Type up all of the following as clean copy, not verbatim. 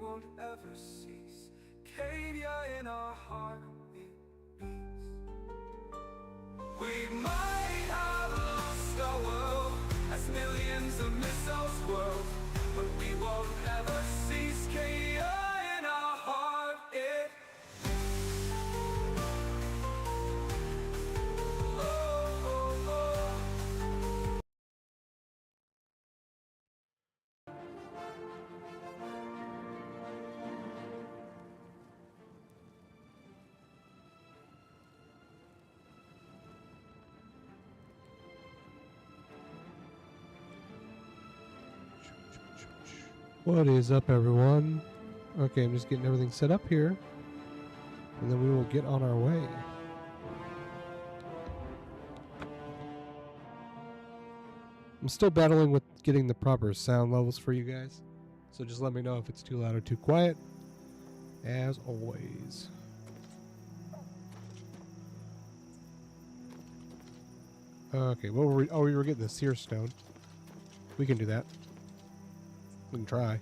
won't ever cease. Cadia in our heart it beats. We might have lost our world as millions of missiles whirl, but we won't ever cease. Cadia in our heart it What is up, everyone? Okay, I'm just getting everything set up here, and then we will get on our way. I'm still battling with getting the proper sound levels for you guys, so just let me know if it's too loud or too quiet, as always. Okay, what were we? Oh, we were getting the seer stone. We can do that. We can try.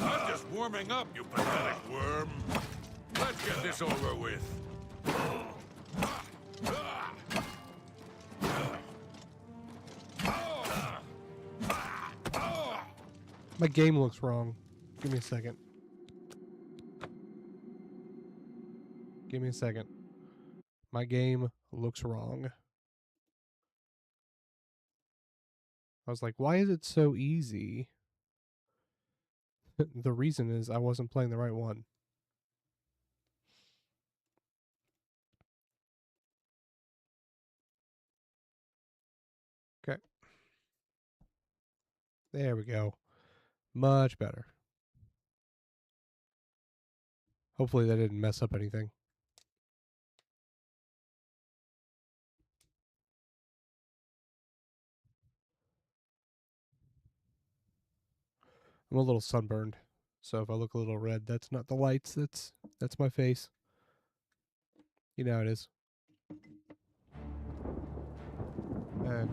I'm just warming up, you pathetic worm. Let's get this over with. My game looks wrong. Give me a second. Give me a second. My game looks wrong. I was like, why is it so easy? The reason is I wasn't playing the right one. Okay. There we go. Much better. Hopefully that didn't mess up anything. I'm a little sunburned, so if I look a little red, that's not the lights, that's my face. You know how it is. Okay.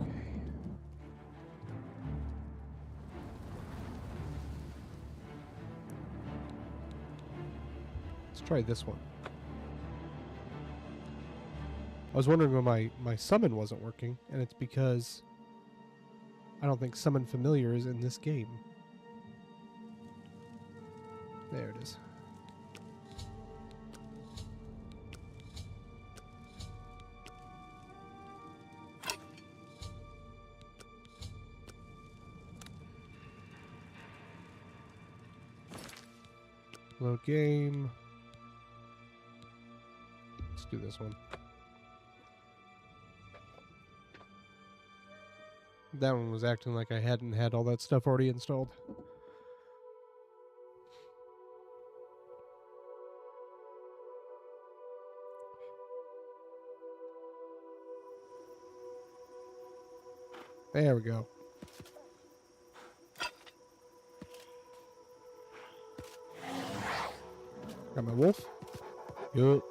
Let's try this one. I was wondering why my summon wasn't working, and it's because I don't think summon familiar is in this game. There it is. Load game. Let's do this one. That one was acting like I hadn't had all that stuff already installed. There we go. Got my wolf. Yup.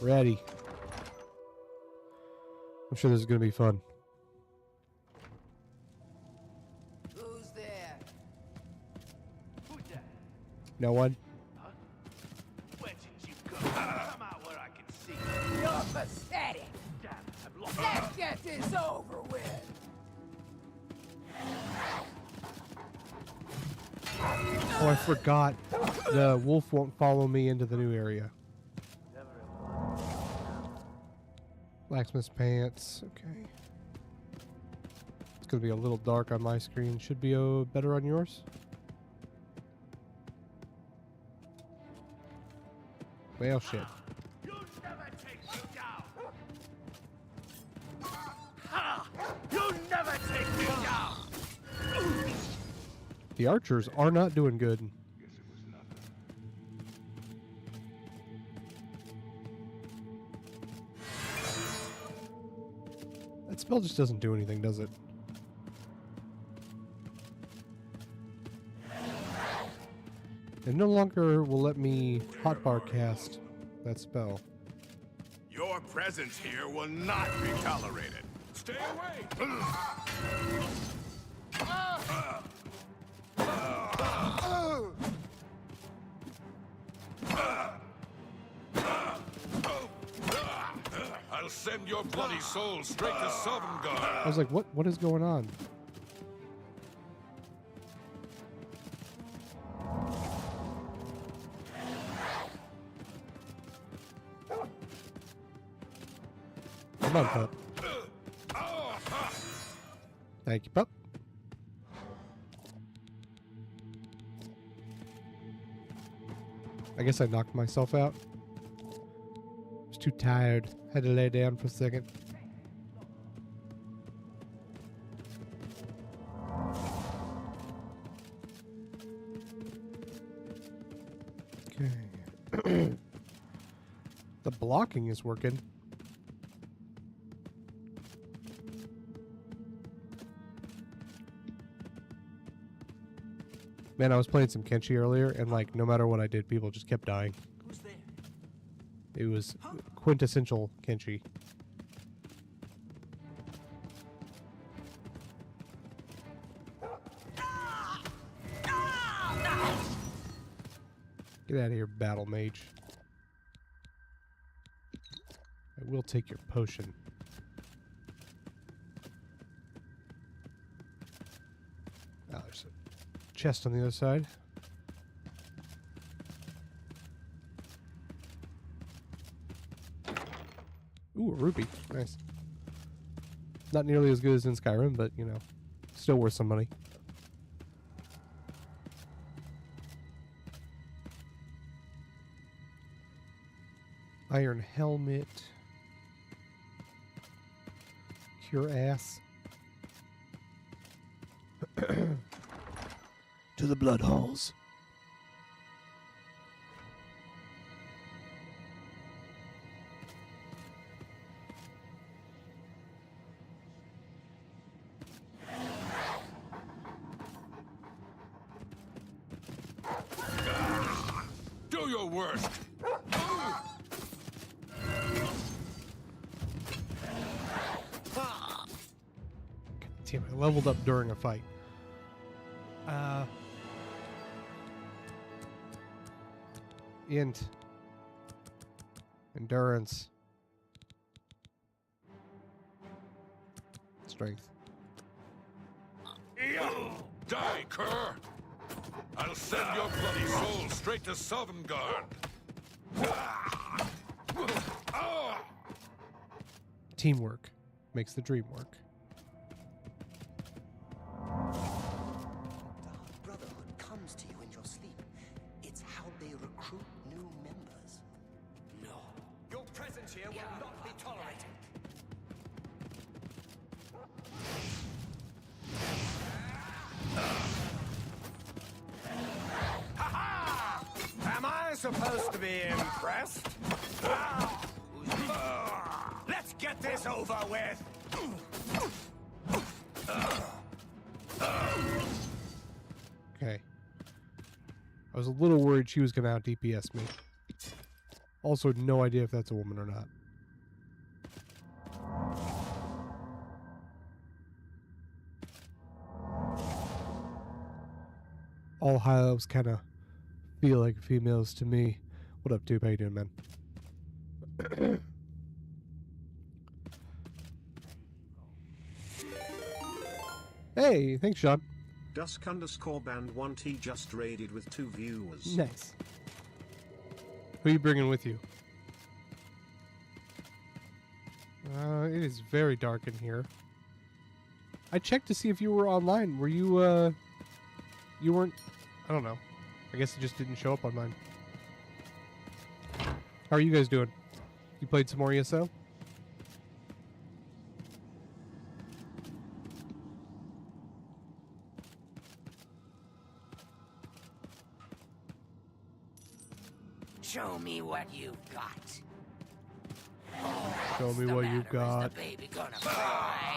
Ready. I'm sure this is going to be fun. Who's there? Who's that? No one? Huh? Where did you go? Come out where I can see. You're pathetic. Damn, I've lost. Let's get this over with. Oh, I forgot. The wolf won't follow me into the new area. Blacksmith's pants. Okay. It's going to be a little dark on my screen. Should be better on yours. Well, shit. You'll never take me down. Ha! You'll never take me down. The archers are not doing good. Guess it was nothing. That spell just doesn't do anything, does it? It no longer will let me hotbar cast that spell. Your presence here will not be tolerated. Stay away! I'll send your bloody soul straight to I Sovngarde. was like, what is going on? Come on, pup. Thank you, pup. I guess I knocked myself out. I was too tired. Had to lay down for a second. Okay. The blocking is working. Man, I was playing some Kenshi earlier, and like, no matter what I did, people just kept dying. Who's there? It was quintessential Kenshi. Get out of here, battle mage. I will take your potion. Oh, there's a chest on the other side. Ooh, a ruby. Nice. Not nearly as good as in Skyrim, but, you know, still worth some money. Iron helmet. Cure ass. To the blood halls. Do your worst! Damn, I leveled up during a fight. Int. Endurance. Strength. Die, cur! I'll send your bloody soul straight to Sovngarde. Teamwork makes the dream work. The Brotherhood comes to you in your sleep. It's how they recruit new members. No. Your presence here will not be tolerated. Ha-ha! Am I supposed to be impressed? Let's get this over with! Okay. I was a little worried she was going to out DPS me. Also, no idea if that's a woman or not. All high elves kind of feel like females to me. What up, dude? How you doing, man? Hey, thanks, Sean. Dusk_band1T just raided with 2 viewers. Nice. Who are you bringing with you? It is very dark in here. I checked to see if you were online. Were you, you weren't... I don't know. I guess it just didn't show up on mine. How are you guys doing? You played some more ESO? Show me what you've got. Show me what you got. Is the baby gonna cry?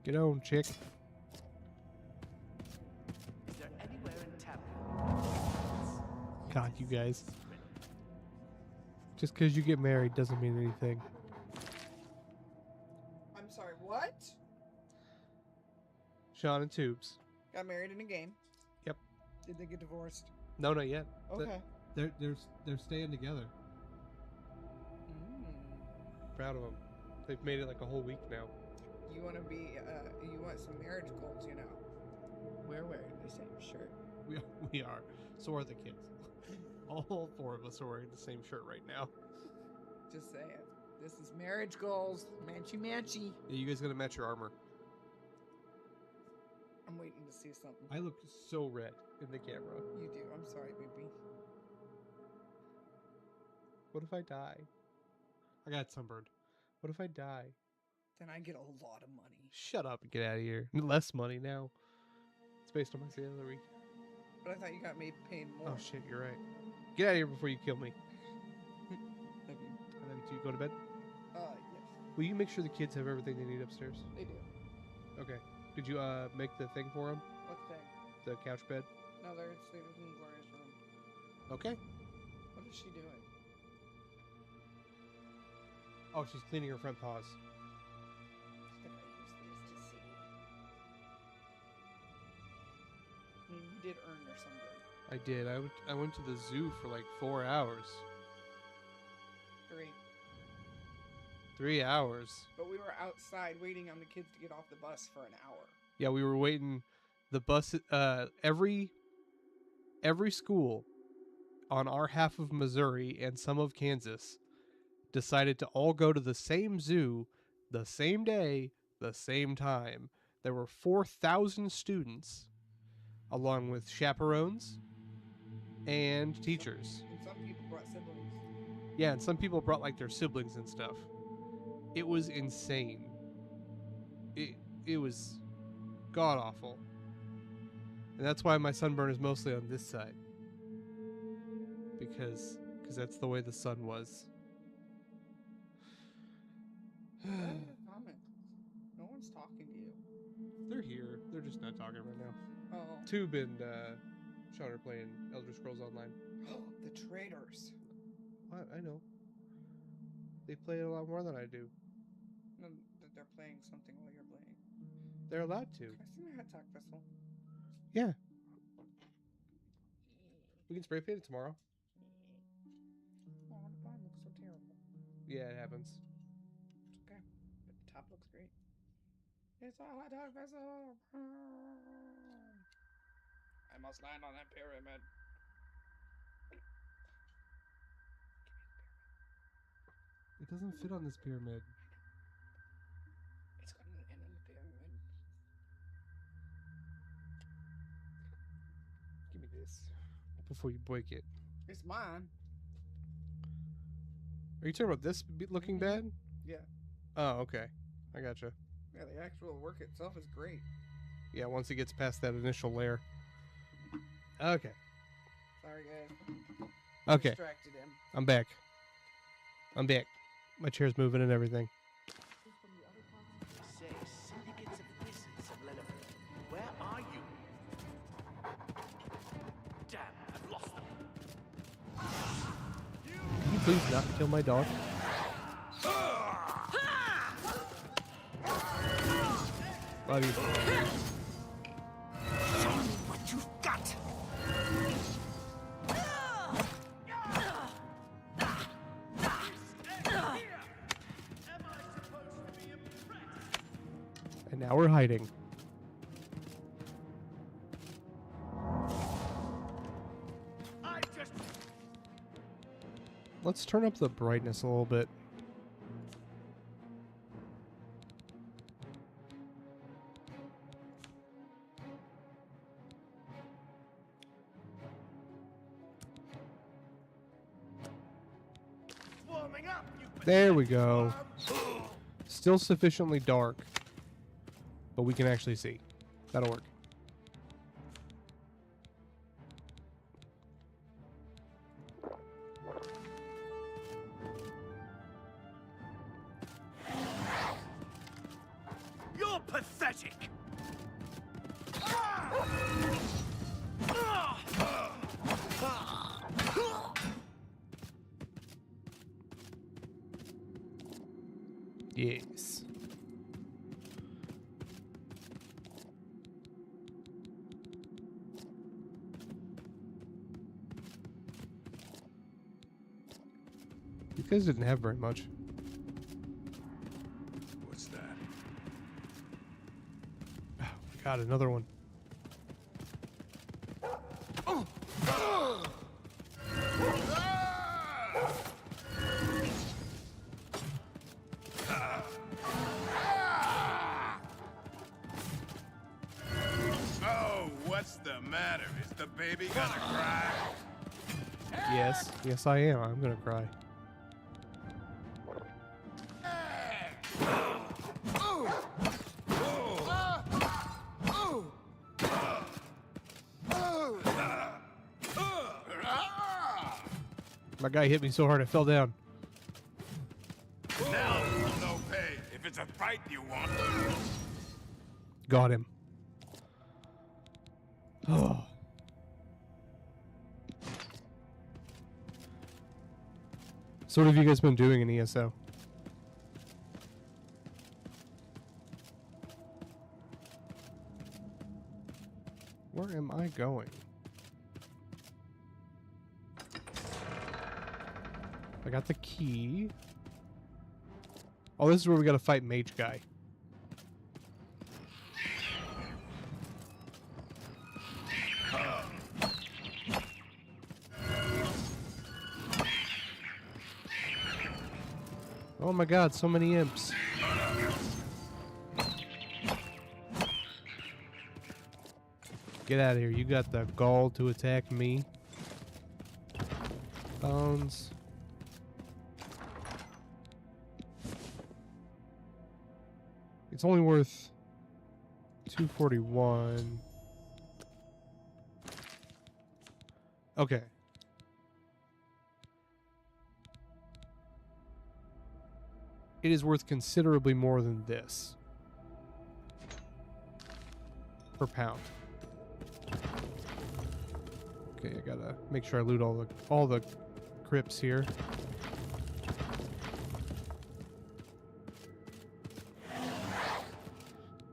Get on, chick. Is there anywhere in town? God, you guys. Just because you get married doesn't mean anything. I'm sorry, what? Sean and Tubes. Got married in a game. Yep. Did they get divorced? No, not yet. Okay. They're staying together. Proud of them. They've made it like a whole week now. You want to be, you want some marriage goals, you know. We're wearing the same shirt. We are. So are the kids. All four of us are wearing the same shirt right now. Just saying. This is marriage goals. Manchy manchy. Yeah, you guys gotta match your armor. I'm waiting to see something. I look so red in the camera. You do. I'm sorry, baby. What if I die? I got sunburned. What if I die? Then I get a lot of money. Shut up and get out of here. Less money now. It's based on my salary. But I thought you got paid more. Oh shit, you're right. Get out of here before you kill me. Love you. I love you too. Go to bed. Yes. Will you make sure the kids have everything they need upstairs? They do. Okay. Did you make the thing for them? What thing? The couch bed? No, they're sleeping in Gloria's room. Okay. What is she doing? Oh, she's cleaning her front paws. If I use these to see. You did earn your sunburn. I did. I went to the zoo for like 4 hours. 3. 3 hours. But we were outside waiting on the kids to get off the bus for an hour. Yeah, we were waiting. The bus. Every school on our half of Missouri and some of Kansas decided to all go to the same zoo the same day, the same time. There were 4,000 students, along with chaperones and teachers. And some people brought siblings. Yeah, and some people brought like their siblings and stuff. It was insane. It was god awful. And that's why my sunburn is mostly on this side. Because that's the way the sun was. Comment. No one's talking to you. They're here. They're just not talking right now. Oh. Tube and Sean are playing Elder Scrolls Online. The traitors. I know. They play it a lot more than I do. No, they're playing something while you're playing. They're allowed to. Can I see my hot talk pistol? Yeah. We can spray paint it tomorrow. Oh, the bottom looks so terrible. Yeah, it happens. It's okay. But the top looks great. It's a hot dog vessel. I must land on that pyramid. It doesn't fit on this pyramid. It's got an N in the pyramid. Give me this before you break it. It's mine. Are you talking about this looking bad? Yeah. Oh, okay. I gotcha. Yeah, the actual work itself is great. Yeah, once it gets past that initial layer. Okay. Sorry, guys. Okay. Distracted him. I'm back. I'm back. My chair's moving and everything. Say, syndicates of wizards have led them. Where are you? Damn, I've lost them. Can you please not kill my dog? Love you. Show me what you've got. And now we're hiding. Let's turn up the brightness a little bit. Warming up, you There we go. Still sufficiently dark, but we can actually see. That'll work. You're pathetic. Yes. You guys didn't have very much. What's that? Oh, God, another one. Oh, what's the matter? Is the baby gonna cry? Yes. Yes, I am. I'm gonna cry. My guy hit me so hard I fell down. Now, no pay. If it's a fight you want. Got him. Oh. So what have you guys been doing in ESO? Where am I going? I got the key. Oh, this is where we gotta fight mage guy. Oh my god, so many imps. Get out of here. You got the gall to attack me. Bones. It's only worth 241. Okay. It is worth considerably more than this per pound. Okay, I gotta make sure I loot all the crypts here.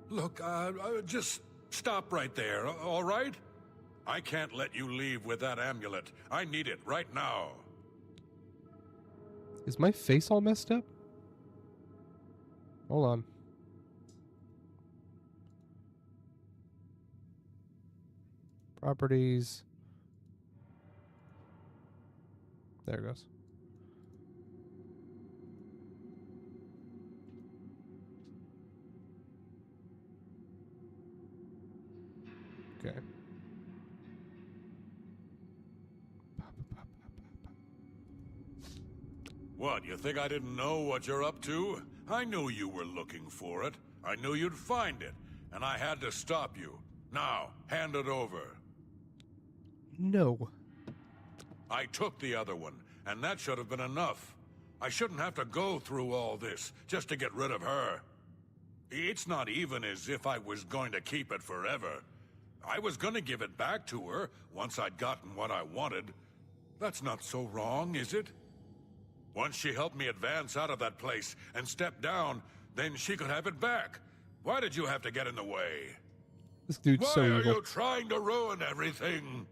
Look, just stop right there, all right? I can't let you leave with that amulet. I need it right now. Is my face all messed up? Hold on. Properties. There it goes. Okay. What, you think I didn't know what you're up to? I knew you were looking for it. I knew you'd find it, and I had to stop you. Now, hand it over. No. I took the other one, and that should have been enough. I shouldn't have to go through all this just to get rid of her. It's not even as if I was going to keep it forever. I was going to give it back to her once I'd gotten what I wanted. That's not so wrong, is it? Once she helped me advance out of that place and step down, then she could have it back. Why did you have to get in the way? This dude's Why so are evil. you trying to ruin everything?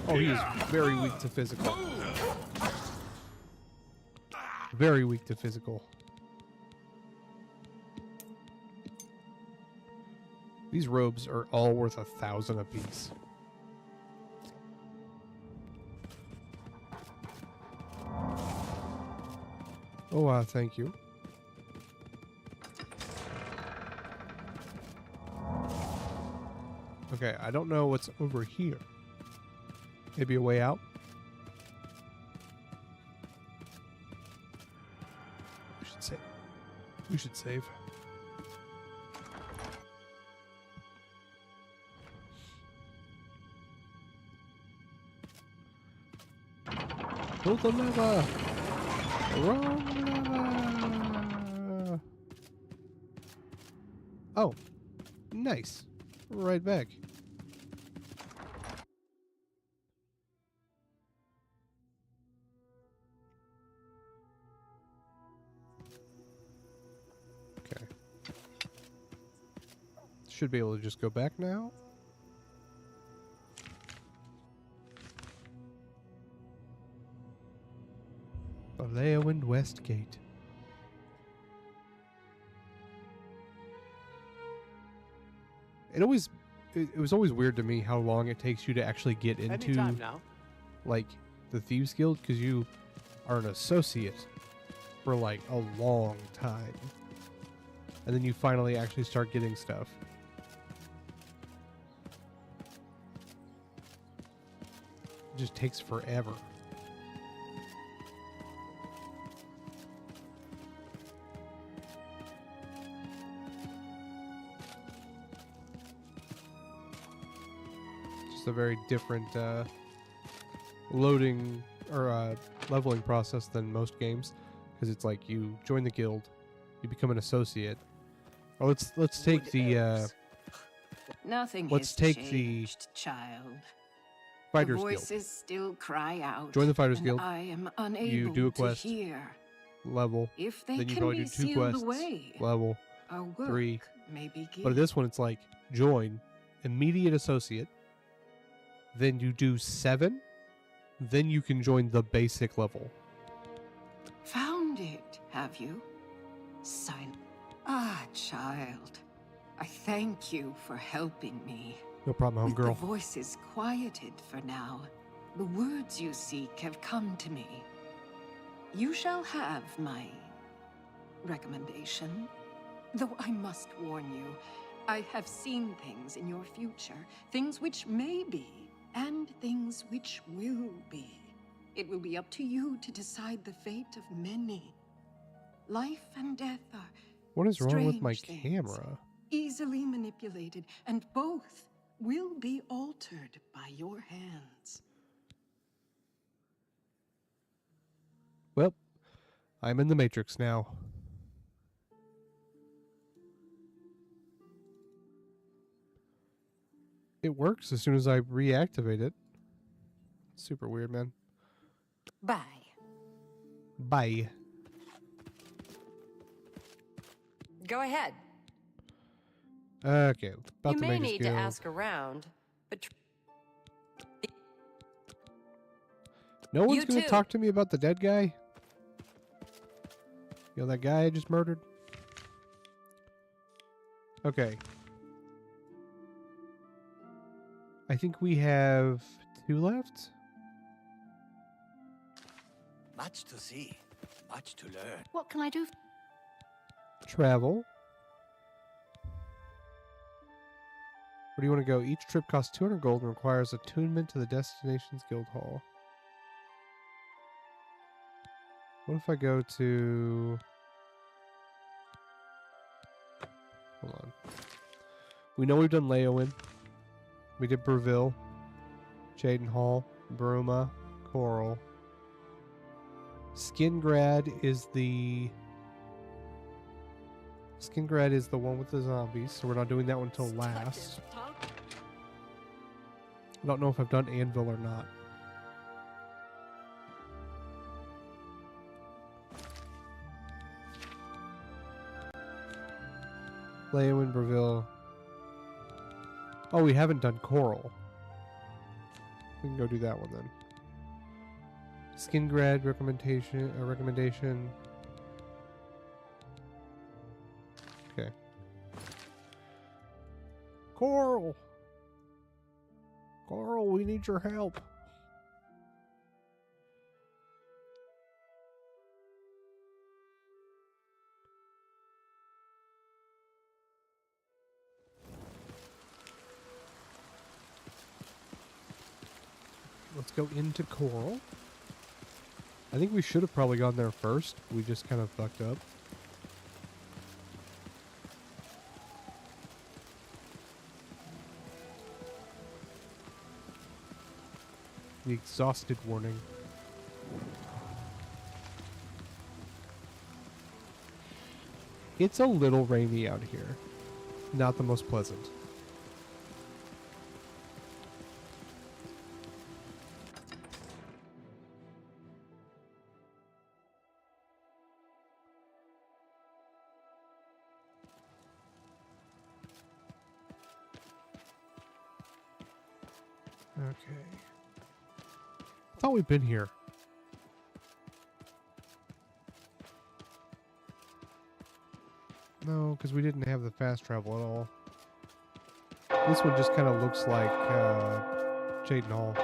Oh, he is very weak to physical. Very weak to physical. These robes are all worth 1,000 apiece. Oh, thank you. Okay, I don't know what's over here. Maybe a way out? We should save. We should save. Pull the lever! Wrong lever! Oh, nice. Right back. Should be able to just go back now. Leowind West Gate. It was always weird to me how long it takes you to actually get into Anytime now. like the Thieves Guild, because you are an associate for like a long time, and then you finally actually start getting stuff. It just takes forever. Just a very different loading or leveling process than most games, because it's like you join the guild, you become an associate. Oh, let's take the Nothing let's has take changed, child. Fighters The Guild. voices still cry out. Join the Fighters and Guild. I am unable You do a quest. to hear. Level. If they Then you can probably be do 2 sealed quests. away, Level. our work 3. may begin. But this one, it's like join, immediate associate. Then you do 7. Then you can join the basic level. Found it, have you? Silent. Ah, child. I thank you for helping me. No problem, With the homegirl. voices quieted for now, the words you seek have come to me. You shall have my recommendation. Though I must warn you, I have seen things in your future, things which may be, and things which will be. It will be up to you to decide the fate of many. Life and death are What is wrong with my strange things, camera? easily manipulated, and both will be altered by your hands. Well, I'm in the Matrix now. It works as soon as I reactivate it. Super weird, man. Bye. Bye. Go ahead. Okay, about You the may Mages need to Guild. ask around, but No one's You gonna too. talk to me about the dead guy? You know, that guy I just murdered? Okay. I think we have 2 left? Much to see, much to learn. what can I do? Travel. Where do you want to go? Each trip costs 200 gold and requires attunement to the destination's guild hall. What if I go to... Hold on. We know we've done Leowind. We did Breville, Jaden Hall, Bruma, Coral. Skingrad is the... Skingrad is the one with the zombies, so we're not doing that one until last. I don't know if I've done Anvil or not. Leowind, Breville. Oh, we haven't done Coral. We can go do that one then. Skingrad recommendation. Okay. Coral! Coral, we need your help. Let's go into Coral. I think we should have probably gone there first. We just kind of fucked up. The exhausted warning. It's a little rainy out here. Not the most pleasant. Okay. I thought we'd been here. No, because we didn't have the fast travel at all. This one just kind of looks like Jaden Hall.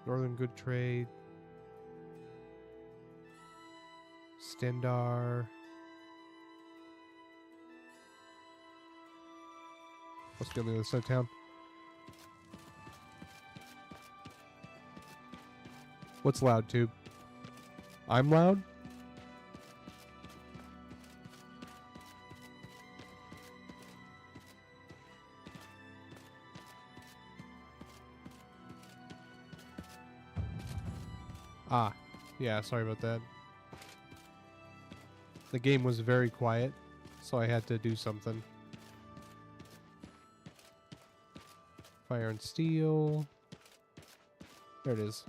Northern Good Trade. Stendar. Must be on the other side of town. What's loud, Tube? I'm loud? Ah, yeah, sorry about that. The game was very quiet, so I had to do something. Fire and Steel. There it is.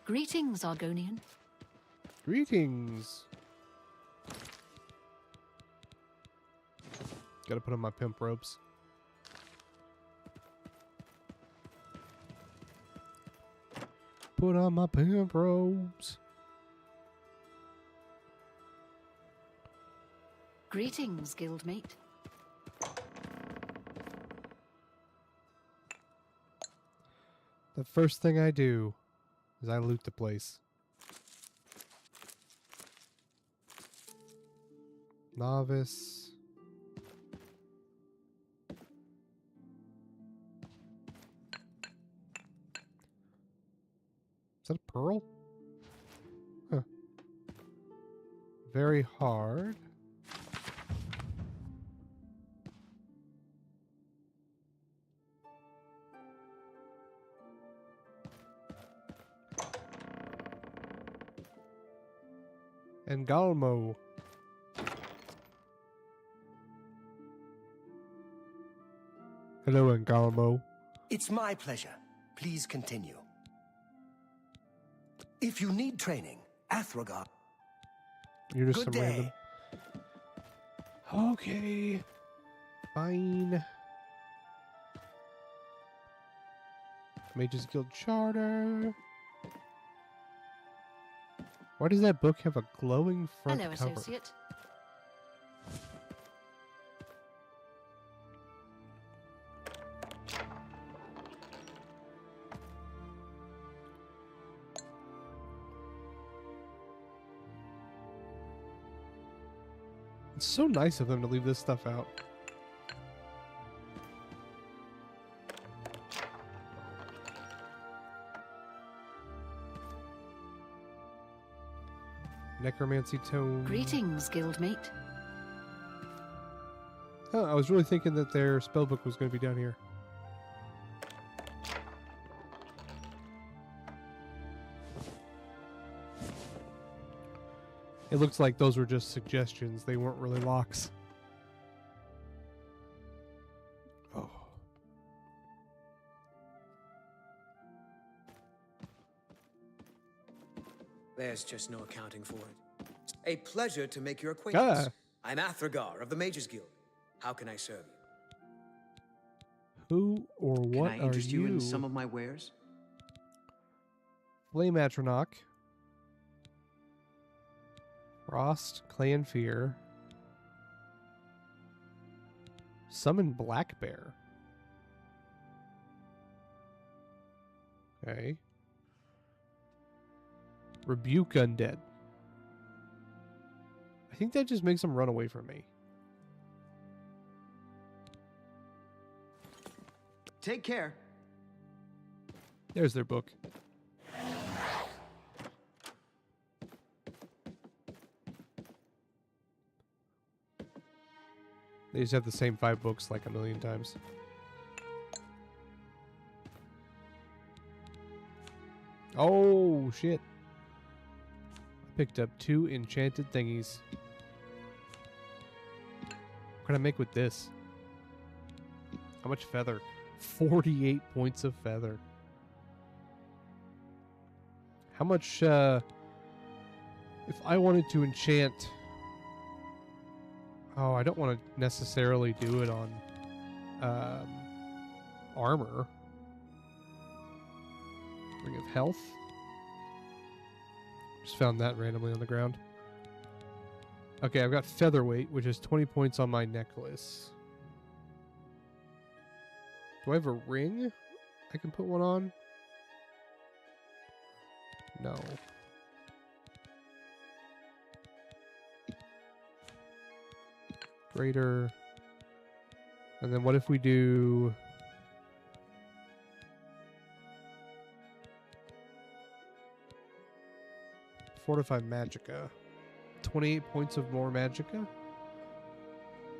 Greetings, Argonian. Greetings. Gotta put on my pimp ropes. Put on my pimp robes. Greetings, guildmate. The first thing I do is I loot the place. Novice. Is that a pearl? Huh. Very hard. And Galmo. Hello, Angalmo. It's my pleasure. Please continue. If you need training, Athragar. You're just Good some day. random. Okay. Fine. Mages Guild Charter. Why does that book have a glowing front Hello, cover? associate. It's so nice of them to leave this stuff out. Necromancy Tome. Greetings, guildmate. Huh, I was really thinking that their spellbook was going to be down here. It looks like those were just suggestions. They weren't really locks. Oh. There's just no accounting for it. A pleasure to make your acquaintance. I'm Athragar of the Mages Guild. How can I serve you? Who or what Can I interest are you in some of my wares? Flame Atronach. Frost, Clan Fear. Summon Black Bear. Okay. Rebuke Undead. I think that just makes them run away from me. Take care. There's their book. They just have the same 5 books like a million times. Oh, shit. I picked up 2 enchanted thingies. What can I make with this? How much feather? 48 points of feather. How much, if I wanted to enchant... Oh, I don't want to necessarily do it on armor. Ring of Health. Just found that randomly on the ground. Okay, I've got Featherweight, which is 20 points on my necklace. Do I have a ring I can put one on? No. Greater. And then what if we do... Fortify Magicka. 28 points of more Magicka?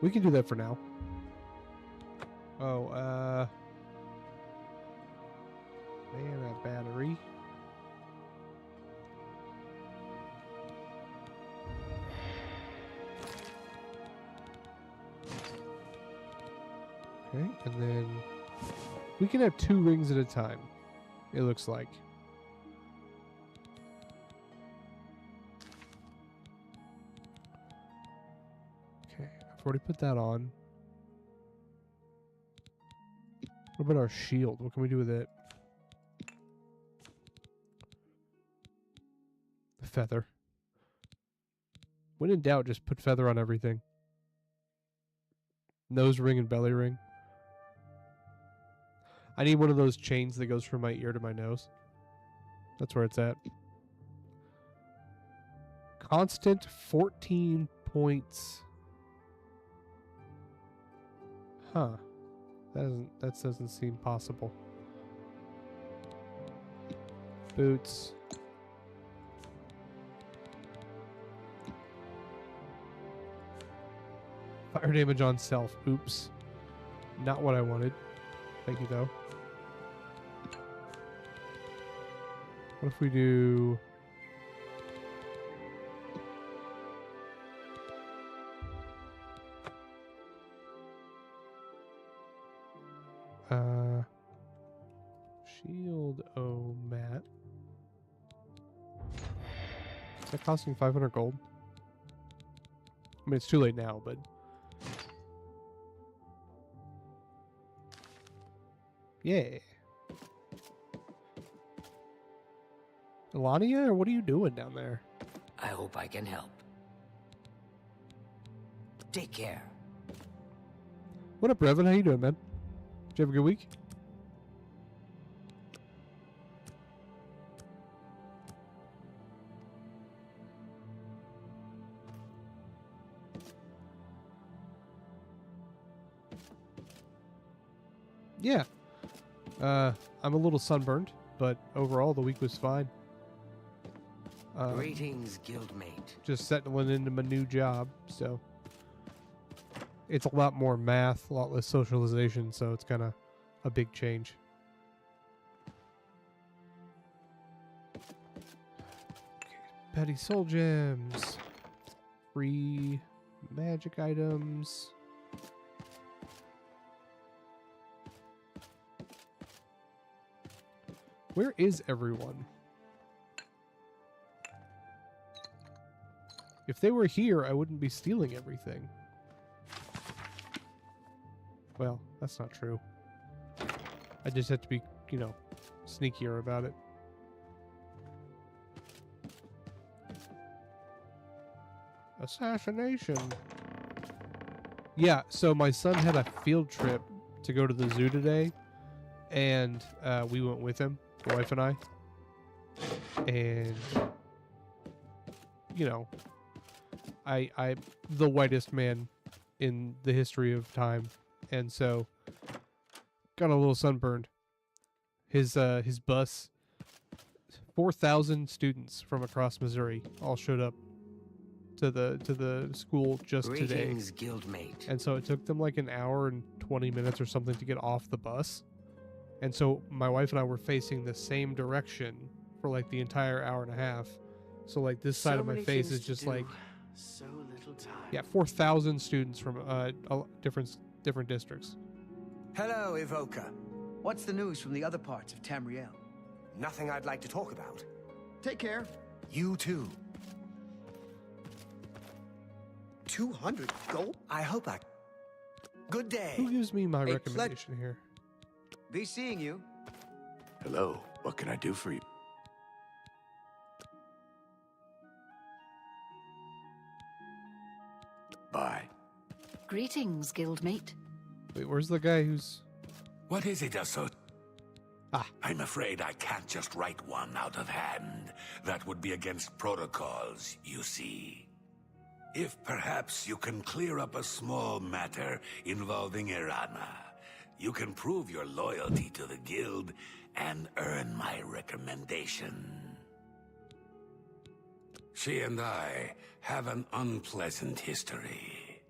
We can do that for now. Oh, man, that battery. Okay, and then we can have 2 rings at a time, it looks like. Okay, I've already put that on. What about our shield? What can we do with it? The feather. When in doubt, just put feather on everything. Nose ring and belly ring. I need one of those chains that goes from my ear to my nose. That's where it's at. Constant 14 points. Huh. That doesn't seem possible. Boots. Fire damage on self. Oops. Not what I wanted. Thank you, though. What if we do... Shield mat. Is that costing 500 gold? I mean, it's too late now, but... Yeah. Elania, or what are you doing down there? I hope I can help. Take care. What up, Revan? How you doing, man? Did you have a good week? Yeah. I'm a little sunburned, but overall the week was fine. Greetings, guildmate. Just settling into my new job, so it's a lot more math, a lot less socialization, so it's kind of a big change. Okay, petty soul gems, free magic items. Where is everyone? If they were here, I wouldn't be stealing everything. Well, that's not true. I just have to be, you know, sneakier about it. Assassination. Yeah, so my son had a field trip to go to the zoo today, and we went with him, my wife and I. And, you know, I'm the whitest man in the history of time, and so got a little sunburned. His bus, 4,000 students from across Missouri all showed up to the school just Greetings, today. guildmate. And so it took them like an hour and 20 minutes or something to get off the bus. And so my wife and I were facing the same direction for like the entire hour and a half. So like this side of my face is just like, so little time. yeah, 4,000 students from different districts. Hello, Evoker. What's the news from the other parts of Tamriel? Nothing I'd like to talk about. Take care. You too. 200 gold? I hope I... Good day. Who gives me my A recommendation here? Be seeing you. Hello, what can I do for you? Bye. Greetings, guildmate. Wait, where's the guy who's... What is it, Asso? Ah. I'm afraid I can't just write one out of hand. That would be against protocols, you see. If perhaps you can clear up a small matter involving Irana, you can prove your loyalty to the guild and earn my recommendation. She and I have an unpleasant history.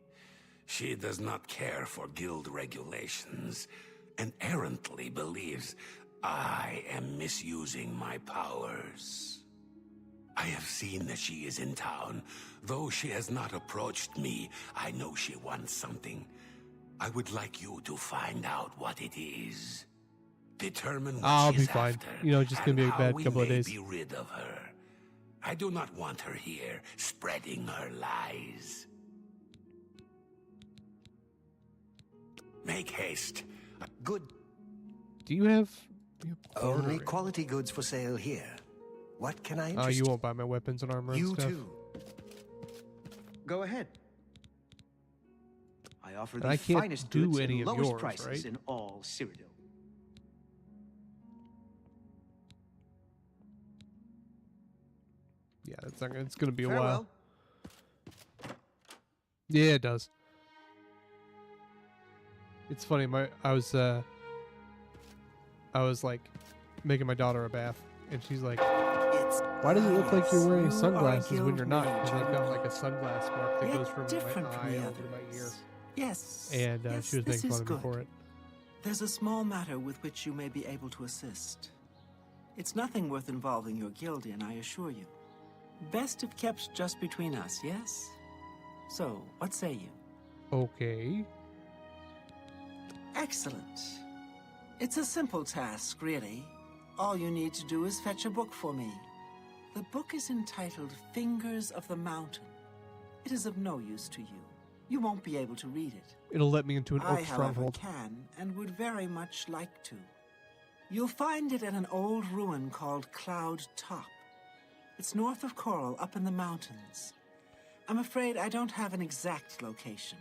She does not care for guild regulations and errantly believes I am misusing my powers. I have seen that she is in town. Though she has not approached me, I know she wants something. I would like you to find out what it is. Determine what I'll she be is fine. after, You know, it's just gonna be a and how bad we couple of may days. be rid of her. I do not want her here, spreading her lies. Make haste. Good. Do you have... Only ordering? quality goods for sale here. What can I Oh, interest you won't buy my weapons and armor and You stuff? too. Go ahead. I offer And the I can't finest do goods any and of lowest yours, prices right? in all Cyrodiil. Yeah, it's not. It's gonna be a Farewell. while. Yeah, it does. It's funny. I was like making my daughter a bath, and she's like, "Why does it look like you're wearing sunglasses when you're not?" Because I've got like a sunglass mark that goes from my eye over to my ear. Yes. And yes, she was this making is fun of me good. for it. There's a small matter with which you may be able to assist. It's nothing worth involving your guild in, I assure you. Best if kept just between us, yes? So, what say you? Okay. Excellent. It's a simple task, really. All you need to do is fetch a book for me. The book is entitled Fingers of the Mountain. It is of no use to you. You won't be able to read it. It'll let me into an I, orc however, stronghold. can and would very much like to. You'll find it at an old ruin called Cloud Top. It's north of Coral, up in the mountains. I'm afraid I don't have an exact location.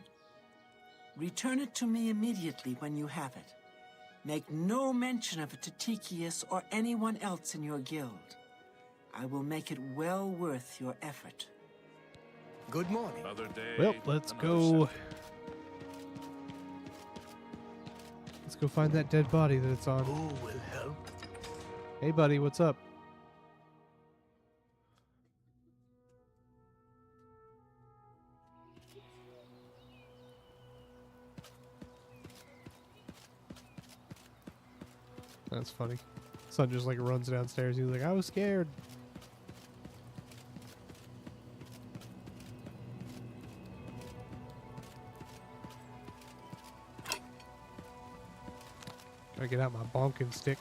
Return it to me immediately when you have it. Make no mention of it to Tychius or anyone else in your guild. I will make it well worth your effort. Good morning. Well, let's go. Let's go find that dead body that it's on. Who will help? Hey, buddy, what's up? That's funny. Son just like runs downstairs. He's like, I was scared. Gotta get out my bonking stick.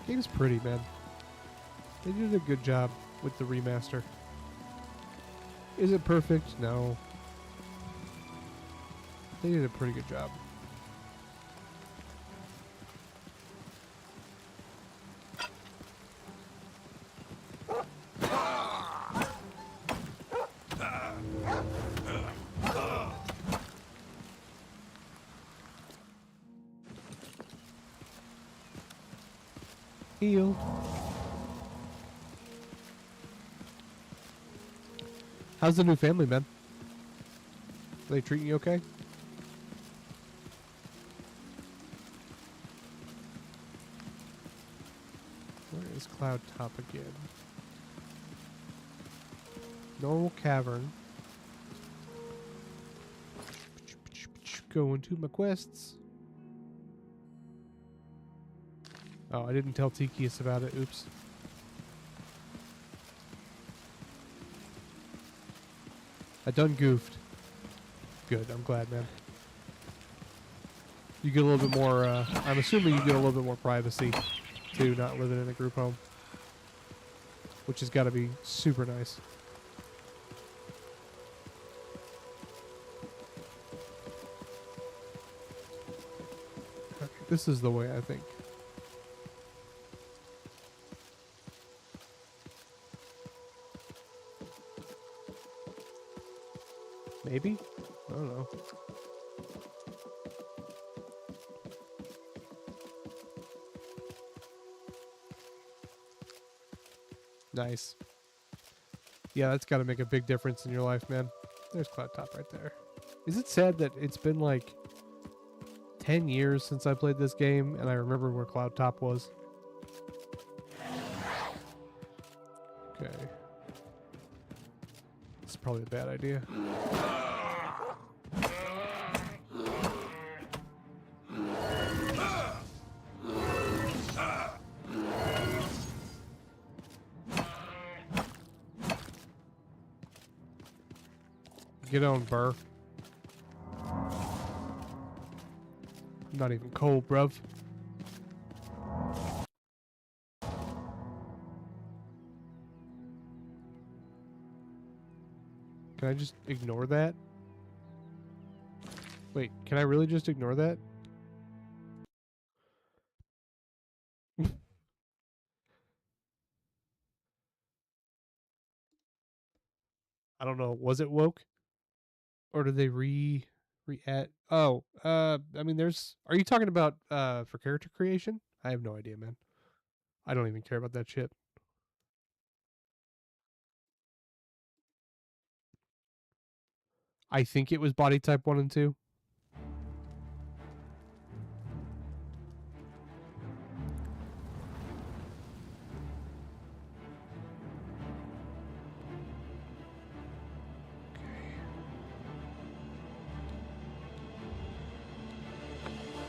Game's pretty, man. They did a good job with the remaster. Is it perfect? No. They did a pretty good job. Heal. How's the new family, man? Are they treating you okay? Where is Cloud Top again? Normal cavern. Going to my quests. Oh, I didn't tell Tychius about it. Oops. I done goofed. Good. I'm glad, man. You get a little bit more, I'm assuming you get a little bit more privacy, too, not living in a group home. Which has got to be super nice. Okay, this is the way, I think. Maybe? I don't know. Nice. Yeah, that's got to make a big difference in your life, man. There's Cloud Top right there. Is it sad that it's been like 10 years since I played this game and I remember where Cloud Top was? Okay. It's probably a bad idea. Get on, Burr. I'm not even cold, bruv. Can I just ignore that? Wait, can I really just ignore that? I don't know. Was it woke? Or did they re-add? Oh, I mean, there's... Are you talking about, for character creation? I have no idea, man. I don't even care about that shit. I think it was body type 1 and 2.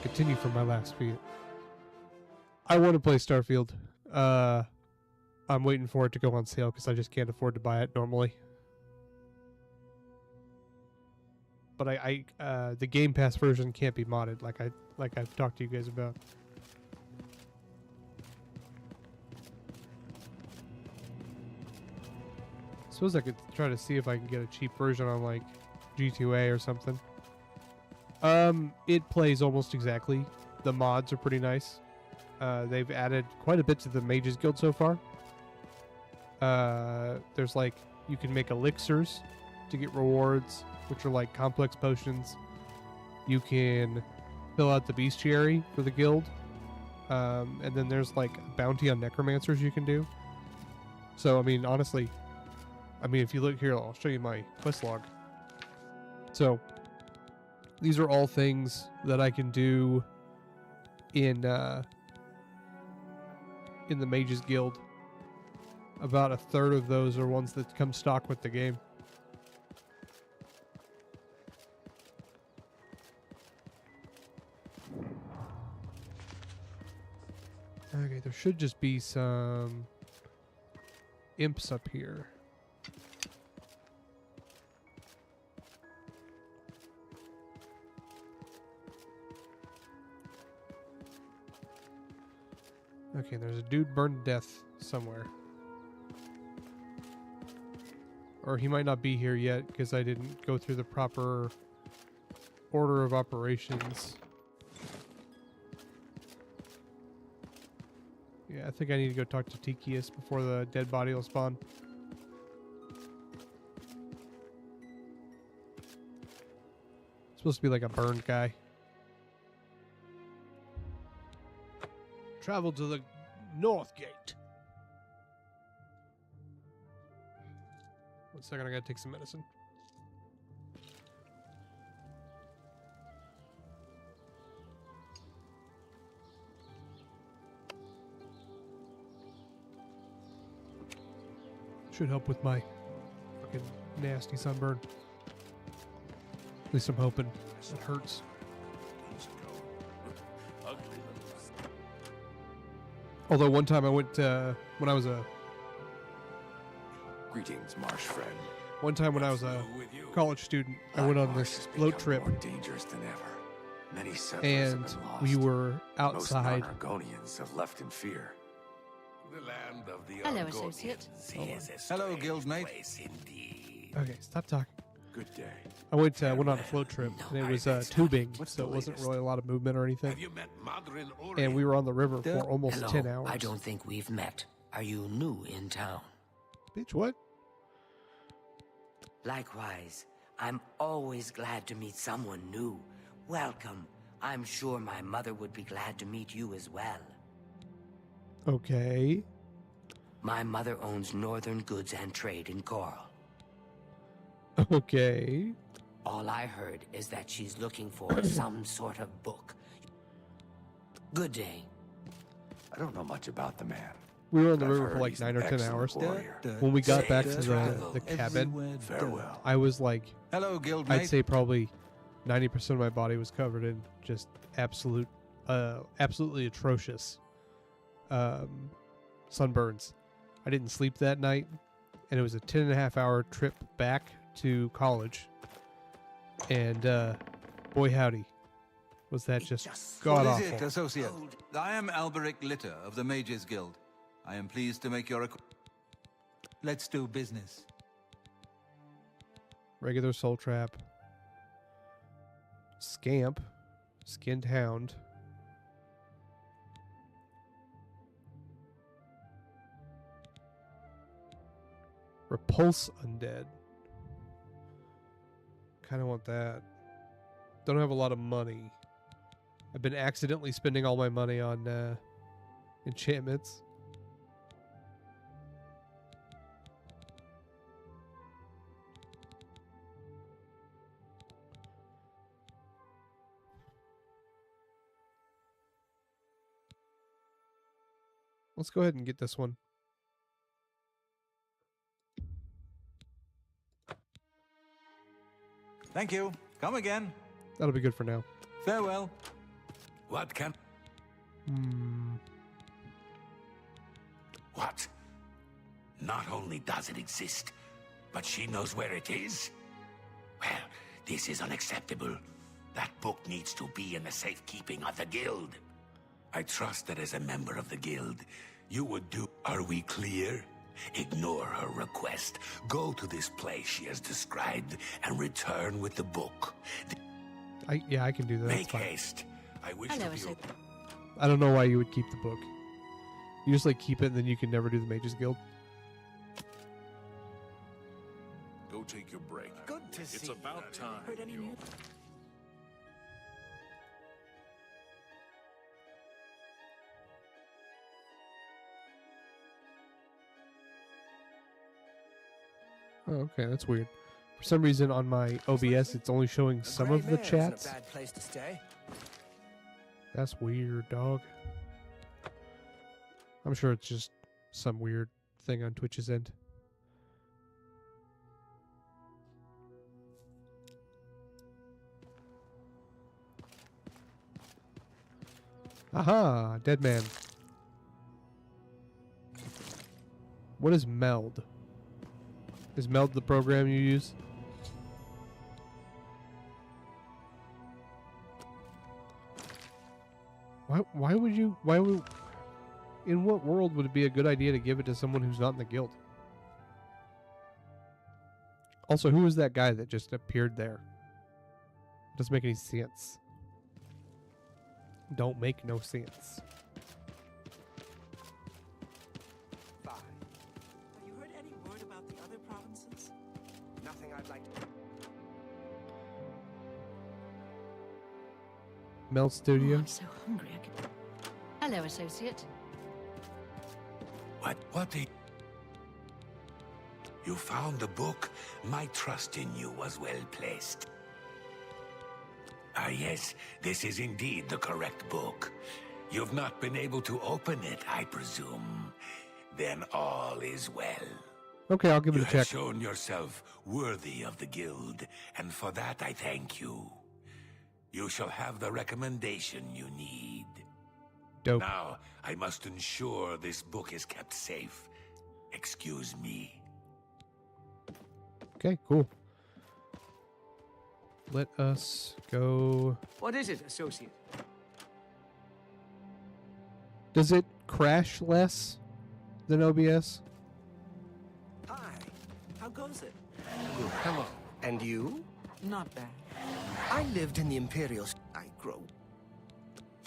Continue from my last feed. I want to play Starfield. I'm waiting for it to go on sale because I just can't afford to buy it normally. But the Game Pass version can't be modded like I've talked to you guys about. Suppose I could try to see if I can get a cheap version on like G2A or something. It plays almost exactly. The mods are pretty nice. They've added quite a bit to the Mages Guild so far. There's like, you can make elixirs to get rewards, which are like complex potions. You can fill out the bestiary for the guild. And then there's like a bounty on necromancers you can do. So, I mean, honestly, if you look here, I'll show you my quest log. So, these are all things that I can do in the Mages Guild. About a third of those are ones that come stock with the game. Okay, there should just be some imps up here. Okay, there's a dude burned to death somewhere. Or he might not be here yet because I didn't go through the proper order of operations. Yeah, I think I need to go talk to Tikius before the dead body will spawn. It's supposed to be like a burned guy. Travel to the North Gate. One second, I gotta take some medicine. Should help with my fucking nasty sunburn. At least I'm hoping. It hurts. Although one time I went when I was a... Greetings, marsh friend. One time when I was a college student, I went on this float trip, More dangerous than ever. Many settlers and have been lost. we were Most outside. non-Argonians have left in fear. The land of the Hello, Argonians associate. is a Hello, strange guildmate. place indeed. Okay, stop talking. Good day. I went on a float trip, and it was tubing, What's so the it wasn't latest? really a lot of movement or anything. Have you met Madrin Ori? And we were on the river for almost Hello. 10 hours. I don't think we've met. Are you new in town? Bitch, what? Likewise, I'm always glad to meet someone new. Welcome. I'm sure my mother would be glad to meet you as well. Okay. My mother owns Northern Goods and Trade in Coral. Okay. All I heard is that she's looking for some sort of book. Good day. I don't know much about the man. We were on the I've river heard for like he's 9 an or 10 excellent hours. warrior. When we got Safe back to the travel. cabin, Farewell. I was like, Hello, guildmate. I'd say probably 90% of my body was covered in just absolutely atrocious sunburns. I didn't sleep that night, and it was a 10.5-hour trip back to college. And boy howdy, was that just god What is awful. it, associate? I am Alberic Litter of the Mages Guild. I am pleased to make your Let's do business. Regular soul trap. Scamp. Skinned hound. Repulse undead. Kind of want that. Don't have a lot of money. I've been accidentally spending all my money on enchantments. Let's go ahead and get this one. Thank you. Come again. That'll be good for now. Farewell. What can... What? Not only does it exist, but she knows where it is? Well, this is unacceptable. That book needs to be in the safekeeping of the guild. I trust that as a member of the guild, you would do... Are we clear? Ignore her request. Go to this place she has described and return with the book. Yeah, I can do that. Make That's fine. haste. I wish Hello, to be... associate. I don't know why you would keep the book. You just like keep it and then you can never do the Mages Guild. Go take your break. Good to see It's you. about time. Heard any news? Oh, okay, that's weird. For some reason on my OBS it's only showing some of the chats. Isn't a bad place to stay. That's weird, dog. I'm sure it's just some weird thing on Twitch's end. Aha, dead man. What is meld? Is meld the program you use? Why would in what world would it be a good idea to give it to someone who's not in the guild? Also, who was that guy that just appeared there? It doesn't make any sense. Don't make no sense. Have you heard any word about the other provinces? Nothing I'd like to... Meld Oh, Studio. I'm so hungry. I could... Hello, associate. What the... You found the book? My trust in you was well placed. Ah, yes, this is indeed the correct book. You've not been able to open it, I presume. Then all is well. Okay, I'll give it You a have check. shown yourself worthy of the guild, and for that I thank you. You shall have the recommendation you need. Dope. Now, I must ensure this book is kept safe. Excuse me. Okay, cool. Let us go. What is it, associate? Does it crash less than OBS? Hi. How goes it? Good. Hello. And you? Not bad. I lived in the Imperial... I grow...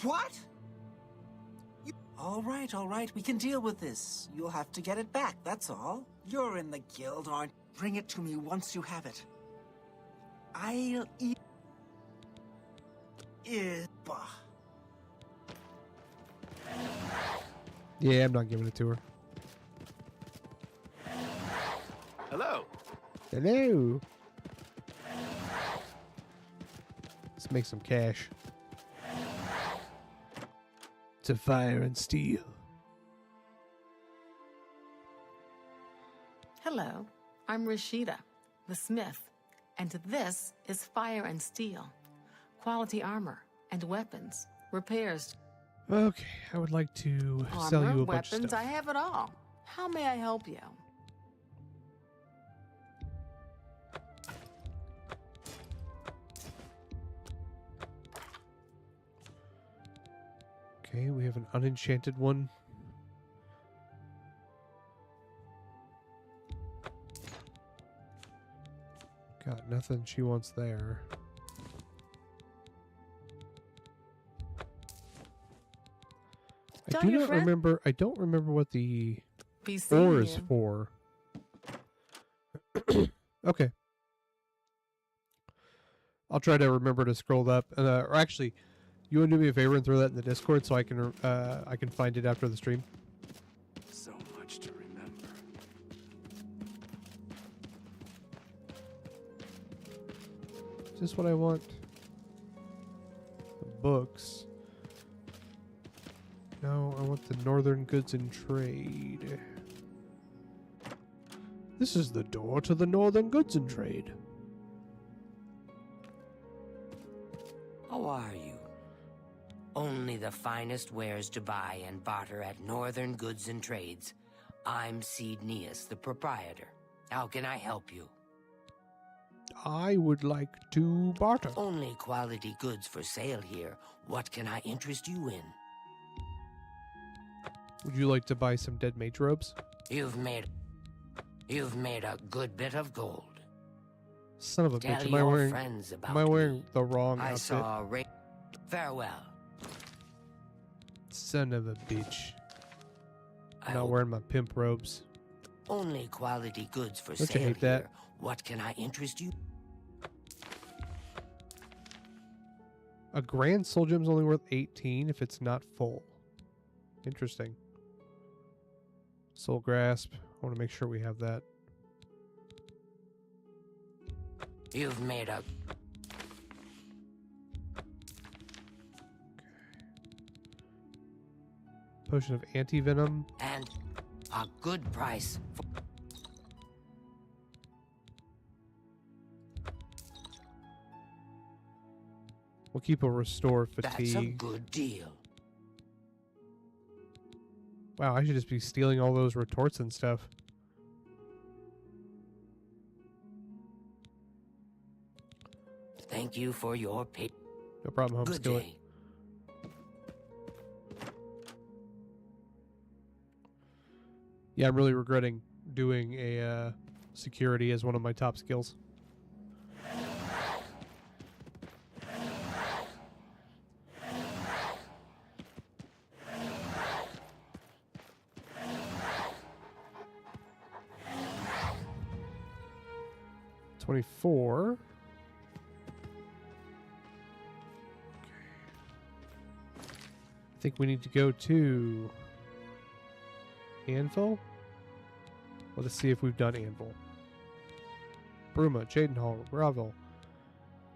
What? All right. We can deal with this. You'll have to get it back, that's all. You're in the guild, aren't you? Bring it to me once you have it. I'll eat it. Bah. Yeah, I'm not giving it to her. Hello. Hello. Let's make some cash. To fire and steel. Hello, I'm Rashida, the smith, and this is Fire and Steel. Quality armor and weapons, repairs. Okay, I would like to sell you a bunch of weapons, stuff. I have it all. How may I help you? Okay, we have an unenchanted one. Got nothing she wants there. I do not remember. I don't remember what the ore is for. Okay. I'll try to remember to scroll up. Or actually, you want to do me a favor and throw that in the Discord so I can find it after the stream. So much to remember. Is this what I want? The books. No, I want the Northern Goods and Trade. This is the door to the Northern Goods and Trade. How are you? Only the finest wares to buy and barter at Northern Goods and Trades. I'm Cednius, the proprietor. How can I help you? I would like to barter. Only quality goods for sale here. What can I interest you in? Would you like to buy some dead mage robes? You've made a good bit of gold. Son of a Tell bitch! your friends about Am I wearing the wrong I outfit? saw farewell. Son of a bitch! I'm not wearing my pimp robes. Only quality goods for Don't you sale hate that? here. What can I interest you? A grand soul gem's only worth 18 if it's not full. Interesting. Soul grasp. I want to make sure we have that. You've made a Potion of anti-venom. and a good price. We'll keep a restore That's a fatigue. good deal. Wow, I should just be stealing all those retorts and stuff. Thank you for your pay. No problem, Good homeskill it. day. Yeah, I'm really regretting doing a security as one of my top skills. $24. I think we need to go to Anvil. Well, let's see if we've done Anvil. Bruma, Jadenhall, Gravel.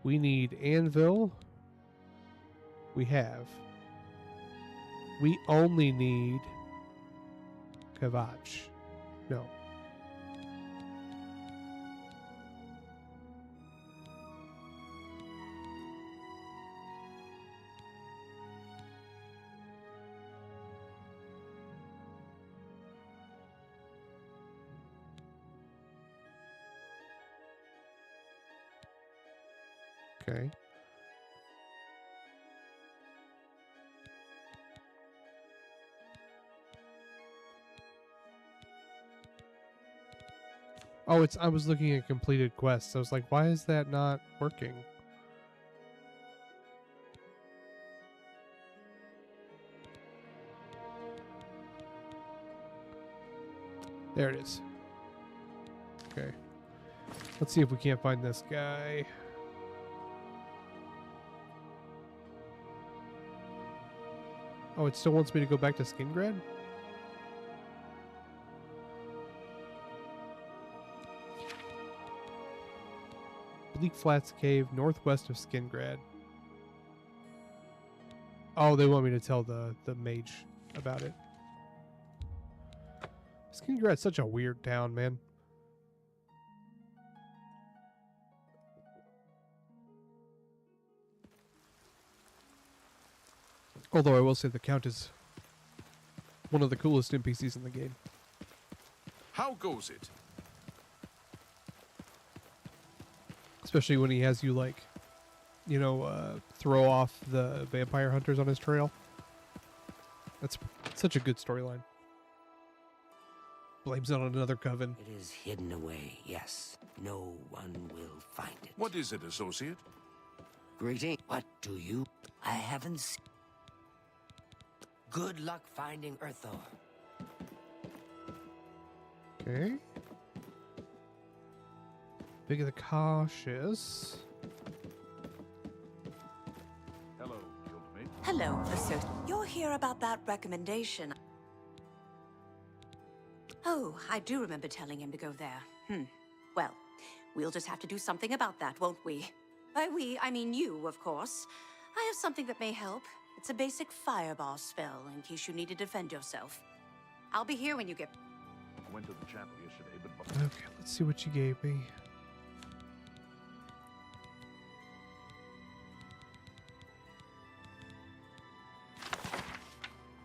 We need Anvil. We have. We only need Kavach. No. Okay. Oh, I was looking at completed quests. I was like, why is that not working? There it is. Okay. Let's see if we can't find this guy. Oh, it still wants me to go back to Skingrad? Bleak Flats Cave, northwest of Skingrad. Oh, they want me to tell the mage about it. Skingrad's such a weird town, man. Although I will say the Count is one of the coolest NPCs in the game. How goes it? Especially when he has you, like, you know, throw off the vampire hunters on his trail. That's such a good storyline. Blames it on another coven. It is hidden away, yes. No one will find it. What is it, associate? Greeting. What do you? I haven't seen. Good luck finding Earthor. Okay. Big of the cautious. Hello, guildmate. Hello, associate. You're here about that recommendation. Oh, I do remember telling him to go there. Well, we'll just have to do something about that, won't we? By we, I mean you, of course. I have something that may help. It's a basic fireball spell, in case you need to defend yourself. I'll be here when you get... I went to the chapel yesterday, but... Okay, let's see what you gave me.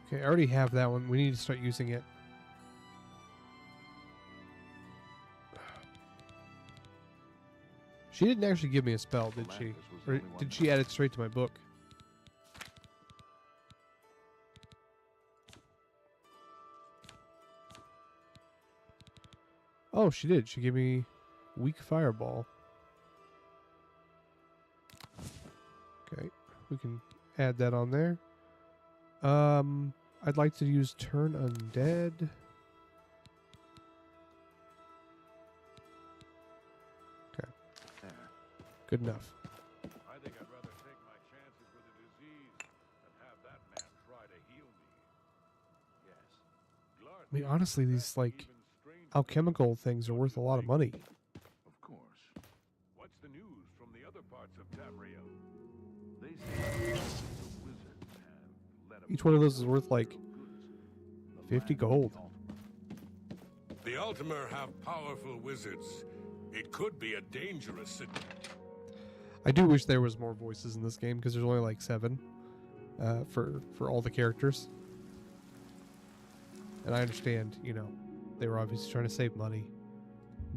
Okay, I already have that one. We need to start using it. She didn't actually give me a spell, did she? Or did she add it straight to my book? Oh, she did. She gave me weak fireball. Okay, we can add that on there. I'd like to use turn undead. Okay. Good enough. I think I'd rather take my chances with a disease than have that man try to heal me. Yes. I mean, honestly, these, like, alchemical things are worth a lot of money. Of course. What's the news from the other parts of Tamriel? They say the wizards have let Each one of those is worth, like, 50 gold. The Ultimar have powerful wizards. It could be a dangerous I do wish there was more voices in this game, because there's only, like, 7 for all the characters. And I understand, you know, they were obviously trying to save money.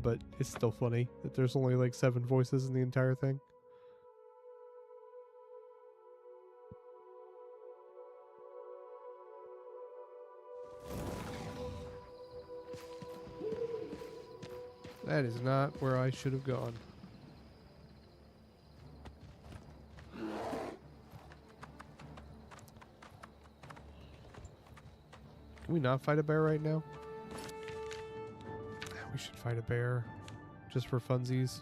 But it's still funny that there's only, like, 7 voices in the entire thing. That is not where I should have gone. Can we not fight a bear right now? We should fight a bear. Just for funsies.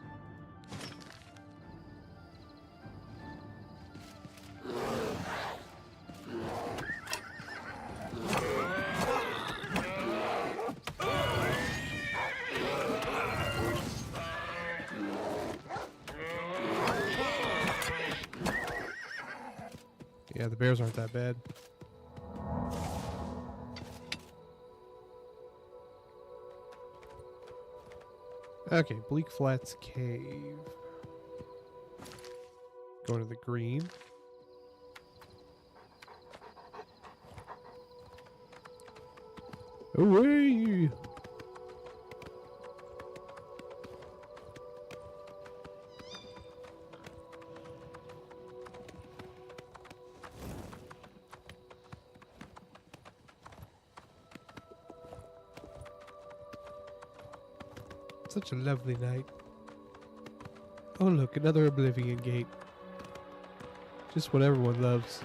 Yeah, the bears aren't that bad. Okay, Bleak Flats Cave. Going to the green. Away! Such a lovely night. Oh look, another Oblivion gate. Just what everyone loves.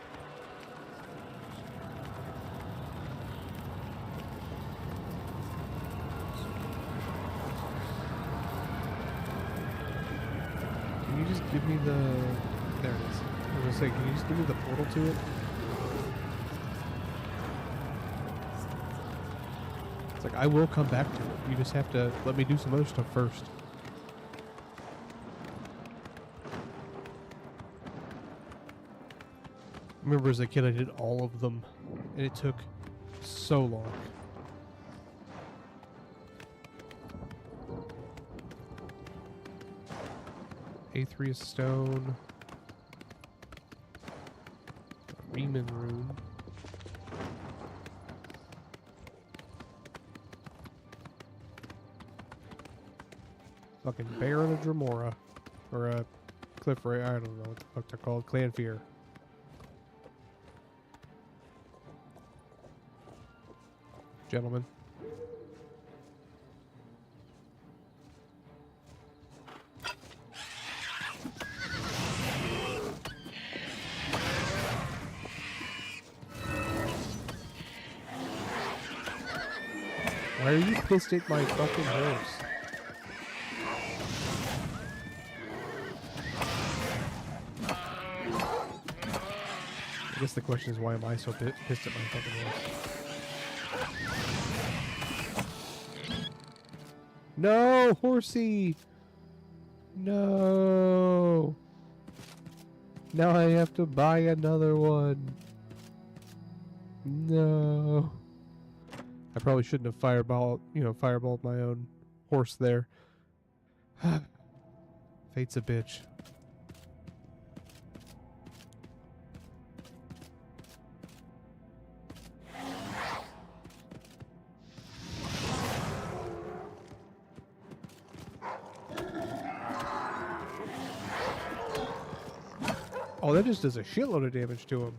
Can you just give me the... There it is. I was gonna say, can you just give me the portal to it? It's like, I will come back to it. You just have to let me do some other stuff first. I remember as a kid I did all of them, and it took so long. A3 is stone. Riemann rune. Fucking Baron of Dremora. Or a Cliff Ray, I don't know what the fuck they're called. Clan Fear. Gentlemen. Why are you pissed at my fucking horse? I guess the question is, why am I so pissed at my fucking horse? No, horsey! No! Now I have to buy another one. No. I probably shouldn't have fireballed my own horse there. Fate's a bitch. Oh, that just does a shitload of damage to him.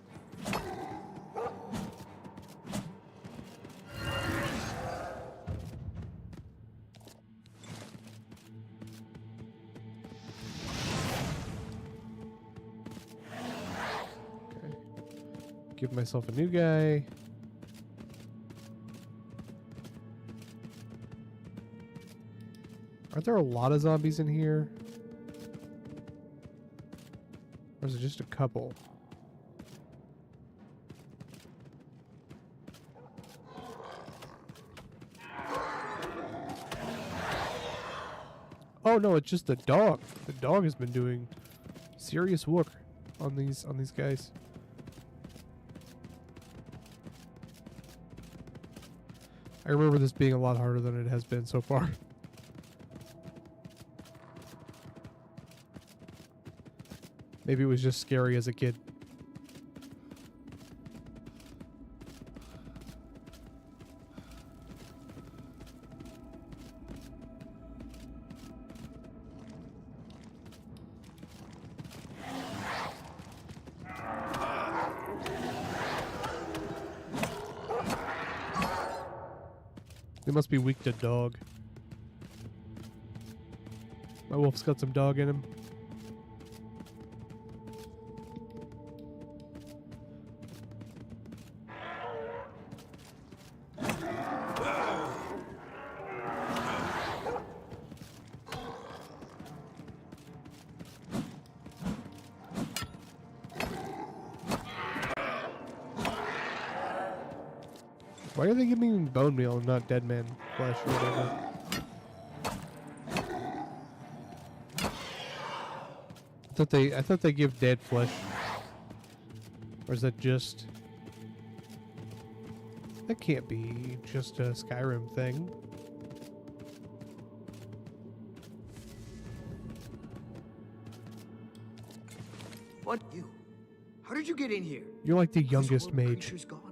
Okay. Give myself a new guy. Aren't there a lot of zombies in here? Or is it just a couple? Oh no, it's just the dog. The dog has been doing serious work on these guys. I remember this being a lot harder than it has been so far. Maybe it was just scary as a kid. They must be weak to dog. My wolf's got some dog in him. Why are they giving me bone meal and not dead man flesh or whatever? I thought they give dead flesh. Or is that just... That can't be just a Skyrim thing. What? You? How did you get in here? You're like the youngest mage. Creature's gone.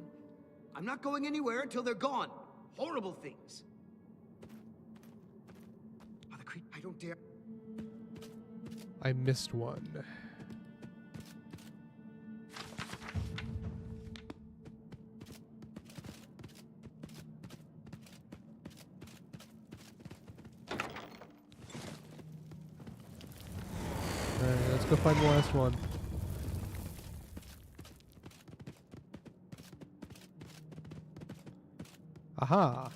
I'm not going anywhere until they're gone. Horrible things. Oh, the creature. I don't dare. I missed one. go find the last one. Aha.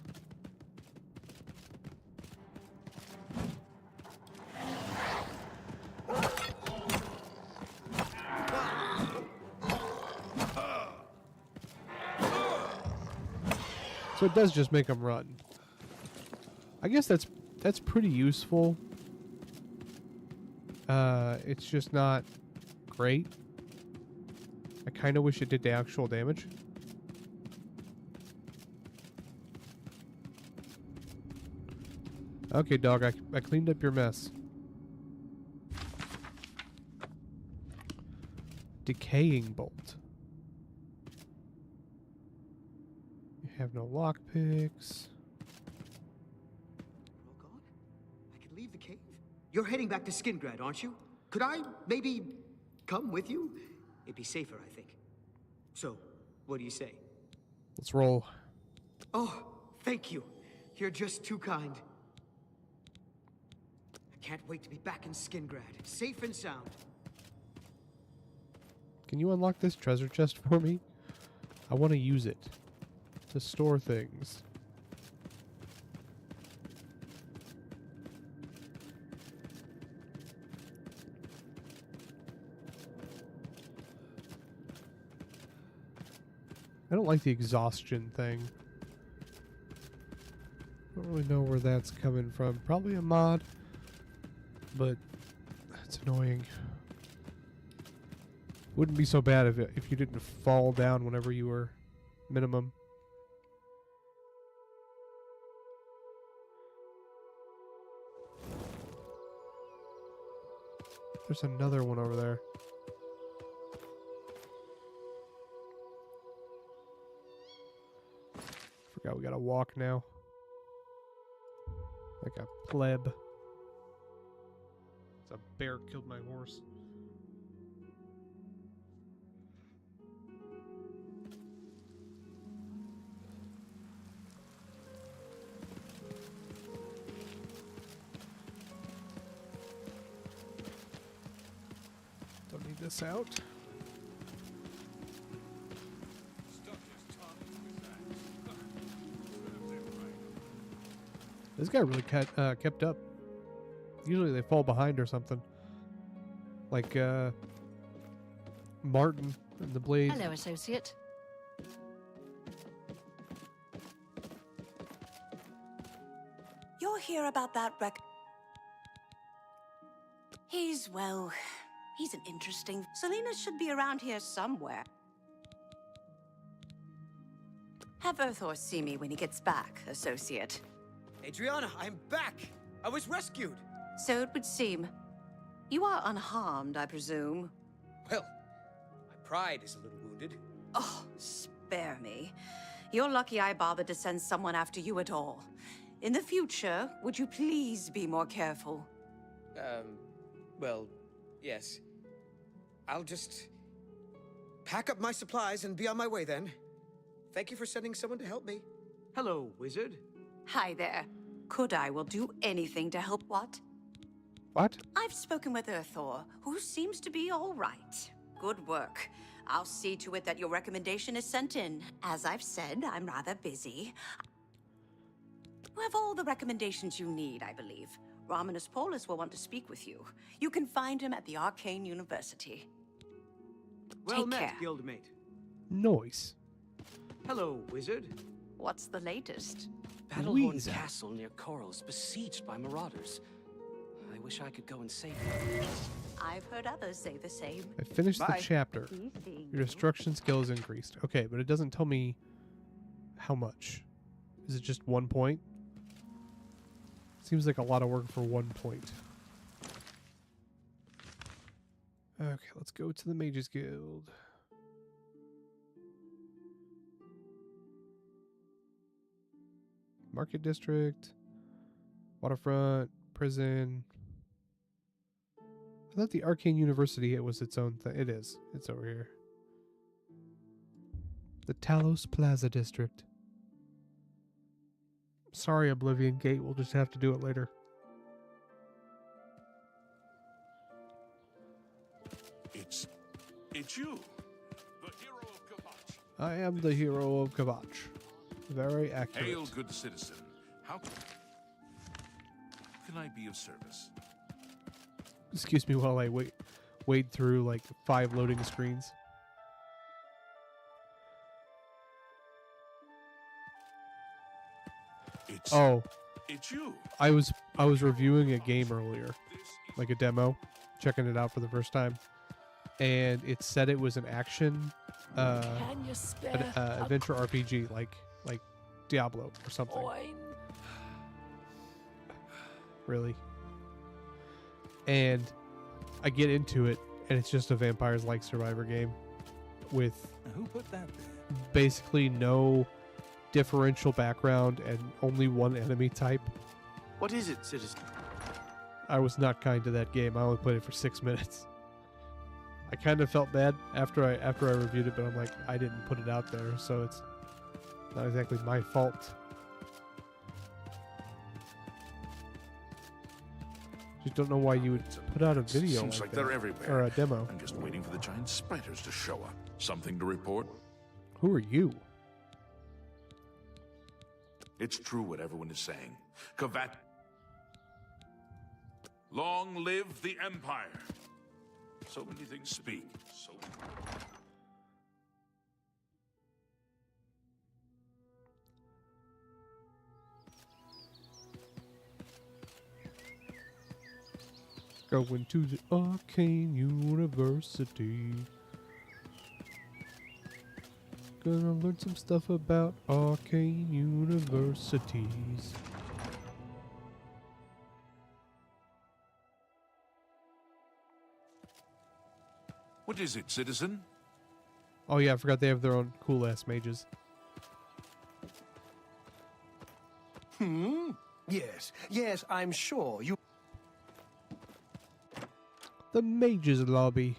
So it does just make them run. I guess that's pretty useful. It's just not great. I kind of wish it did the actual damage. Okay, dog, I cleaned up your mess. Decaying bolt. You have no lockpicks. All gone? I can leave the cave? You're heading back to Skingrad, aren't you? Could I maybe come with you? It'd be safer, I think. So, what do you say? Let's roll. Oh, thank you. You're just too kind. I can't wait to be back in Skingrad, safe and sound. Can you unlock this treasure chest for me? I want to use it to store things. I don't like the exhaustion thing. Don't really know where that's coming from. Probably a mod, but that's annoying. Wouldn't be so bad if you didn't fall down whenever you were minimum. There's another one over there. Forgot we gotta walk now. Like a pleb. It's a bear killed my horse. Don't need this out. This guy really kept up. Usually they fall behind or something. Like Martin and the Blade. Hello, associate. You're here about that He's an interesting... Selena should be around here somewhere. Have Earthor see me when he gets back, associate. Adriana, I'm back! I was rescued! So it would seem. You are unharmed, I presume. Well, my pride is a little wounded. Oh, spare me. You're lucky I bothered to send someone after you at all. In the future, would you please be more careful? Well, yes. I'll just pack up my supplies and be on my way then. Thank you for sending someone to help me. Hello, wizard. Hi there. Kodai will do anything to help what? What? I've spoken with Earthor, who seems to be all right. Good work. I'll see to it that your recommendation is sent in. As I've said, I'm rather busy. You have all the recommendations you need, I believe. Romanus Paulus will want to speak with you. You can find him at the Arcane University. Well Take met, care. guildmate. Noise. Hello, wizard. What's the latest? Battlehorn Castle near Coral is besieged by marauders. I wish I could go and save them. I've heard others say the same. I finished the Bye. chapter. Your destruction skill is increased. Okay, but it doesn't tell me how much. Is it just 1 point? Seems like a lot of work for 1 point. Okay, let's go to the Mages Guild. Market District, Waterfront, Prison. I thought the Arcane University was its own thing. It is. It's over here. The Talos Plaza District. Sorry, Oblivion Gate. We'll just have to do it later. I am the hero of Kavach. Very accurate. Hail, good citizen. How can I be of service? Excuse me while I wade through like 5 loading screens. It's you. I was reviewing a game earlier, like a demo, checking it out for the first time, and it said it was an action adventure RPG like Diablo or something. Really? And I get into it, and it's just a vampires-like survivor game with Who put that there? basically no differential background and only one enemy type. What is it, citizen? I was not kind to that game. I only played it for 6 minutes. I kind of felt bad after I reviewed it, but I'm like, I didn't put it out there, so it's not exactly my fault. Just don't know why you would put out a video. Seems like that, they're everywhere. or a demo. I'm just waiting for the giant spiders to show up. Something to report? Who are you? It's true what everyone is saying. Kavat. Long live the Empire. So many things speak. So Going to the Arcane University. Gonna learn some stuff about Arcane Universities. what is it, citizen? Oh yeah, I forgot they have their own cool ass mages. Yes, I'm sure you. The mages lobby.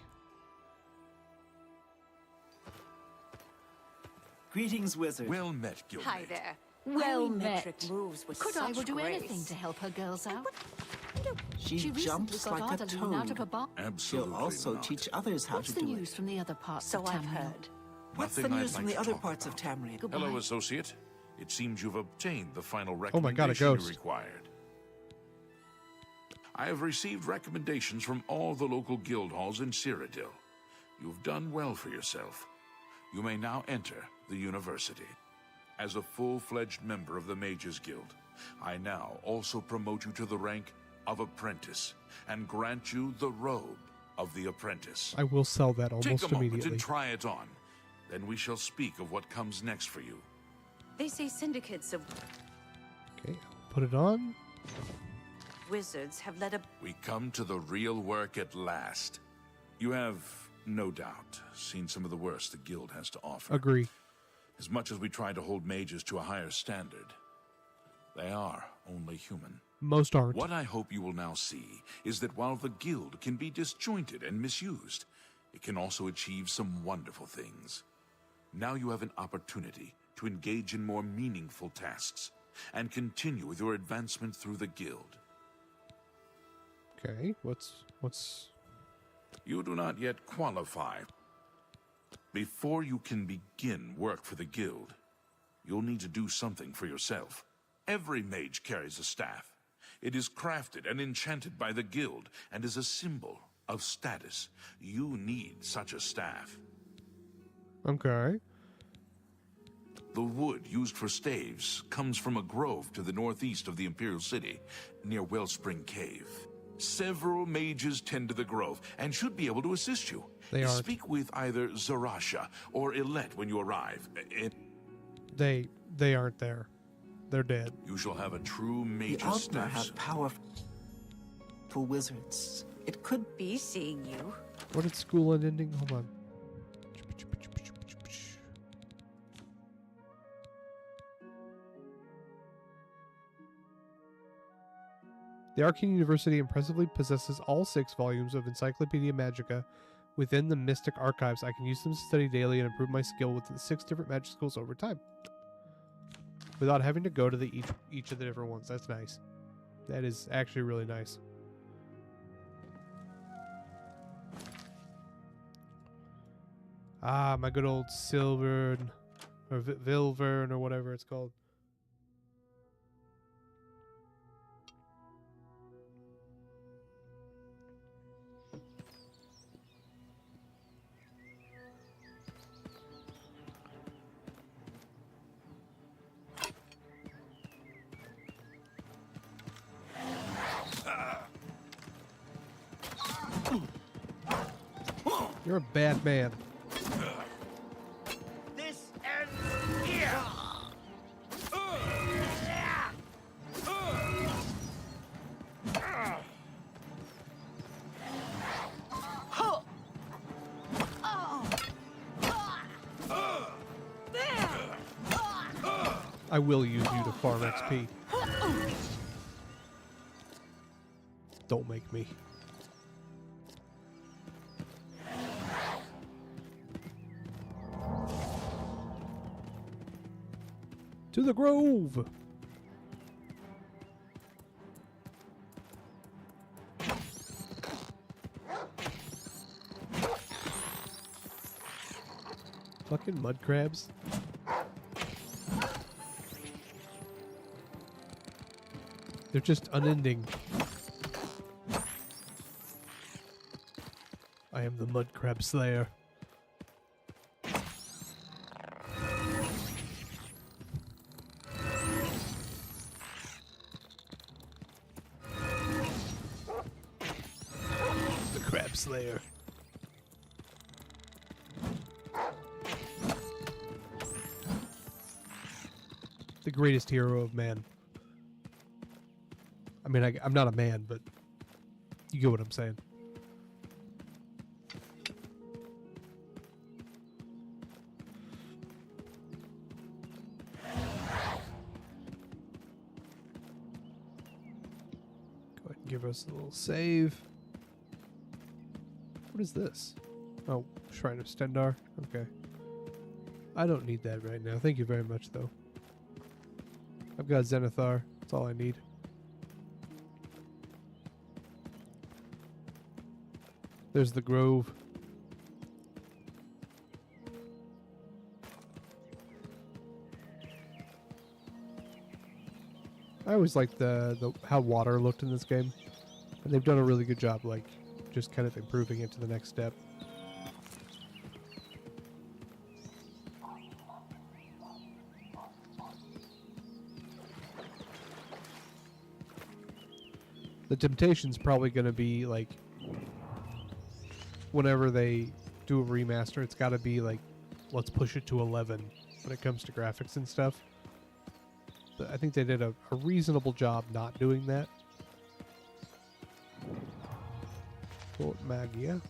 Greetings, wizard. Well met, Guildmate. Hi there. Well Metric met. moves with Could such I will do grace. anything to help her girls out. She recently jumps got like a Ardaline out of toad. a box. Absolutely She'll also not. teach others how What's to the do news it. from the other parts So of I've Tamriel? heard. What's the Nothing I'd news like from the to other talk parts of about. Tamriel? Goodbye. Hello, associate. It seems you've obtained the final Oh recommendation my God, a ghost. you required. I have received recommendations from all the local guild halls in Cyrodiil. You've done well for yourself. You may now enter the university. As a full-fledged member of the Mages Guild, I now also promote you to the rank of apprentice and grant you the robe of the apprentice. I will sell that almost Take a moment immediately. and try it on. Then we shall speak of what comes next for you. They say syndicates of Okay, I'll put it on. wizards have led a... We come to the real work at last. You have, no doubt, seen some of the worst the guild has to offer. Agree. As much as we try to hold mages to a higher standard, they are only human. Most aren't. What I hope you will now see is that while the guild can be disjointed and misused, it can also achieve some wonderful things. Now you have an opportunity to engage in more meaningful tasks and continue with your advancement through the guild. Okay, what's... You do not yet qualify. Before you can begin work for the guild, you'll need to do something for yourself. Every mage carries a staff. It is crafted and enchanted by the guild and is a symbol of status. You need such a staff. Okay. The wood used for staves comes from a grove to the northeast of the Imperial City, near Wellspring Cave. Several mages tend to the grove and should be able to assist you. They aren't. Speak with either Zarasha or Ilette when you arrive. They aren't there. They're dead. You shall have a true The mage's Altmer staff. have powerful wizards. It could be seeing you. What did school end ending? Hold on. The Arcane University impressively possesses all 6 volumes of Encyclopedia Magica within the Mystic Archives. I can use them to study daily and improve my skill with the 6 different magic schools over time, without having to go to each of the different ones. That's nice. That is actually really nice. Ah, my good old Silvern, or Vilvern, or whatever it's called. You're a bad man. This ends here. I will use you to farm XP. Don't make me. To the grove! Fucking mud crabs. They're just unending. I am the mud crab slayer. The crab slayer. The greatest hero of man. I mean, I'm not a man, but you get what I'm saying. Go ahead and give us a little save. What is this? Oh, Shrine of Stendar. Okay. I don't need that right now. Thank you very much, though. I've got Zenithar. That's all I need. There's the grove. I always liked the how water looked in this game, and they've done a really good job, like just kind of improving it to the next step. The temptation's probably going to be like, whenever they do a remaster, it's got to be like, let's push it to 11 when it comes to graphics and stuff. But I think they did a reasonable job not doing that. Fort Magia.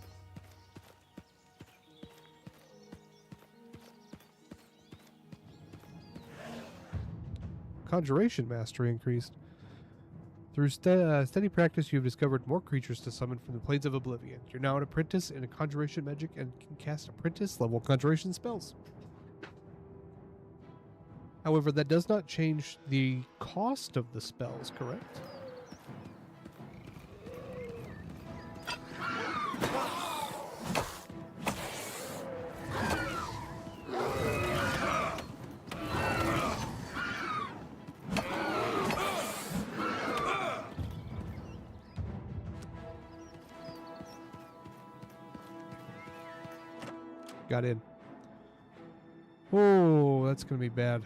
Conjuration mastery increased. Through steady practice, you have discovered more creatures to summon from the Plains of Oblivion. You're now an apprentice in a conjuration magic and can cast apprentice-level conjuration spells. However, that does not change the cost of the spells, correct? Got in. Oh, that's going to be bad.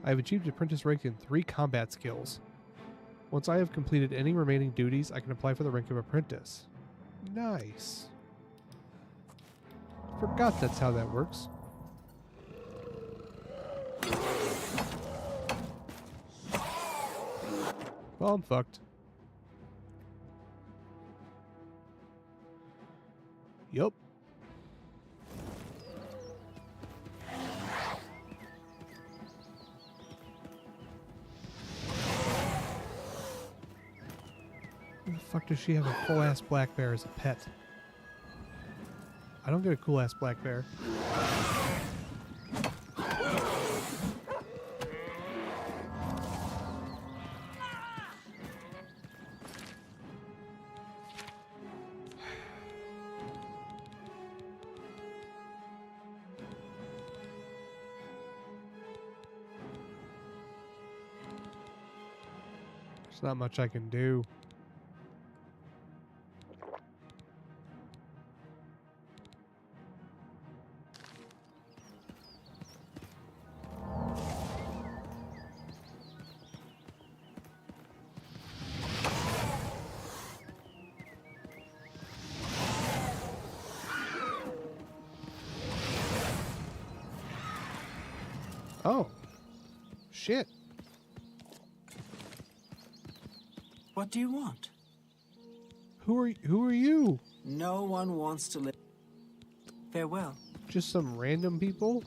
I have achieved apprentice rank in 3 combat skills. Once I have completed any remaining duties, I can apply for the rank of apprentice. Nice. Forgot that's how that works. Well, I'm fucked. Yup. Who the fuck does she have a full-ass black bear as a pet? I don't get a cool-ass black bear. There's not much I can do. Oh, shit. What do you want? Who are you? No one wants to live. Farewell. Just some random people?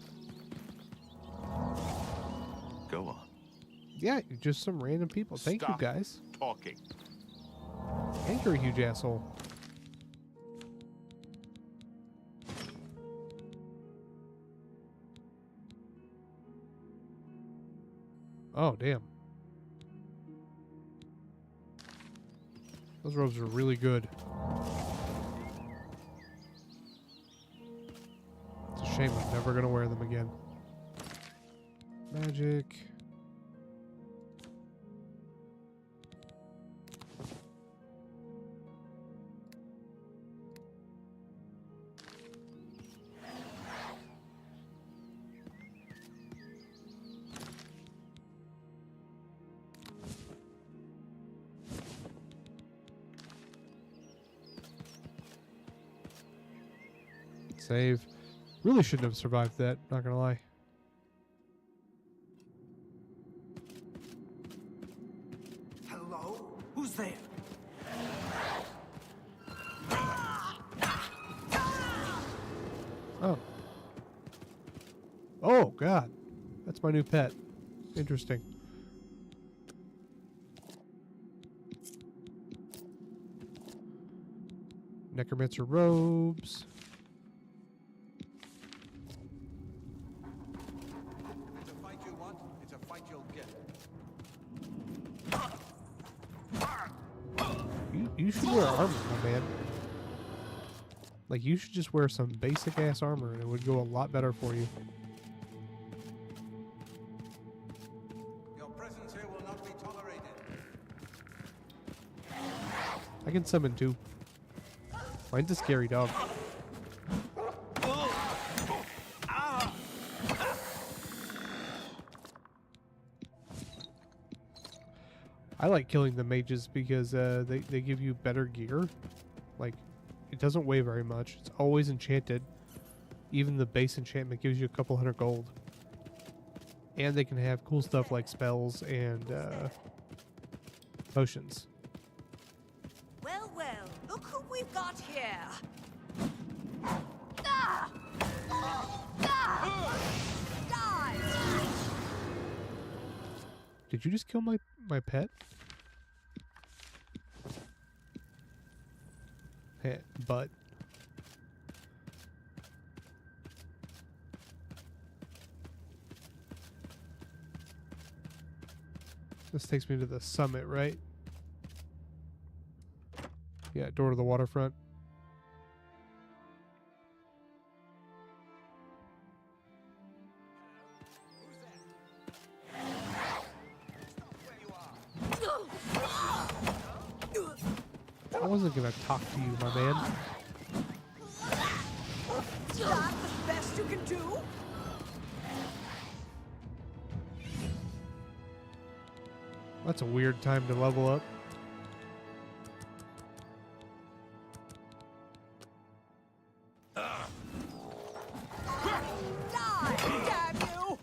Go on. Yeah, just some random people. Thank Stop you, guys. talking. And you're a huge asshole. Oh, damn. Those robes are really good. It's a shame I'm never going to wear them again. Magic. Save. Really shouldn't have survived that, not gonna lie. Hello? Who's there? Oh. Oh, God. That's my new pet. Interesting. Necromancer robes. It's a fight you want, it's a fight you'll get. You should wear armor, my man. Like, you should just wear some basic ass armor and it would go a lot better for you. Your presence here will not be tolerated. I can summon too. Mine's a scary dog. I like killing the mages because they give you better gear. Like, it doesn't weigh very much. It's always enchanted. Even the base enchantment gives you a couple hundred gold. And they can have cool stuff like spells and potions. Well, well, look who we've got here. Ah! Ah! Die! Did you just kill my pet? Hey, butt. This takes me to the summit, right? Yeah, door to the waterfront. I wasn't gonna talk to you, my man. Is that the best you can do? That's a weird time to level up. Die, damn you!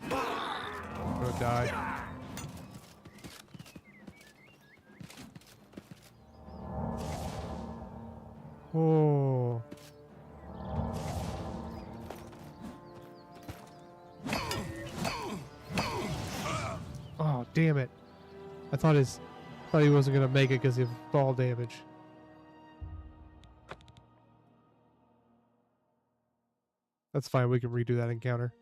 I'm gonna die. Oh. Oh, damn it. I thought he wasn't gonna make it because of fall damage. That's fine, we can redo that encounter.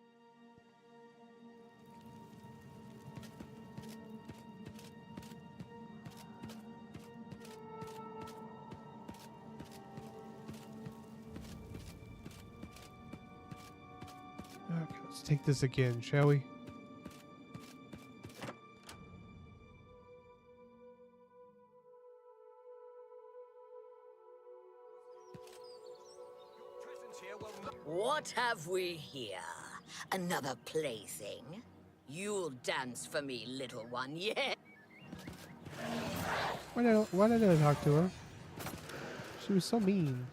Okay, let's take this again, shall we? What have we here? Another plaything? You'll dance for me, little one, yeah? Why did I talk to her? She was so mean.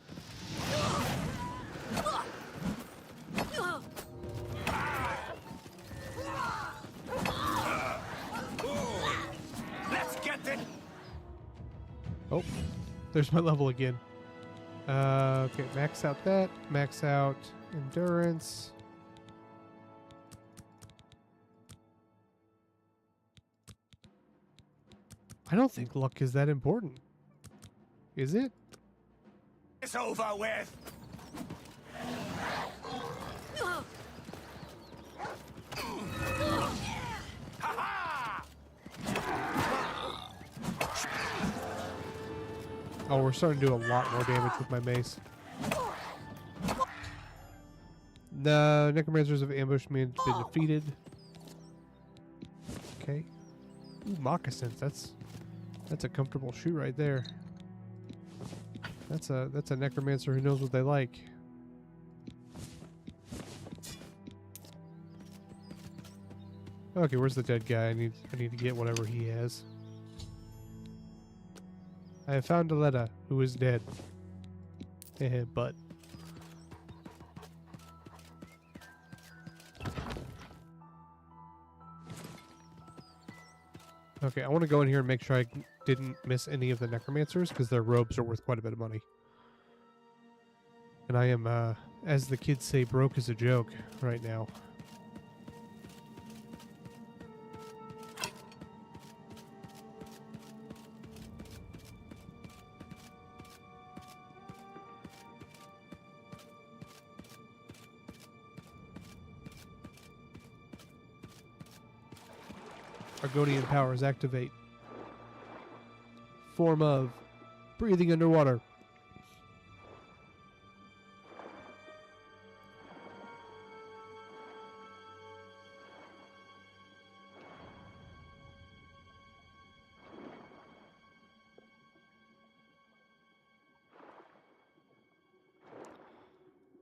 Let's get this. Oh, there's my level again. Okay, max out that. Max out endurance. I don't think luck is that important. Is it? It's over with. Oh, we're starting to do a lot more damage with my mace. The necromancers of ambushed me have been defeated. Okay. Ooh, moccasins. That's a comfortable shoe right there. That's a necromancer who knows what they like. Okay, where's the dead guy? I need to get whatever he has. I have found Aletta, who is dead. But okay, I want to go in here and make sure I didn't miss any of the necromancers, because their robes are worth quite a bit of money. And I am, as the kids say, broke as a joke right now. Argonian powers activate. Form of breathing underwater.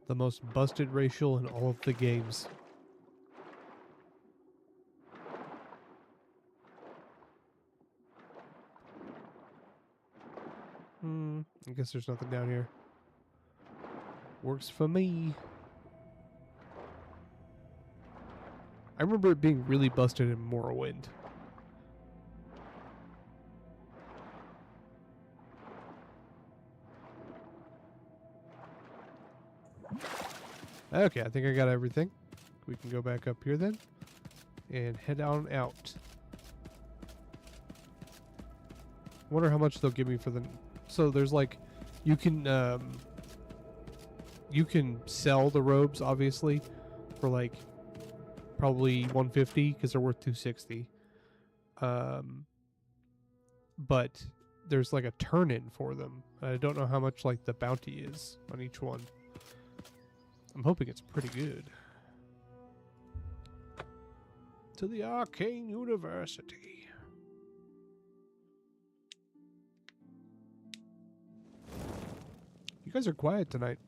The most busted racial in all of the games. I guess there's nothing down here. Works for me. I remember it being really busted in Morrowind. Okay, I think I got everything. We can go back up here then and head on out. Wonder how much they'll give me for the... So there's like, you can sell the robes, obviously, for like probably 150 because they're worth 260. But there's like a turn-in for them. I don't know how much like the bounty is on each one. I'm hoping it's pretty good. To the Arcane University. You guys are quiet tonight.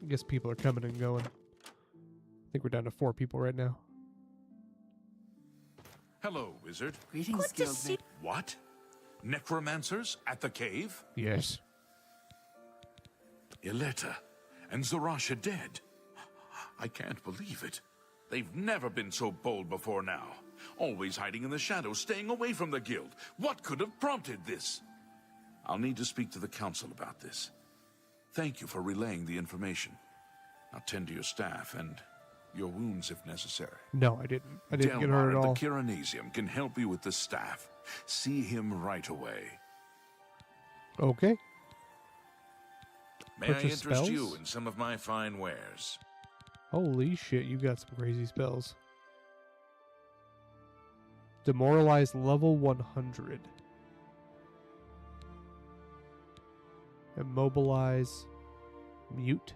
I guess people are coming and going. I think we're down to 4 people right now. Hello, wizard. Greetings, Guildmate. What? Necromancers at the cave? Yes. Ileta and Zarasha dead. I can't believe it. They've never been so bold before now. Always hiding in the shadows, staying away from the guild. What could have prompted this? I'll need to speak to the council about this. Thank you for relaying the information. Now tend to your staff and your wounds if necessary. No, I didn't. I didn't get hurt at all. The Kiranasium can help you with the staff. See him right away. Okay. May I Purchase interest spells? you in some of my fine wares? Holy shit, you got some crazy spells. Demoralize level 100. Immobilize. Mute.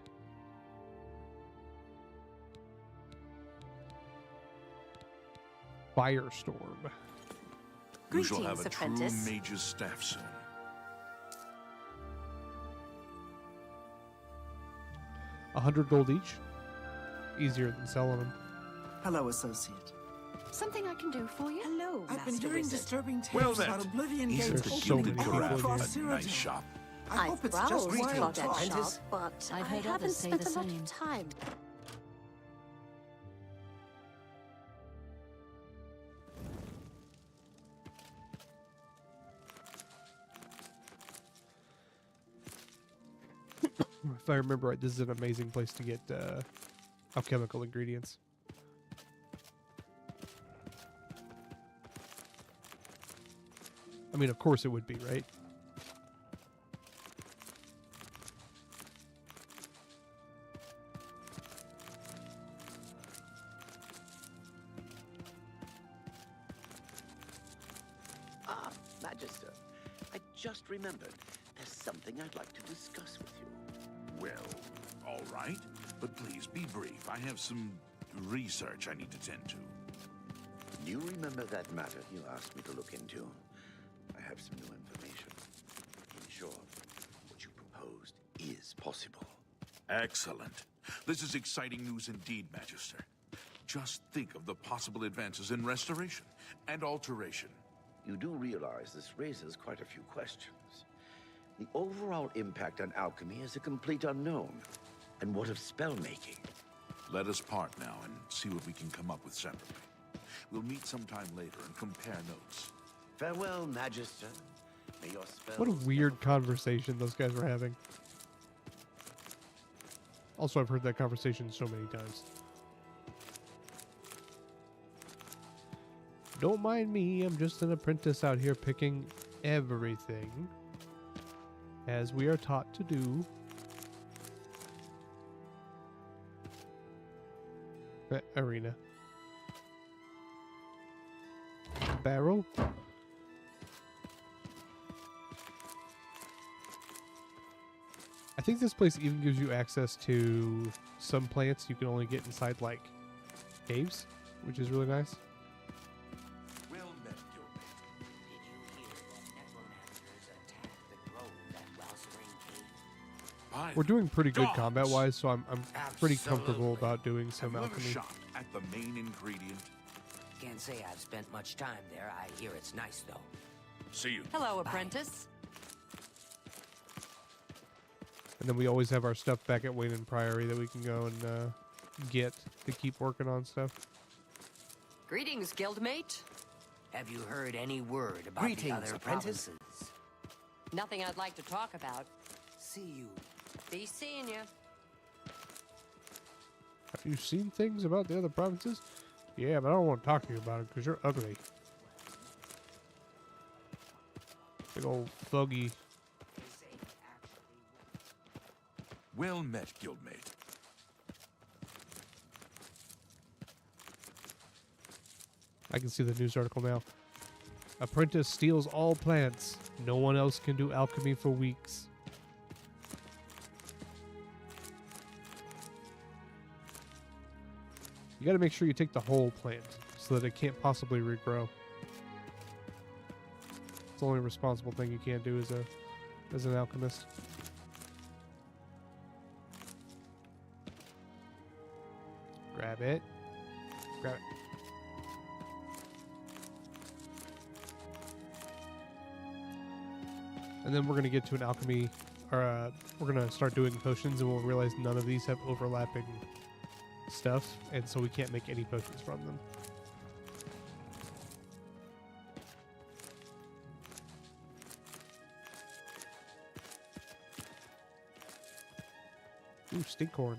Firestorm. You shall have Greetings, a apprentice. true mage's staff soon. 100 gold each. Easier than selling them. Hello, associate. Something I can do for you? Hello, I've been Master hearing Wizard. disturbing Well tales met. about Oblivion He's Gates the so opening many all people across here. a nice Cyrodiil. shop. I hope it's just browsed retail Modlist talk. shop, but I've I heard haven't others say spent the a lot same. of time. If I remember right, this is an amazing place to get alchemical ingredients. I mean, of course it would be, right? Ah, Magister, I just remembered there's something I'd like to discuss with you. Well, all right. But please be brief. I have some research I need to tend to. You remember that matter you asked me to look into? I have some new information. In short, what you proposed is possible. Excellent. This is exciting news indeed, Magister. Just think of the possible advances in restoration and alteration. You do realize this raises quite a few questions. The overall impact on alchemy is a complete unknown. And what of spell-making? Let us part now and see what we can come up with separately. We'll meet sometime later and compare notes. Farewell, Magister. May your spells... What a weird conversation those guys were having. Also, I've heard that conversation so many times. Don't mind me, I'm just an apprentice out here picking everything, as we are taught to do. Arena. Barrel. I think this place even gives you access to some plants you can only get inside, like, caves, which is really nice. Well met, We're doing pretty good combat-wise, so I'm pretty comfortable about doing some Have you ever alchemy. shopped at the main ingredient? Can't say I've spent much time there. I hear it's nice, though. See you. Hello, apprentice. And then we always have our stuff back at Wayne and Priory that we can go and get to keep working on stuff. Greetings, guildmate. Have you heard any word about Greetings, the other apprentice. provinces? Nothing I'd like to talk about. See you. Be seeing you. Have you seen things about the other provinces? Yeah, but I don't want to talk to you about it because you're ugly. Big old fuggy. Well met, guildmate. I can see the news article now. Apprentice steals all plants. No one else can do alchemy for weeks. You got to make sure you take the whole plant so that it can't possibly regrow. It's the only responsible thing you can't do as an alchemist. Grab it. Grab it. And then we're going to get to an alchemy, or we're going to start doing potions, and we'll realize none of these have overlapping stuff, and so we can't make any potions from them. Ooh, stinkhorn.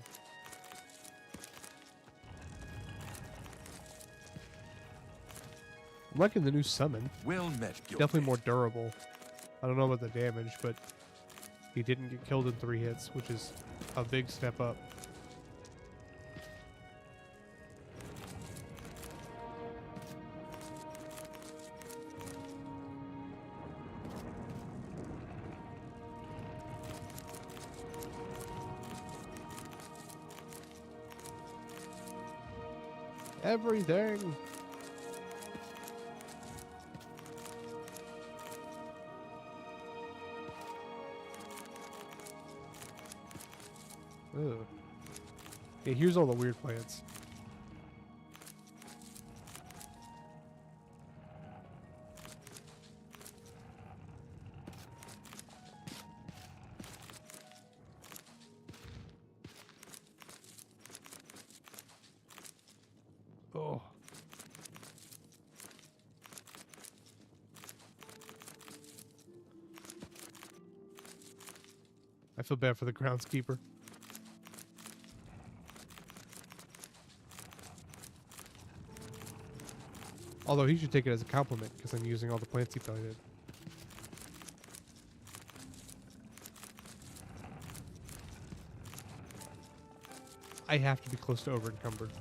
I'm liking the new summon. Well met, guildmate. Definitely more durable. I don't know about the damage, but he didn't get killed in 3 hits, which is a big step up. Everything. Ugh. Yeah, here's all the weird plants. Oh. I feel bad for the groundskeeper. Although he should take it as a compliment because I'm using all the plants he planted. I have to be close to over encumbered.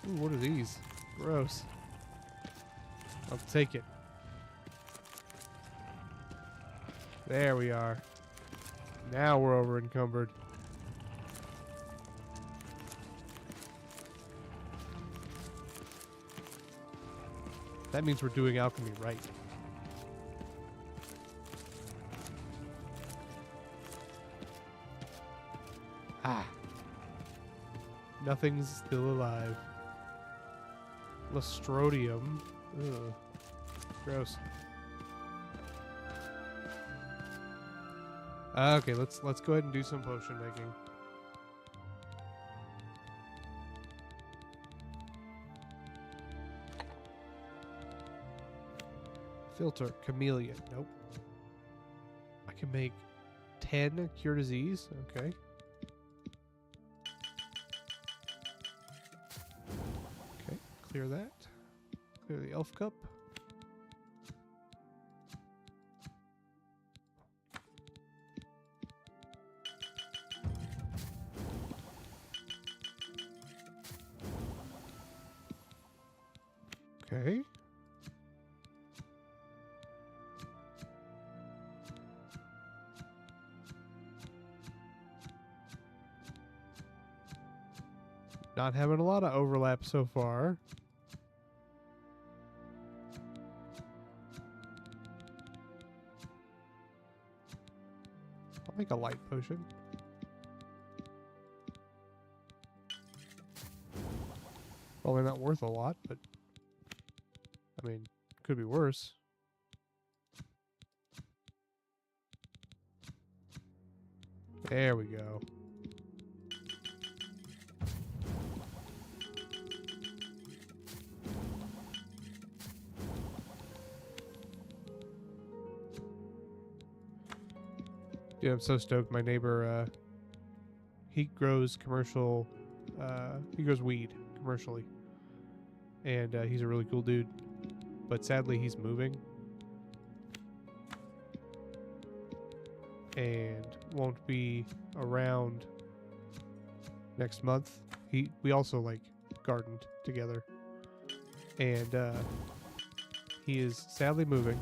Ooh, what are these? Gross. I'll take it. There we are. Now we're over encumbered. That means we're doing alchemy right. Ah. Nothing's still alive. Lestrodium. Ugh. Gross. Okay, let's go ahead and do some potion making. Filter chameleon. Nope. I can make 10 cure disease. Okay. Okay, clear that. Clear the elf cup. Okay. Not having a lot of overlap so far. I'll make a light potion. Probably not worth a lot, but I mean, could be worse. There we go. Dude, I'm so stoked. My neighbor, he grows commercial, he grows weed commercially. And he's a really cool dude. But sadly, he's moving. And won't be around next month. We also like gardened together. And he is sadly moving.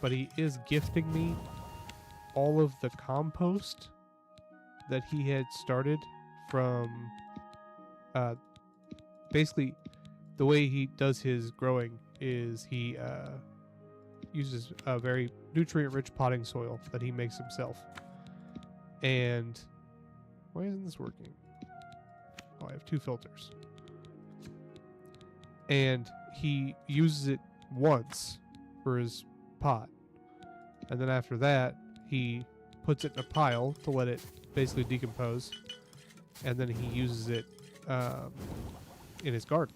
But he is gifting me all of the compost that he had started from basically the way he does his growing is he uses a very nutrient-rich potting soil that he makes himself. And why isn't this working? Oh, I have 2 filters. And he uses it once for his pot. And then after that, he puts it in a pile to let it basically decompose. And then he uses it in his garden.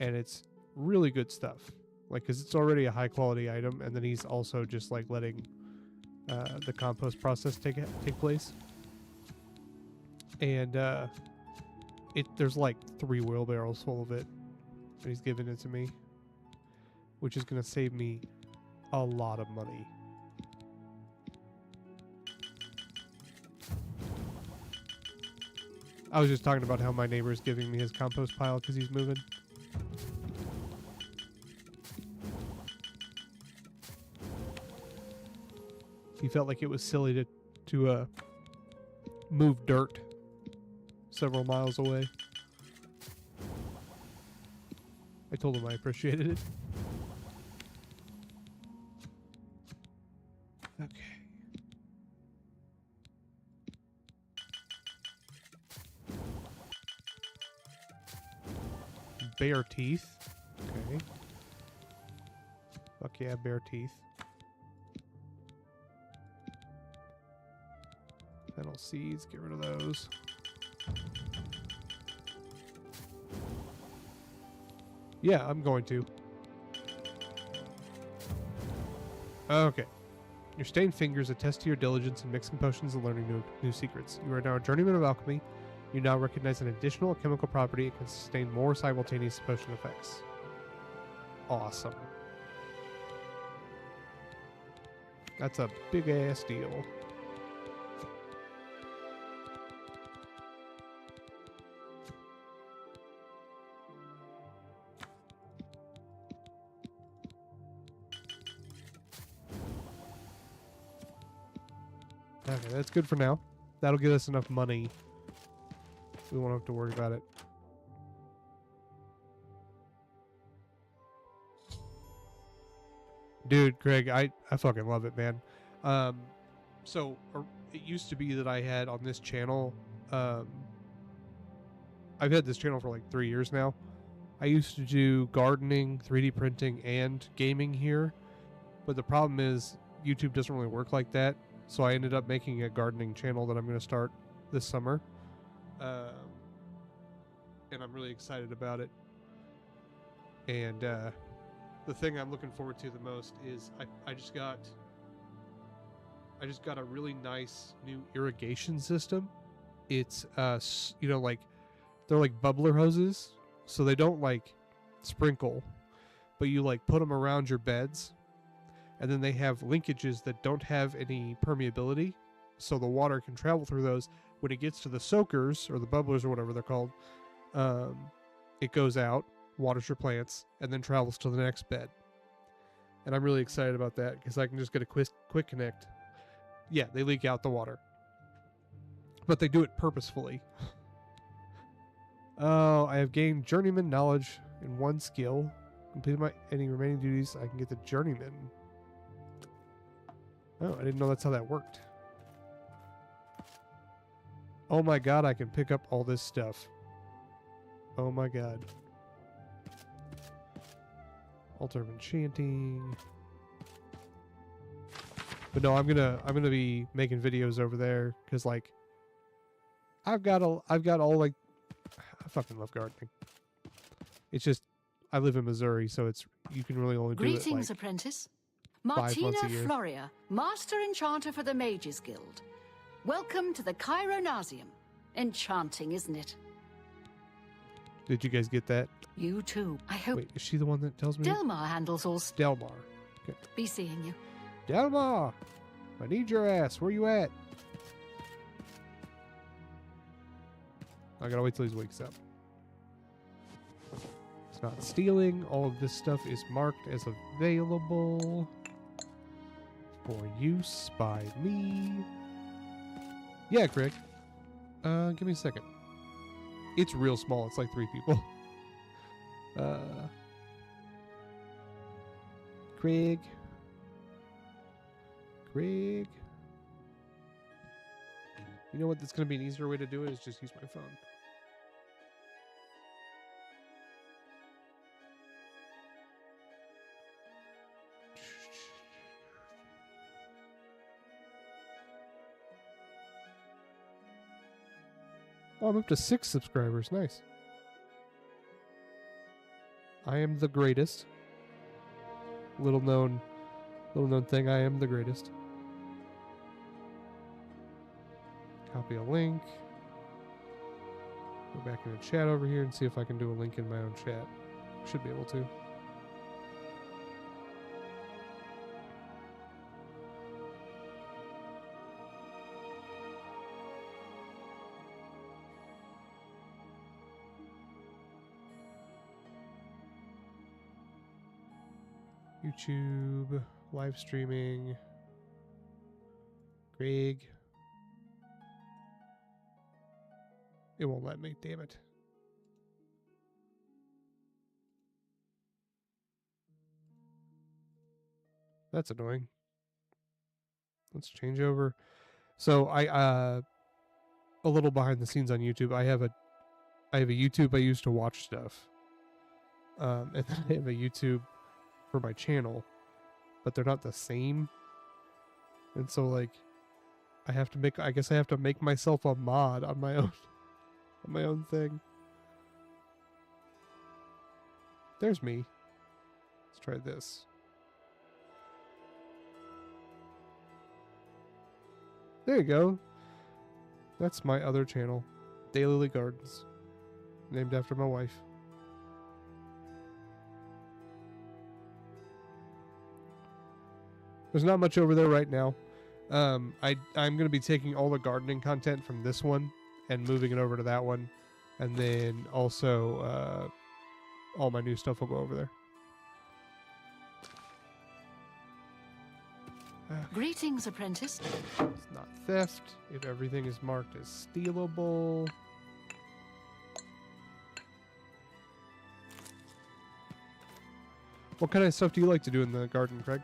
And it's really good stuff. Like, because it's already a high quality item. And then he's also just like letting the compost process take place. And there's like 3 wheelbarrows full of it. And he's giving it to me. Which is going to save me a lot of money. I was just talking about how my neighbor's giving me his compost pile because he's moving. He felt like it was silly to move dirt several miles away. I told him I appreciated it. Okay. Bear teeth. Okay. Fuck yeah, bear teeth. Fennel seeds, get rid of those. Yeah, I'm going to. Okay. Your stained fingers attest to your diligence in mixing potions and learning new secrets. You are now a journeyman of alchemy. You now recognize an additional chemical property. It can sustain more simultaneous potion effects. Awesome. That's a big ass deal. Okay, that's good for now. That'll get us enough money. We won't have to worry about it. Dude, Greg, I fucking love it, man. So it used to be that I had on this channel, I've had this channel for like 3 years now. I used to do gardening, 3D printing, and gaming here. But the problem is YouTube doesn't really work like that. So I ended up making a gardening channel that I'm going to start this summer. And I'm really excited about it. And the thing I'm looking forward to the most is I just got a really nice new irrigation system. It's like they're like bubbler hoses, so they don't like sprinkle, but you like put them around your beds, and then they have linkages that don't have any permeability, so the water can travel through those. When it gets to the soakers or the bubblers or whatever they're called, it goes out, waters your plants, and then travels to the next bed. And I'm really excited about that because I can just get a quick connect. Yeah, they leak out the water, but they do it purposefully. Oh, I have gained journeyman knowledge in 1 skill. Completed any remaining duties, I can get the journeyman. Oh, I didn't know that's how that worked. Oh my god, I can pick up all this stuff. Oh my god. Altar of Enchanting. But no, I'm gonna be making videos over there because like I've got all like I fucking love gardening. It's just I live in Missouri, so you can really only do it Greetings, like apprentice. 5 Martina months a year. Floria, Master Enchanter for the Mages Guild. Welcome to the Chironasium. Enchanting, isn't it? Did you guys get that? You too. I hope. Wait, is she the one that tells me? Delmar handles all. Delmar. Okay. Be seeing you. Delmar! I need your ass. Where you at? I gotta wait till he wakes up. It's not stealing. All of this stuff is marked as available for use by me. Yeah, Craig. Give me a second. It's real small. It's like 3 people. Craig. You know what? That's going to be an easier way to do it is just use my phone. Oh, I'm up to 6 subscribers. Nice. I am the greatest. Little known thing. I am the greatest. Copy a link. Go back in the chat over here and see if I can do a link in my own chat. Should be able to. YouTube, live streaming, Greg. It won't let me, damn it. That's annoying. Let's change over. So I a little behind the scenes on YouTube. I have a YouTube I use to watch stuff. And then I have a YouTube for my channel, but they're not the same. And so like I guess I have to make myself a mod on my own thing. There's me. Let's try this. There you go. That's my other channel, Daylily Gardens, named after my wife. There's not much over there right now. I'm going to be taking all the gardening content from this one and moving it over to that one, and then also all my new stuff will go over there. Greetings, apprentice. It's not theft if everything is marked as stealable. What kind of stuff do you like to do in the garden, Craig?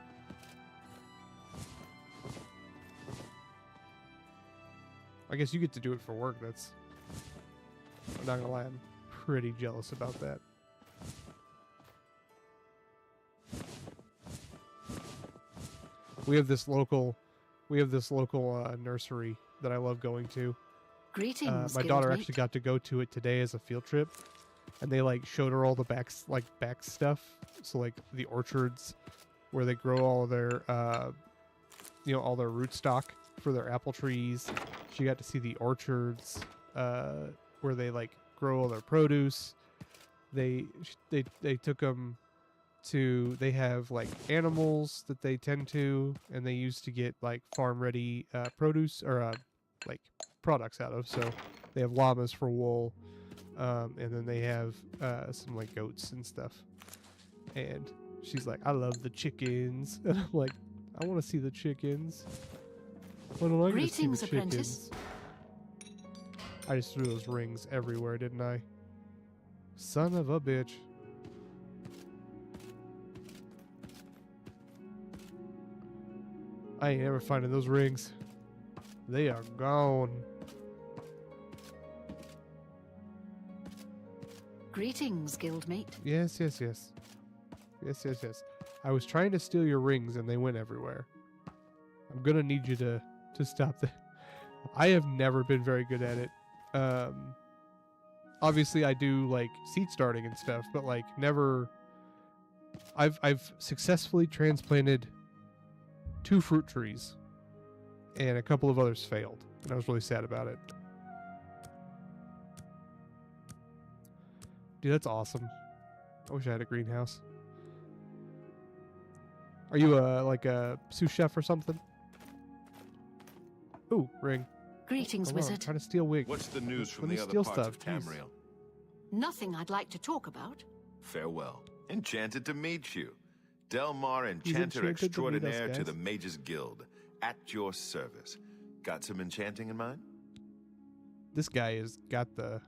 I guess you get to do it for work. I'm not gonna lie, I'm pretty jealous about that. We have this local nursery that I love going to. Greetings, my daughter actually got to go to it today as a field trip, and they like showed her all the back stuff. So like the orchards where they grow all their all their rootstock for their apple trees. She got to see the orchards where they like grow all their produce. They took them to, they have like animals that they tend to, and they used to get like farm ready produce or like products out of. So they have llamas for wool, and then they have some like goats and stuff. And she's like, I love the chickens. And I'm like, I want to see the chickens. When am I going to see the chickens? I just threw those rings everywhere, didn't I? Son of a bitch. I ain't ever finding those rings. They are gone. Greetings, guildmate. Yes. I was trying to steal your rings and they went everywhere. I'm gonna need you to stop that. I have never been very good at it. Obviously I do like seed starting and stuff, but like never. I've successfully transplanted 2 fruit trees, and a couple of others failed, and I was really sad about it. Dude, that's awesome. I wish I had a greenhouse. Are you like a sous chef or something? Ooh, ring. Greetings, wizard. Trying to steal wigs. What's the news from the other parts of Tamriel? Nothing I'd like to talk about. Farewell. Enchanted to meet you. Delmar, enchanter extraordinaire to the Mages Guild. At your service. Got some enchanting in mind? This guy has got the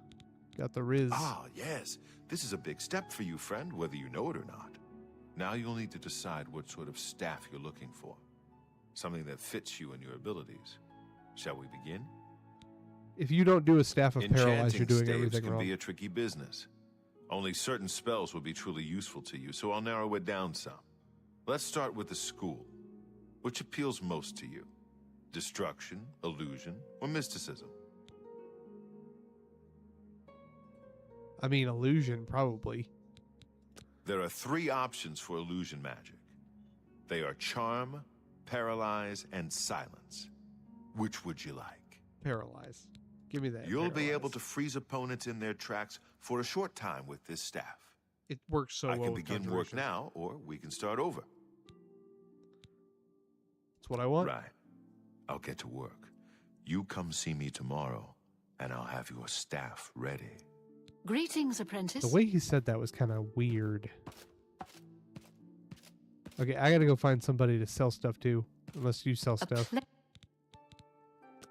riz. Ah, yes. This is a big step for you, friend, whether you know it or not. Now you'll need to decide what sort of staff you're looking for. Something that fits you and your abilities. Shall we begin? If you don't do a staff of paralyze, you're doing everything can wrong. Be a tricky business. Only certain spells will be truly useful to you, so I'll narrow it down some. Let's start with the school. Which appeals most to you? Destruction, illusion, or mysticism? I mean, illusion, probably. There are 3 options for illusion magic. They are charm, paralyze, and silence. Which would you like? Paralyze. Give me that. You'll be able to freeze opponents in their tracks for a short time with this staff. It works so well. I can begin work now, or we can start over. That's what I want. Right. I'll get to work. You come see me tomorrow, and I'll have your staff ready. Greetings, apprentice. The way he said that was kind of weird. Okay, I gotta go find somebody to sell stuff to. Unless you sell stuff.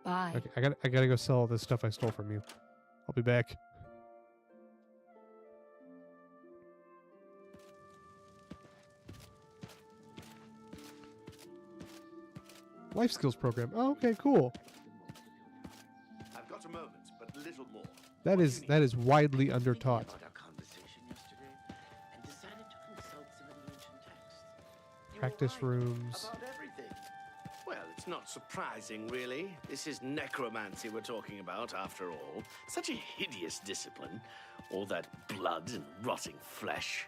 Bye. Okay, I gotta go sell all this stuff I stole from you. I'll be back. Life skills program. Oh, okay, cool. I've got a moment, but little more. That is widely undertaught. Practice rooms. About everything. Well, it's not surprising, really. This is necromancy we're talking about, after all. Such a hideous discipline. All that blood and rotting flesh.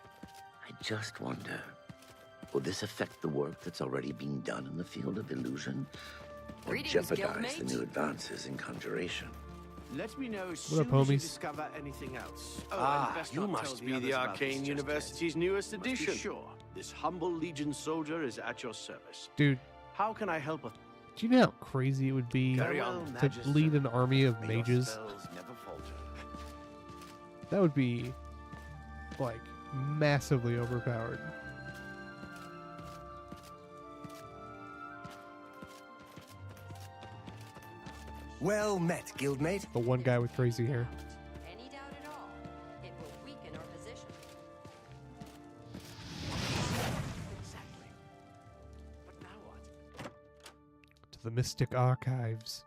I just wonder, will this affect the work that's already being done in the field of illusion? Or Greetings, jeopardize the guildmate. new advances in conjuration? Let me know as What up, soon as you homies? discover anything else. You not tell must be the others about Arcane this just University's newest yet. Must be edition. sure, this humble Legion soldier is at your service. Dude, How can I help? do you know how crazy it would be Carry on, to Magister. lead an army of May your mages? spells never falter. That would be, like, massively overpowered. Well met, guildmate. The one guy with crazy hair. Any doubt at all, it will weaken our position. Exactly. But now what? To the Mystic Archives.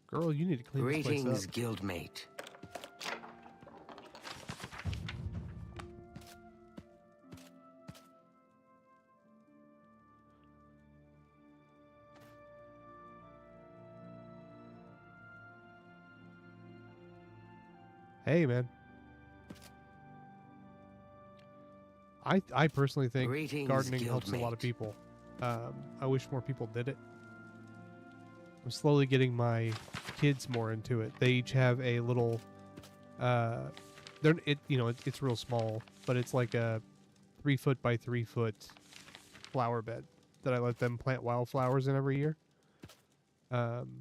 Girl, you need to clean this place Greetings, up. guildmate. Hey, man. I personally think Greetings, gardening helps a lot of guildmate. people. I wish more people did it. I'm slowly getting my kids more into it. They each have a little, it's real small, but it's like a 3 foot by 3 foot flower bed that I let them plant wildflowers in every year. Yeah,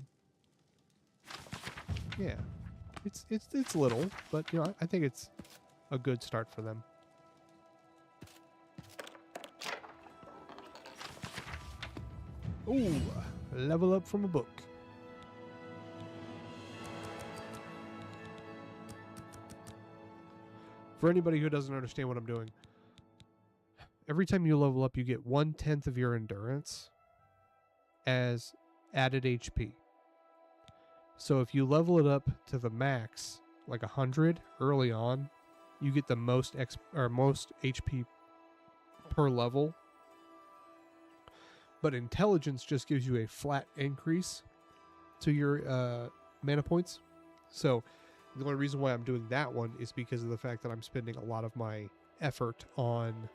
it's little, but I think it's a good start for them. Ooh, level up from a book. For anybody who doesn't understand what I'm doing, every time you level up, you get 1/10 of your endurance as added HP. So if you level it up to the max, like 100 early on, you get the most HP per level. But intelligence just gives you a flat increase to your mana points. So the only reason why I'm doing that one is because of the fact that I'm spending a lot of my effort on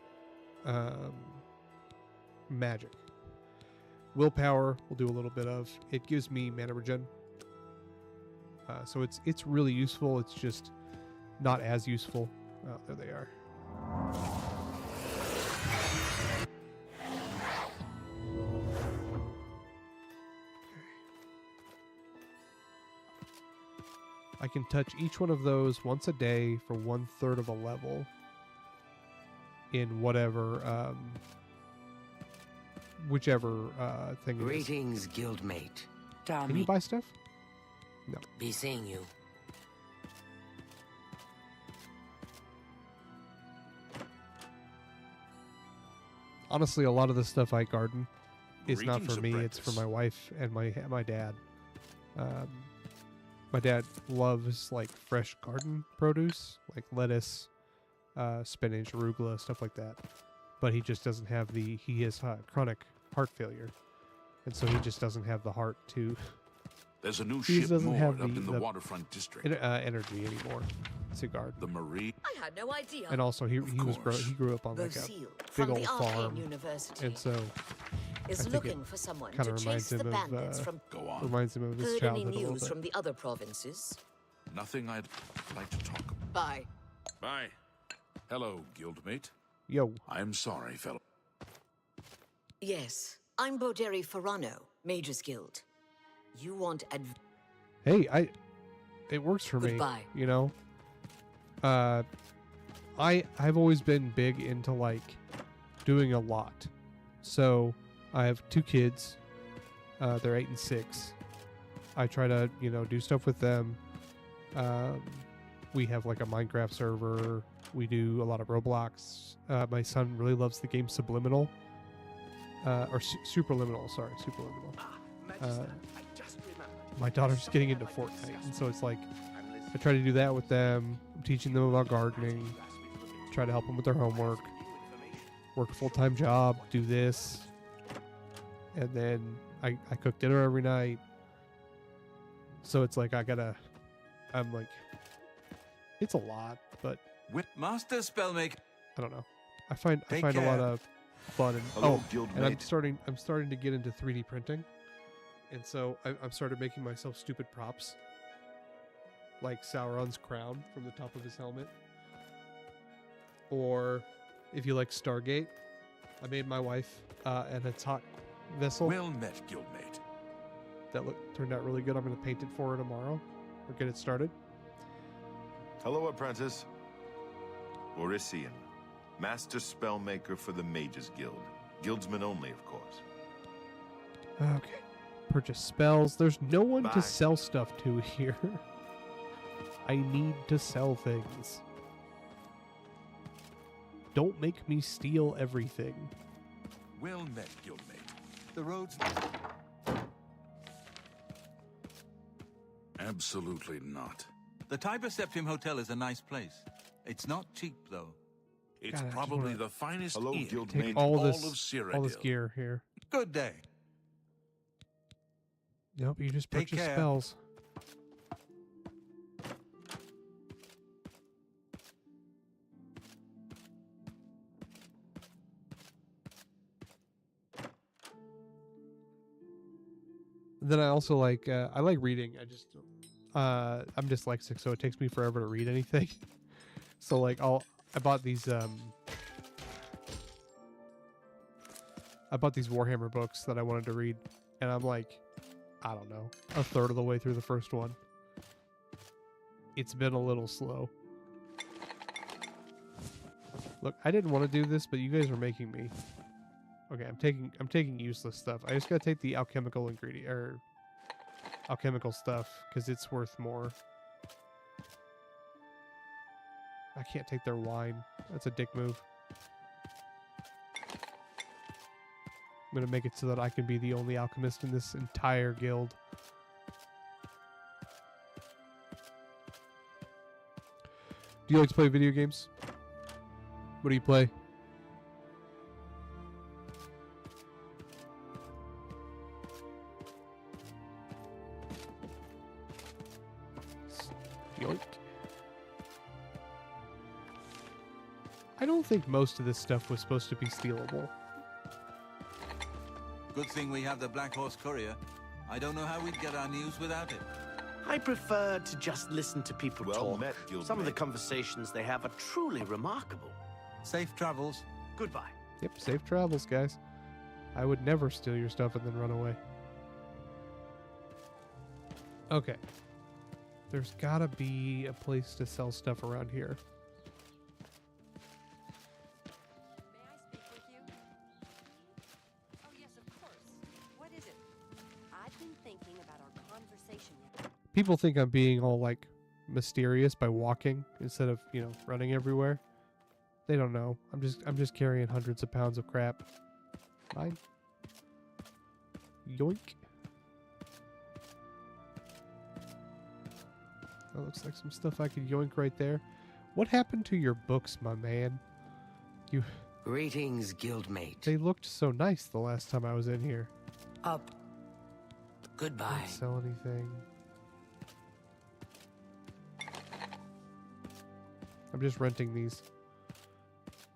magic. Willpower we'll do a little bit of. It gives me mana regen. So it's really useful. It's just not as useful. Oh, there they are. I can touch each one of those once a day for 1/3 of a level in whatever, whichever thing it is. Greetings, guildmate. Can you buy stuff? No. Be seeing you. Honestly, a lot of the stuff I garden is not Greetings for me. It's for apprentice. my wife and my dad. My dad loves like fresh garden produce, like lettuce, spinach, arugula, stuff like that. But he just doesn't have he has chronic heart failure, and so he just doesn't have the heart to. There's a new He ship doesn't have moored up in the the waterfront district. Energy anymore to garden. The Marie. I had no idea. And also he grew up on like a Vocile big from old the Arcane farm, University and so is I think looking it for someone kinda to chase reminds him the of, bandits from. Go on. reminds him of his Heard any childhood a little news bit. from the other provinces? Nothing I'd like to talk about. Bye. Bye. Hello, guildmate. Yo. I'm sorry, fellow. Yes, I'm Boderi Ferrano, Mage's Guild. You want hey, it works for Goodbye. me, you know. I've always been big into like doing a lot. So I have 2 kids. They're 8 and 6. I try to, do stuff with them. We have like a Minecraft server. We do a lot of Roblox. My son really loves the game Subliminal. Superliminal, sorry, Superliminal. My daughter's getting into Fortnite, and so it's like I try to do that with them. I'm teaching them about gardening, try to help them with their homework, work a full-time job, do this, and then I cook dinner every night. So it's like I'm like, it's a lot, but Master Spellmaker. I don't know. I find Take a lot care. of fun and Hello, and I'm guildmate. starting to get into 3D printing, and so I'm started making myself stupid props, like Sauron's crown from the top of his helmet, or if you like Stargate, I made my wife an attack vessel. Well met, guildmate. That turned out really good. I'm going to paint it for her tomorrow, or get it started. Hello, apprentice. Orisian, master spellmaker for the Mages Guild. Guildsmen only, of course. Okay. Purchase spells. There's no one Bye. to sell stuff to here. I need to sell things. Don't make me steal everything. Well met, guildmate. The roads. Absolutely not. The Tiber Septim Hotel is a nice place. It's not cheap, though. It's God, I just probably wanna the finest Hello, inn guildmate. Take in all all this of Cyrodiil. all this gear here. Good day. Nope, you just Take purchase care. spells. Then I also like I like reading. I'm dyslexic, so it takes me forever to read anything. So like I bought these Warhammer books that I wanted to read, and I'm like, I don't know, a third of the way through the first one. It's been a little slow. Look, I didn't want to do this, but you guys are making me. Okay, I'm taking useless stuff. I just gotta take the alchemical ingredient or alchemical stuff because it's worth more. I can't take their wine. That's a dick move. I'm gonna make it so that I can be the only alchemist in this entire guild. Do you like to play video games? What do you play? Yoink. I don't think most of this stuff was supposed to be stealable. Good thing we have the Black Horse Courier. I don't know how we'd get our news without it. I prefer to just listen to people Well talk. met, guildmate. Some of the conversations they have are truly remarkable. Safe travels. Goodbye. Yep, safe travels, guys. I would never steal your stuff and then run away. Okay. There's gotta be a place to sell stuff around here. May I speak with you? Oh, yes, of course. What is it? I've been thinking about our conversation yet. People think I'm being all like mysterious by walking instead of, running everywhere. They don't know. I'm just carrying hundreds of pounds of crap. Mine. Yoink. That looks like some stuff I could yoink right there. What happened to your books, my man? Greetings, guildmate. They looked so nice the last time I was in here. Up. Goodbye. Don't sell anything. I'm just renting these.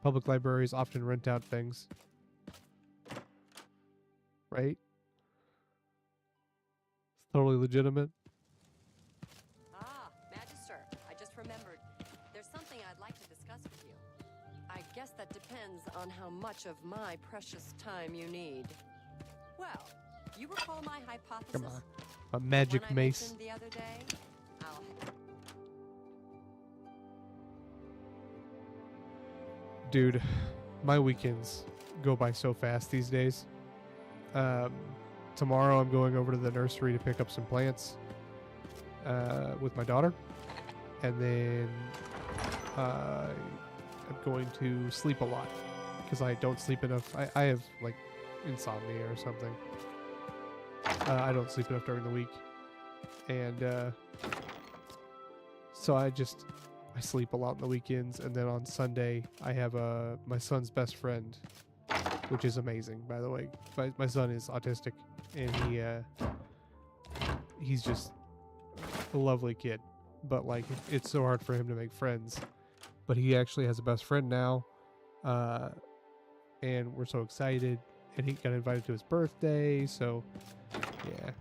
Public libraries often rent out things. Right? It's totally legitimate. Ah, Magister, I just remembered. There's something I'd like to discuss with you. I guess that depends on how much of my precious time you need. Well, you recall my hypothesis? Come on. A magic One I mace. mentioned the other day, I'll Dude, my weekends go by so fast these days. Tomorrow I'm going over to the nursery to pick up some plants with my daughter. And then I'm going to sleep a lot because I don't sleep enough. I have like insomnia or something. I don't sleep enough during the week. And so I sleep a lot on the weekends. And then on Sunday, I have my son's best friend, which is amazing, by the way. My son is autistic, and he's just a lovely kid. But like, it's so hard for him to make friends. But he actually has a best friend now, and we're so excited. And he got invited to his birthday, so yeah.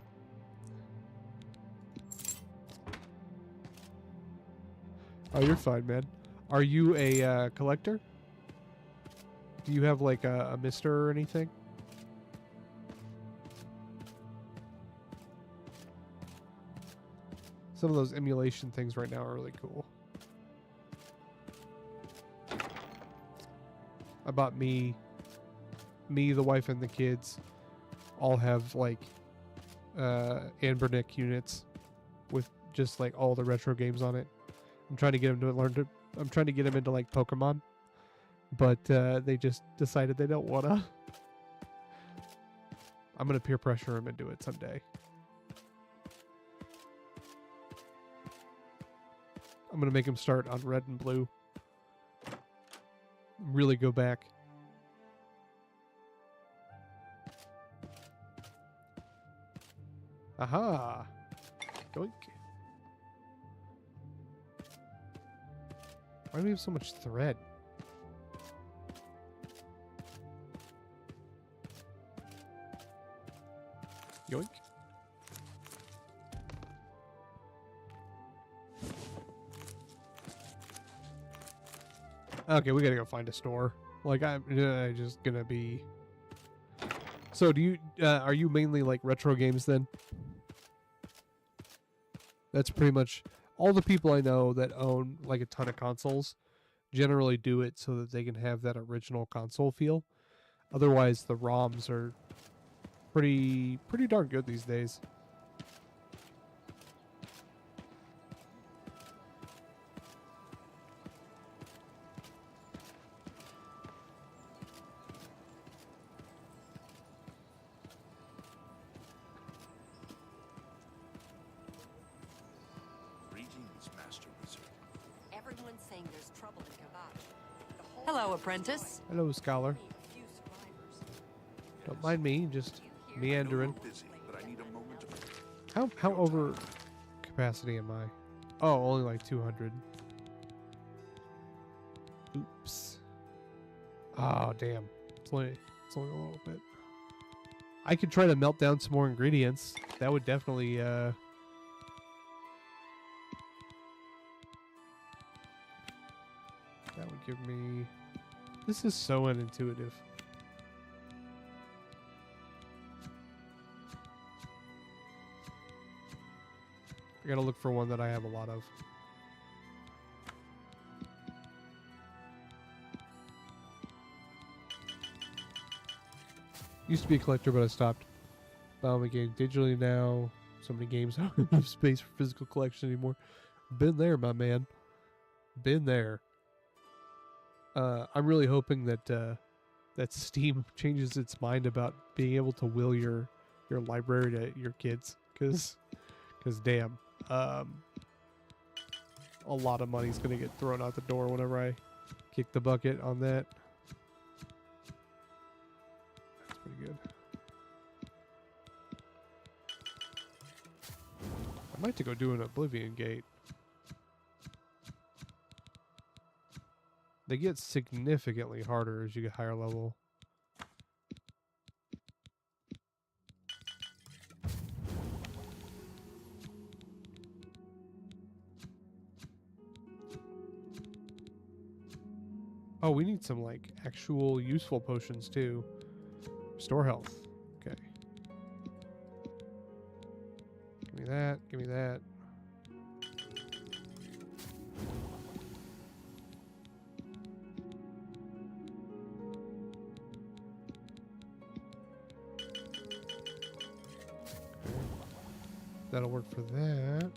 Oh, you're fine, man. Are you a collector? Do you have like a mister or anything? Some of those emulation things right now are really cool. I bought me, the wife, and the kids all have like Anbernic units with just like all the retro games on it. I'm trying to get them I'm trying to get them into like Pokemon, but they just decided they don't wanna. I'm gonna peer pressure them into it someday. I'm gonna make them start on red and blue. Really go back. Aha! Yoink. Why do we have so much thread? Yoink. Okay, we gotta go find a store. Like, I'm just gonna be... So, do you... are you mainly, like, retro games, then? That's pretty much... All the people I know that own, like, a ton of consoles generally do it so that they can have that original console feel. Otherwise, the ROMs are pretty darn good these days. Everyone's saying there's trouble in Kavash. Hello, apprentice. Hello, scholar. Don't mind me, just meandering. How over capacity am I? Oh, only like 200. Oops. Oh, damn. It's only a little bit. I could try to melt down some more ingredients. That would definitely that would give me... This is so unintuitive. I gotta look for one that I have a lot of. Used to be a collector, but I stopped. Buying the game digitally now. So many games, I don't have space for physical collection anymore. Been there, my man. Been there. I'm really hoping that that Steam changes its mind about being able to will your library to your kids, because damn, a lot of money's gonna get thrown out the door whenever I kick the bucket on that. That's pretty good. I might have to go do an Oblivion Gate. They get significantly harder as you get higher level. Oh, we need some like actual useful potions too. Restore health. Okay. me that. Give me that. That'll work for that.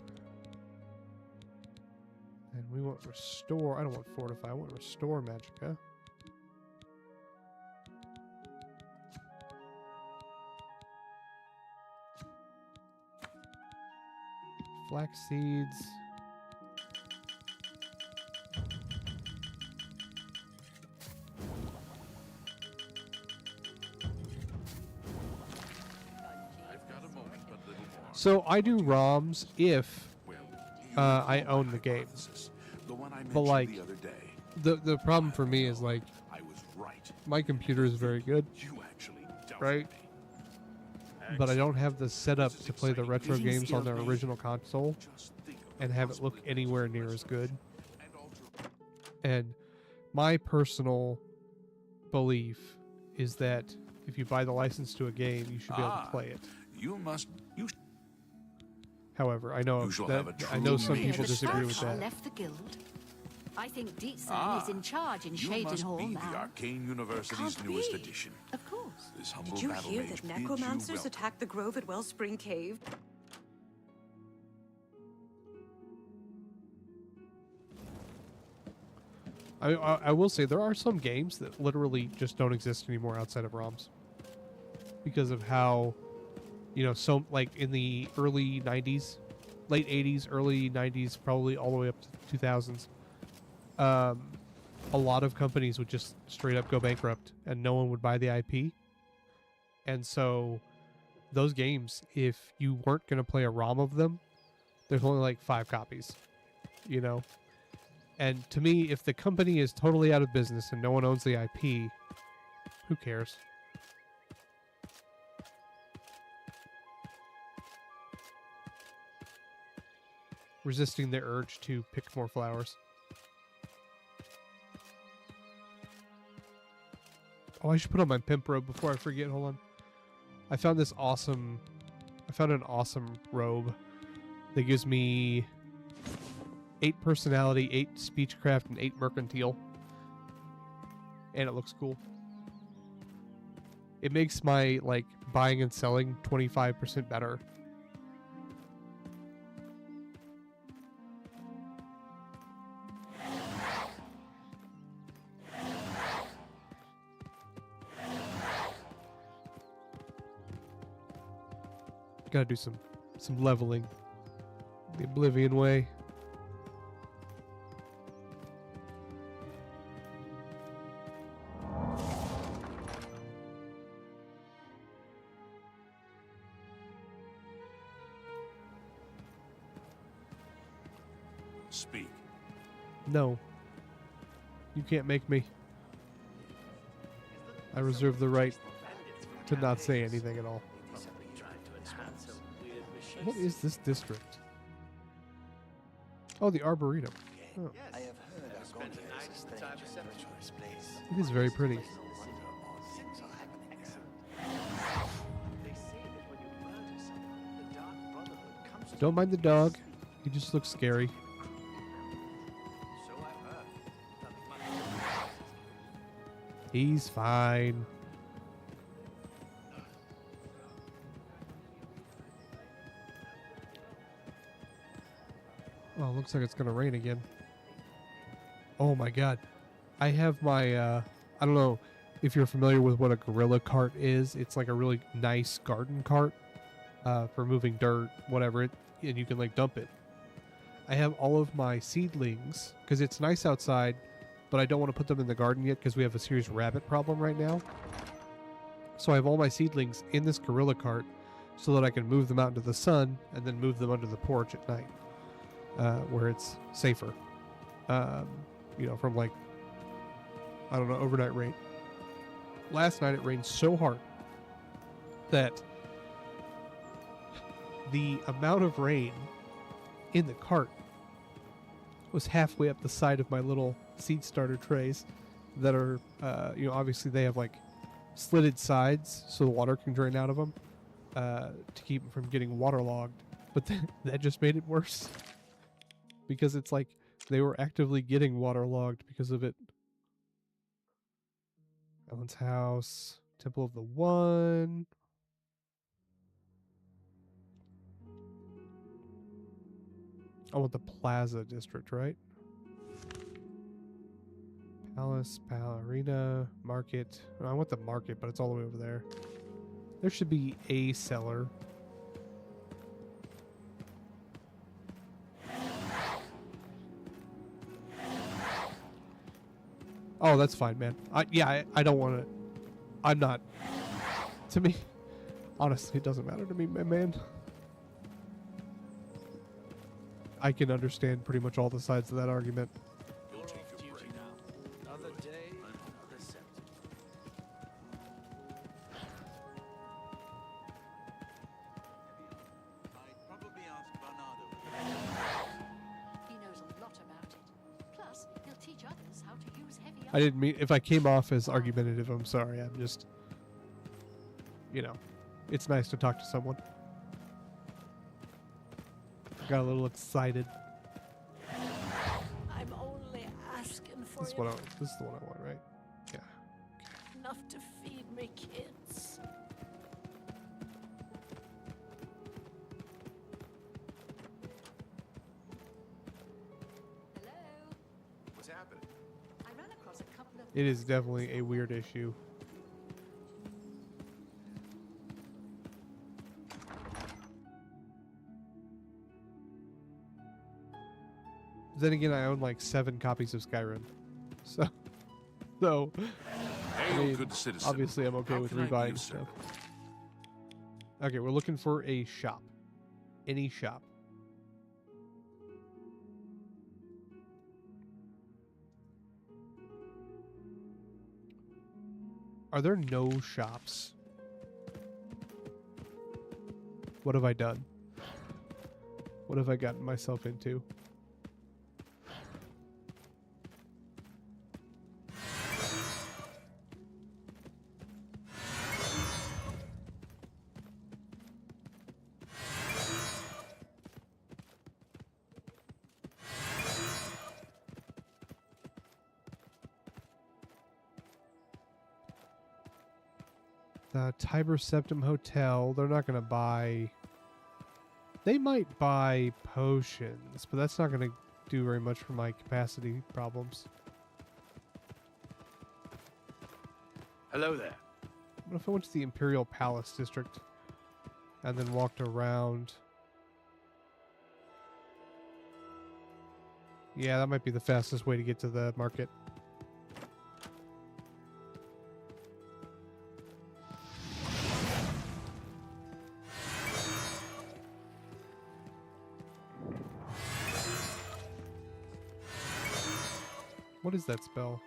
And we want restore. I don't want fortify. I want restore magicka. Flax seeds. So I do ROMs if I own the game. But like the problem for me is like my computer is very good, right? But I don't have the setup to play the retro games on their original console and have it look anywhere near as good. And my personal belief is that if you buy the license to a game, you should be able to play it. However, I know some people disagree with that. Left the guild. I think Dietzel is in charge in Shaden Hall You must be now. the Arcane University's Can't newest be. addition. Of course. This humble Did you battle hear mage that bids you necromancers welcome. attacked the grove at Wellspring Cave? I will say there are some games that literally just don't exist anymore outside of ROMs because of how, you know, so like in the early 90s, late 80s, early 90s, probably all the way up to 2000s, a lot of companies would just straight up go bankrupt and no one would buy the IP. And so those games, if you weren't going to play a ROM of them, there's only like 5 copies, you know? And to me, if the company is totally out of business and no one owns the IP, who cares? Resisting the urge to pick more flowers. Oh, I should put on my pimp robe before I forget. Hold on. I found an awesome robe that gives me 8 personality, 8 speechcraft, and 8 mercantile. And it looks cool. It makes my, like, buying and selling 25% better. Gotta do some leveling the Oblivion way. Speak. No. You can't make me. I reserve the right to not say anything at all. What is this district? Oh, the Arboretum. Oh. I have heard Argondia is a strange and treacherous place. It is very pretty. Don't mind the dog. He just looks scary. He's fine. Oh, looks like it's gonna rain again. Oh my god. I have my, I don't know if you're familiar with what a gorilla cart is. It's like a really nice garden cart for moving dirt, whatever, and you can like dump it. I have all of my seedlings, because it's nice outside, but I don't want to put them in the garden yet because we have a serious rabbit problem right now. So I have all my seedlings in this gorilla cart so that I can move them out into the sun and then move them under the porch at night. Where it's safer, you know, from like, I don't know, overnight rain. Last night it rained so hard that the amount of rain in the cart was halfway up the side of my little seed starter trays that are, you know, obviously they have like slitted sides so the water can drain out of them to keep them from getting waterlogged. But that just made it worse. Because it's like they were actively getting waterlogged because of it. Ellen's house. Temple of the One. I want the Plaza district, right? Palace, Arena, Market. No, I want the Market, but it's all the way over there. There should be a cellar. Oh, that's fine, man. I don't want to... I'm not... To me, honestly, it doesn't matter to me, man. I can understand pretty much all the sides of that argument. Another day, another scepter. He knows a lot about it. Plus, he'll teach others how to use heavy I didn't mean... If I came off as argumentative, I'm sorry. I'm just... You know, it's nice to talk to someone. Got a little excited. I'm only asking for This is the one I want, right? Yeah. enough to feed me kids. What's happening? I ran across a couple of... It is definitely a weird issue. Then again, I own like 7 copies of Skyrim. So I mean, good citizen. obviously I'm okay How with can I be rebuying of stuff. service? Okay, we're looking for a shop. Any shop. Are there no shops? What have I done? What have I gotten myself into? The Tiber Septim Hotel, they're not going to buy... They might buy potions, but that's not going to do very much for my capacity problems. Hello there. What if I went to the Imperial Palace District and then walked around? Yeah, that might be the fastest way to get to the market. What is that spell?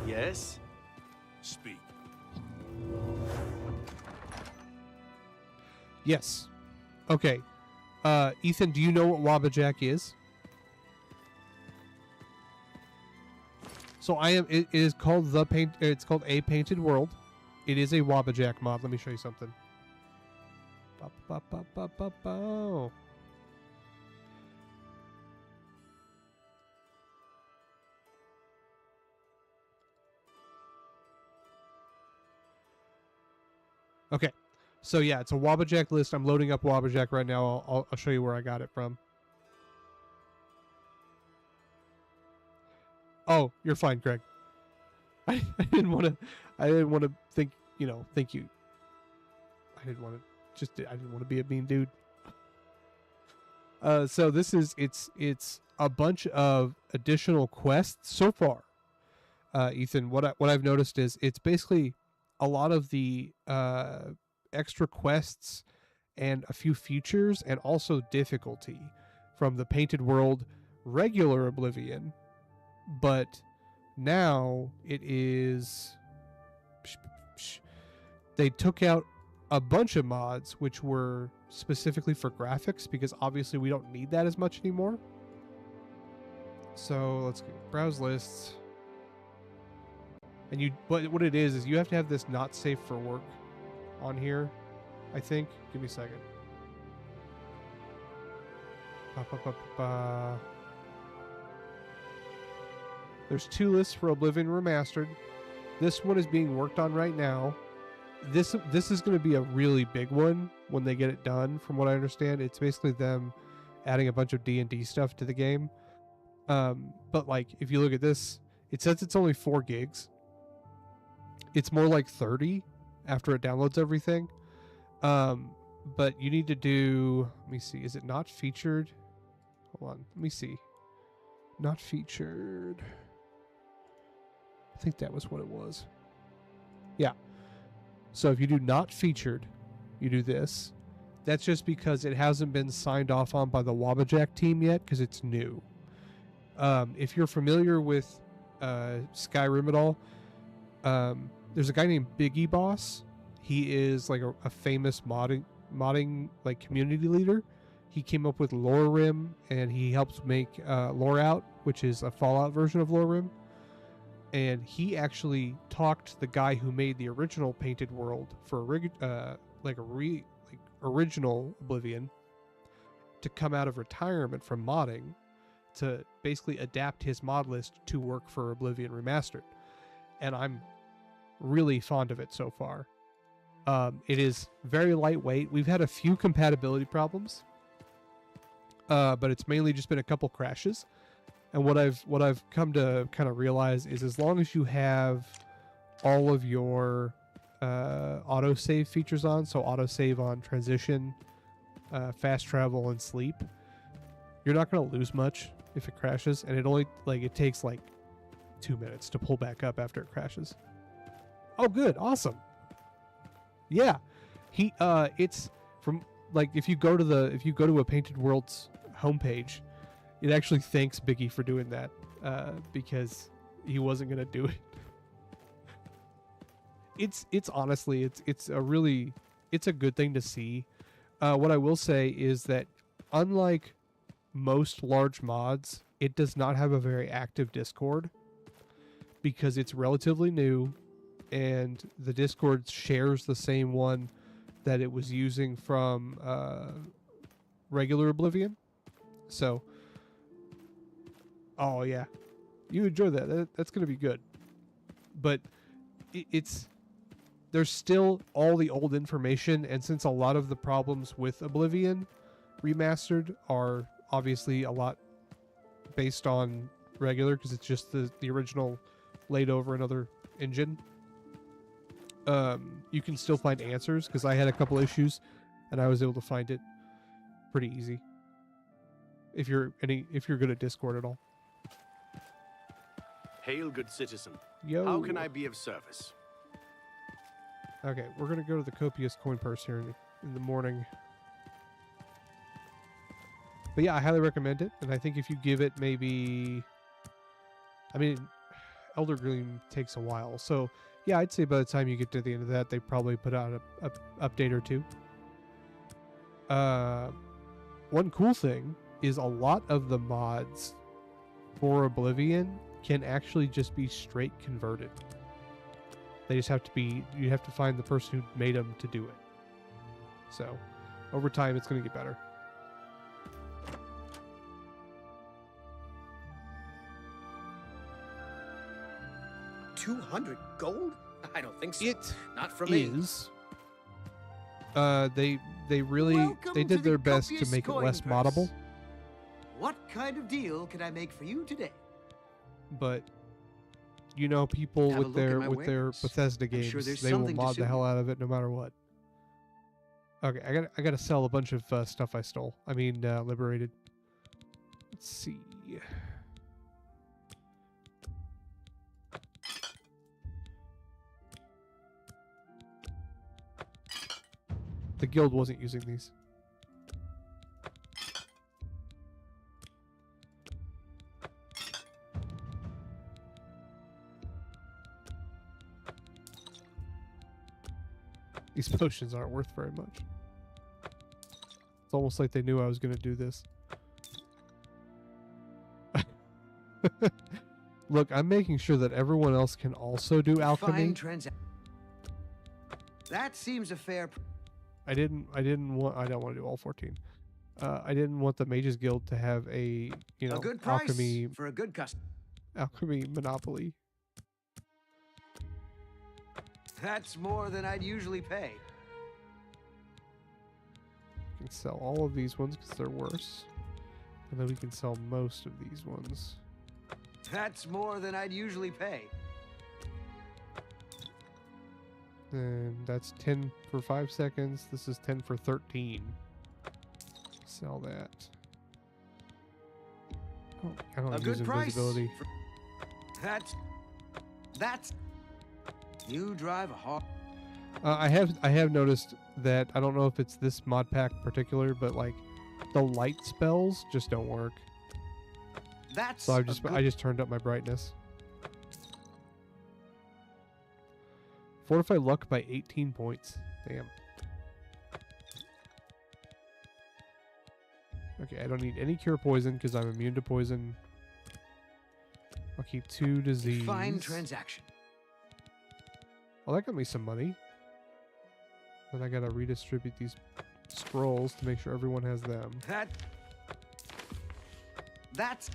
Yes? Speak. Yes. Okay. Ethan, do you know what Wabbajack is? So it is called it's called A Painted World. It is a Wabbajack mod. Let me show you something. Okay, so yeah, it's a Wabbajack list. I'm loading up Wabbajack right now. I'll show you where I got it from. Oh, you're fine, Greg. I didn't want to think you. I didn't want to be a mean dude. So this is it's a bunch of additional quests so far. Ethan, what I've noticed is it's basically a lot of the extra quests and a few features and also difficulty from the Painted World regular Oblivion, but now it is they took out a bunch of mods which were specifically for graphics because obviously we don't need that as much anymore. So let's browse lists. And what it is you have to have this not safe for work on here, I think. Give me a second. There's 2 lists for Oblivion Remastered. This one is being worked on right now. This is going to be a really big one when they get it done. From what I understand, it's basically them adding a bunch of D&D stuff to the game. But like, if you look at this, it says it's only 4 gigs. It's more like 30 after it downloads everything. But you need to do, let me see, is it not featured? Hold on, let me see. Not featured. I think that was what it was. Yeah. So if you do not featured, you do this. That's just because it hasn't been signed off on by the Wabbajack team yet, because it's new. If you're familiar with Skyrim at all, there's a guy named Biggie Boss. He is like a famous modding like community leader. He came up with Lorerim, and he helps make Loreout, which is a Fallout version of Lorerim. And he actually talked the guy who made the original Painted World for original Oblivion to come out of retirement from modding to basically adapt his mod list to work for Oblivion Remastered. And I'm really fond of it so far. It is very lightweight. We've had a few compatibility problems, but it's mainly just been a couple crashes. And what I've come to kind of realize is, as long as you have all of your autosave features on, so autosave on transition, fast travel, and sleep, you're not going to lose much if it crashes. And it takes like 2 minutes to pull back up after it crashes. Oh, good, awesome. Yeah, it's from like if you go to a Painted World's homepage, it actually thanks Biggie for doing that because he wasn't gonna do it. It's honestly it's a good thing to see. What I will say is that unlike most large mods, it does not have a very active Discord because it's relatively new, and the Discord shares the same one that it was using from regular Oblivion. So, oh yeah, you enjoy that. That's going to be good. But there's still all the old information, and since a lot of the problems with Oblivion Remastered are obviously a lot based on regular, because it's just the original laid over another engine, you can still find answers, because I had a couple issues and I was able to find it pretty easy if you're good at Discord at all. Hail, good citizen. Yo. How can I be of service? Okay, we're gonna go to the copious coin purse here in the morning. But yeah, I highly recommend it, and I think if you give it maybe, I mean, Elder Gleam takes a while, so yeah, I'd say by the time you get to the end of that, they probably put out a update or two. One cool thing is a lot of the mods for Oblivion can actually just be straight converted. They just have to be, you have to find the person who made them to do it. So, over time, it's going to get better. $200 gold? I don't think so. It not from me. Is. They really did their best to make it less moddable. What kind of deal can I make for you today? But you know, people with their Bethesda games, they will mod the hell out of it no matter what. Okay, I gotta sell a bunch of stuff I stole. I mean, liberated. Let's see. The guild wasn't using these. These potions aren't worth very much. It's almost like they knew I was going to do this. Look, I'm making sure that everyone else can also do alchemy. That seems a fair. I don't want to do all 14. I didn't want the Mages Guild to have a good price alchemy for a good customer. Alchemy monopoly. That's more than I'd usually pay. We can sell all of these ones because they're worse, and then we can sell most of these ones. That's more than I'd usually pay. And that's 10 for 5 seconds. This is 10 for 13. Sell that. Oh, I don't use invisibility. That's. You drive a hard. I have noticed that, I don't know if it's this mod pack particular, but like the light spells just don't work. So I just turned up my brightness. Fortify luck by 18 points. Damn. Okay, I don't need any cure poison because I'm immune to poison. I'll keep 2 disease. Fine transaction. Well, that got me some money. Then I gotta redistribute these scrolls to make sure everyone has them. That's.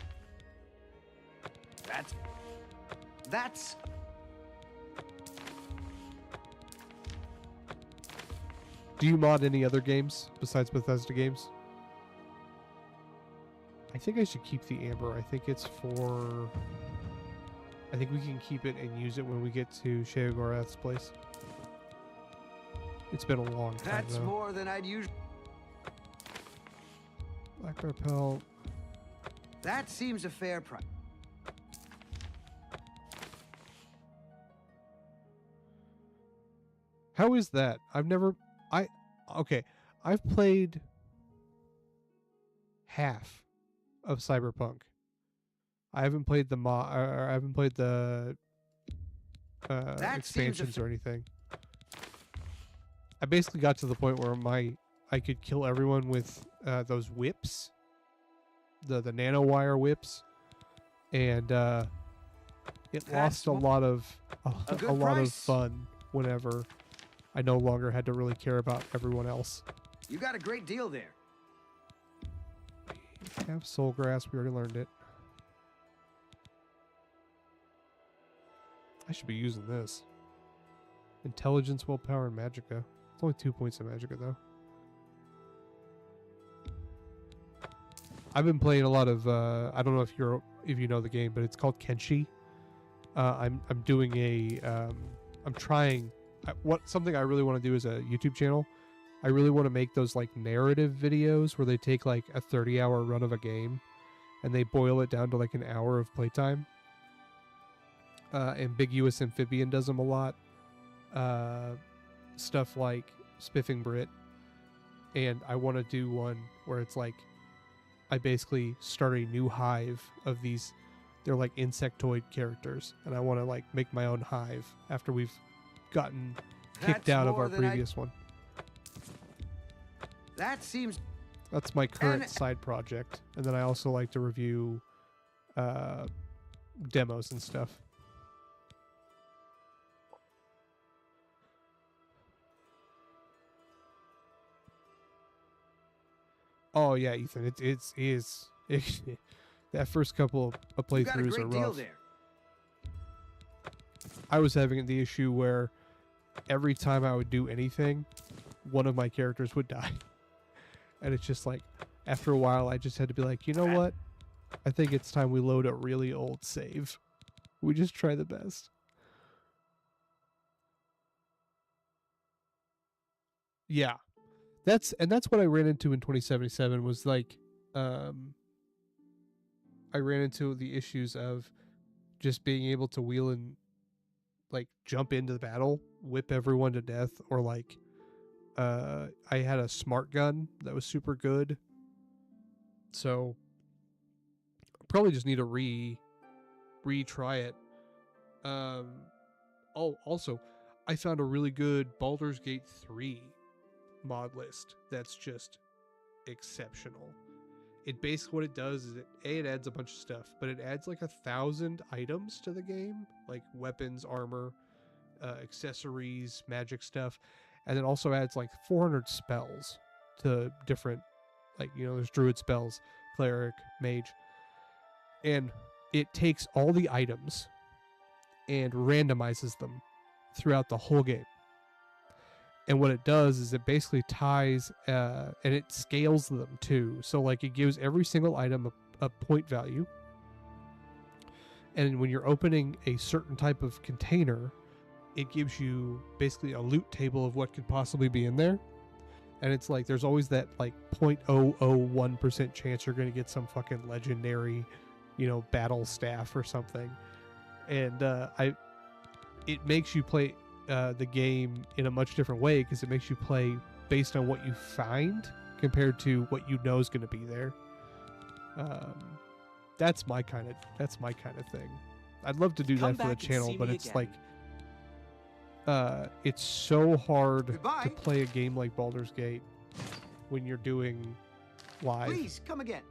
Do you mod any other games besides Bethesda games? I think I should keep the Amber. I think it's for... I think we can keep it and use it when we get to Sheogorath's place. It's been a long time, That's though. more than I'd usually... Black Repel. That seems a fair price. How is that? Okay, I've played half of Cyberpunk. I haven't played the expansions or anything. I basically got to the point where I could kill everyone with those whips, the nanowire whips, and it lost a lot of fun whenever I no longer had to really care about everyone else. You got a great deal there. Have soul grass. We already learned it. I should be using this. Intelligence, willpower, and magicka. It's only 2 points of magicka, though. I've been playing a lot of. I don't know if you know the game, but it's called Kenshi. I'm doing a. I'm trying. Something I really want to do is a YouTube channel. I really want to make those like narrative videos where they take like a 30-hour run of a game and they boil it down to like an hour of playtime. Ambiguous Amphibian does them a lot. Stuff like Spiffing Brit. And I want to do one where it's like I basically start a new hive of these. They're like insectoid characters. And I want to like make my own hive after we've gotten kicked out of our previous one. That seems... That's my current side project. And then I also like to review demos and stuff. Oh yeah, Ethan, it is that first couple of playthroughs are rough. I was having the issue where every time I would do anything, one of my characters would die. And it's just like, after a while, I just had to be like, you know what? I think it's time we load a really old save. We just try the best. Yeah. That's what I ran into in 2077 was like, I ran into the issues of just being able to wheel and like jump into the battle, whip everyone to death, or like I had a smart gun that was super good. So probably just need to retry it. Also I found a really good Baldur's Gate 3 mod list that's just exceptional. it basically what it does is it adds a bunch of stuff, but it adds like 1,000 items to the game, like weapons, armor, accessories, magic stuff, and it also adds like 400 spells to different, like, you know, there's druid spells, cleric, mage, and it takes all the items and randomizes them throughout the whole game. And what it does is it basically ties, and it scales them too. So like it gives every single item a point value. And when you're opening a certain type of container, it gives you basically a loot table of what could possibly be in there. And it's like, there's always that like 0.001% chance you're going to get some fucking legendary, you know, battle staff or something. And it makes you play the game in a much different way, because it makes you play based on what you find compared to what you know is going to be there. That's my kind of thing. I'd love to do that for the channel, but it's like it's so hard to play a game like Baldur's Gate when you're doing live. Please come again.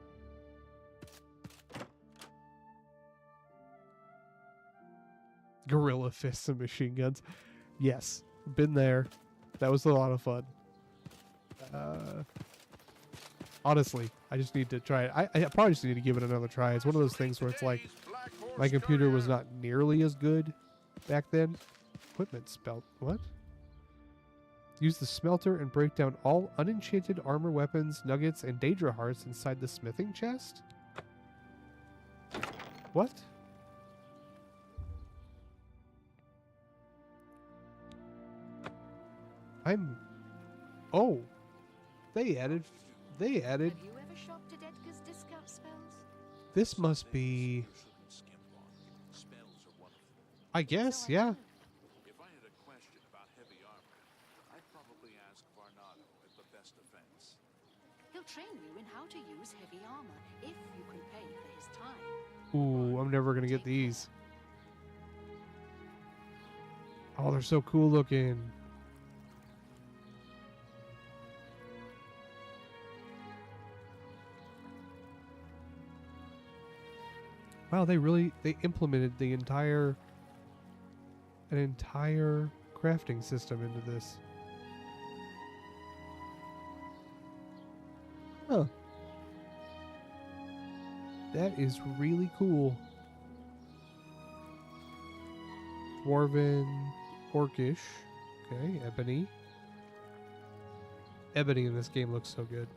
Gorilla fists and machine guns. Yes, been there. That was a lot of fun. Honestly, I just need to try it. I probably just need to give it another try. It's one of those things where it's like my computer was not nearly as good back then. Equipment spelt. What? Use the smelter and break down all unenchanted armor, weapons, nuggets, and Daedra hearts inside the smithing chest? What? Oh, they added. Have you ever shopped at Edgar's discount spells? This must be. I guess, yeah. If I had a question about heavy armor, I'd probably ask Varnado at the best defense. He'll train you in how to use heavy armor if you can pay for his time. Ooh, I'm never gonna get these. Oh, they're so cool looking. Wow, they implemented an entire crafting system into this. Huh. That is really cool. Dwarven, Orcish. Okay, Ebony. Ebony in this game looks so good.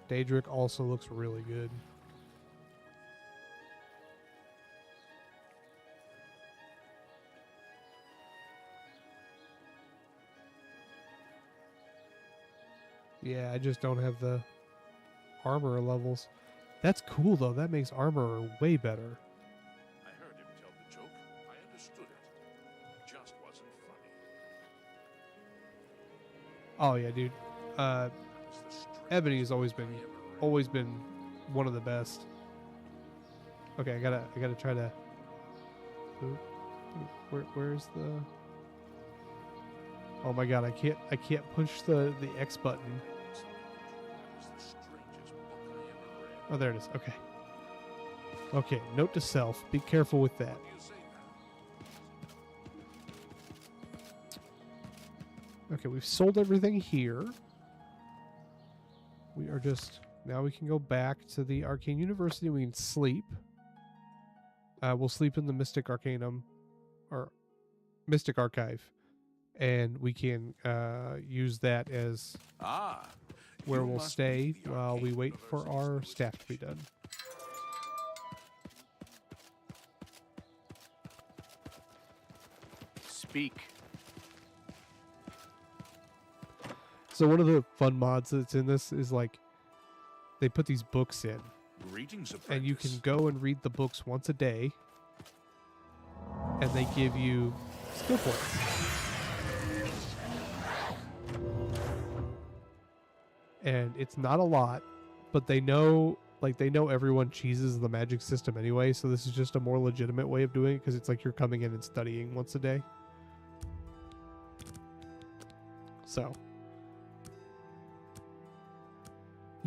Daedric also looks really good. Yeah, I just don't have the armor levels. That's cool, though. That makes armor way better. I heard him tell the joke. I understood it. Just wasn't funny. Oh yeah, dude. Ebony has always been one of the best. Okay, I gotta try to. Where's the? Oh my god, I can't push the X button. Oh, there it is. Okay. Okay, note to self, be careful with that. Okay, we've sold everything here. We are just... Now we can go back to the Arcane University. We can sleep. We'll sleep in the Mystic Arcanum, or Mystic Archive. And we can use that as where we'll stay while we wait for our staff to be done. Speak. So one of the fun mods that's in this is like they put these books in. Greetings, apprentice. And you can go and read the books once a day. And they give you skill points. And it's not a lot, but they know everyone cheeses the magic system anyway, so this is just a more legitimate way of doing it, because it's like you're coming in and studying once a day. So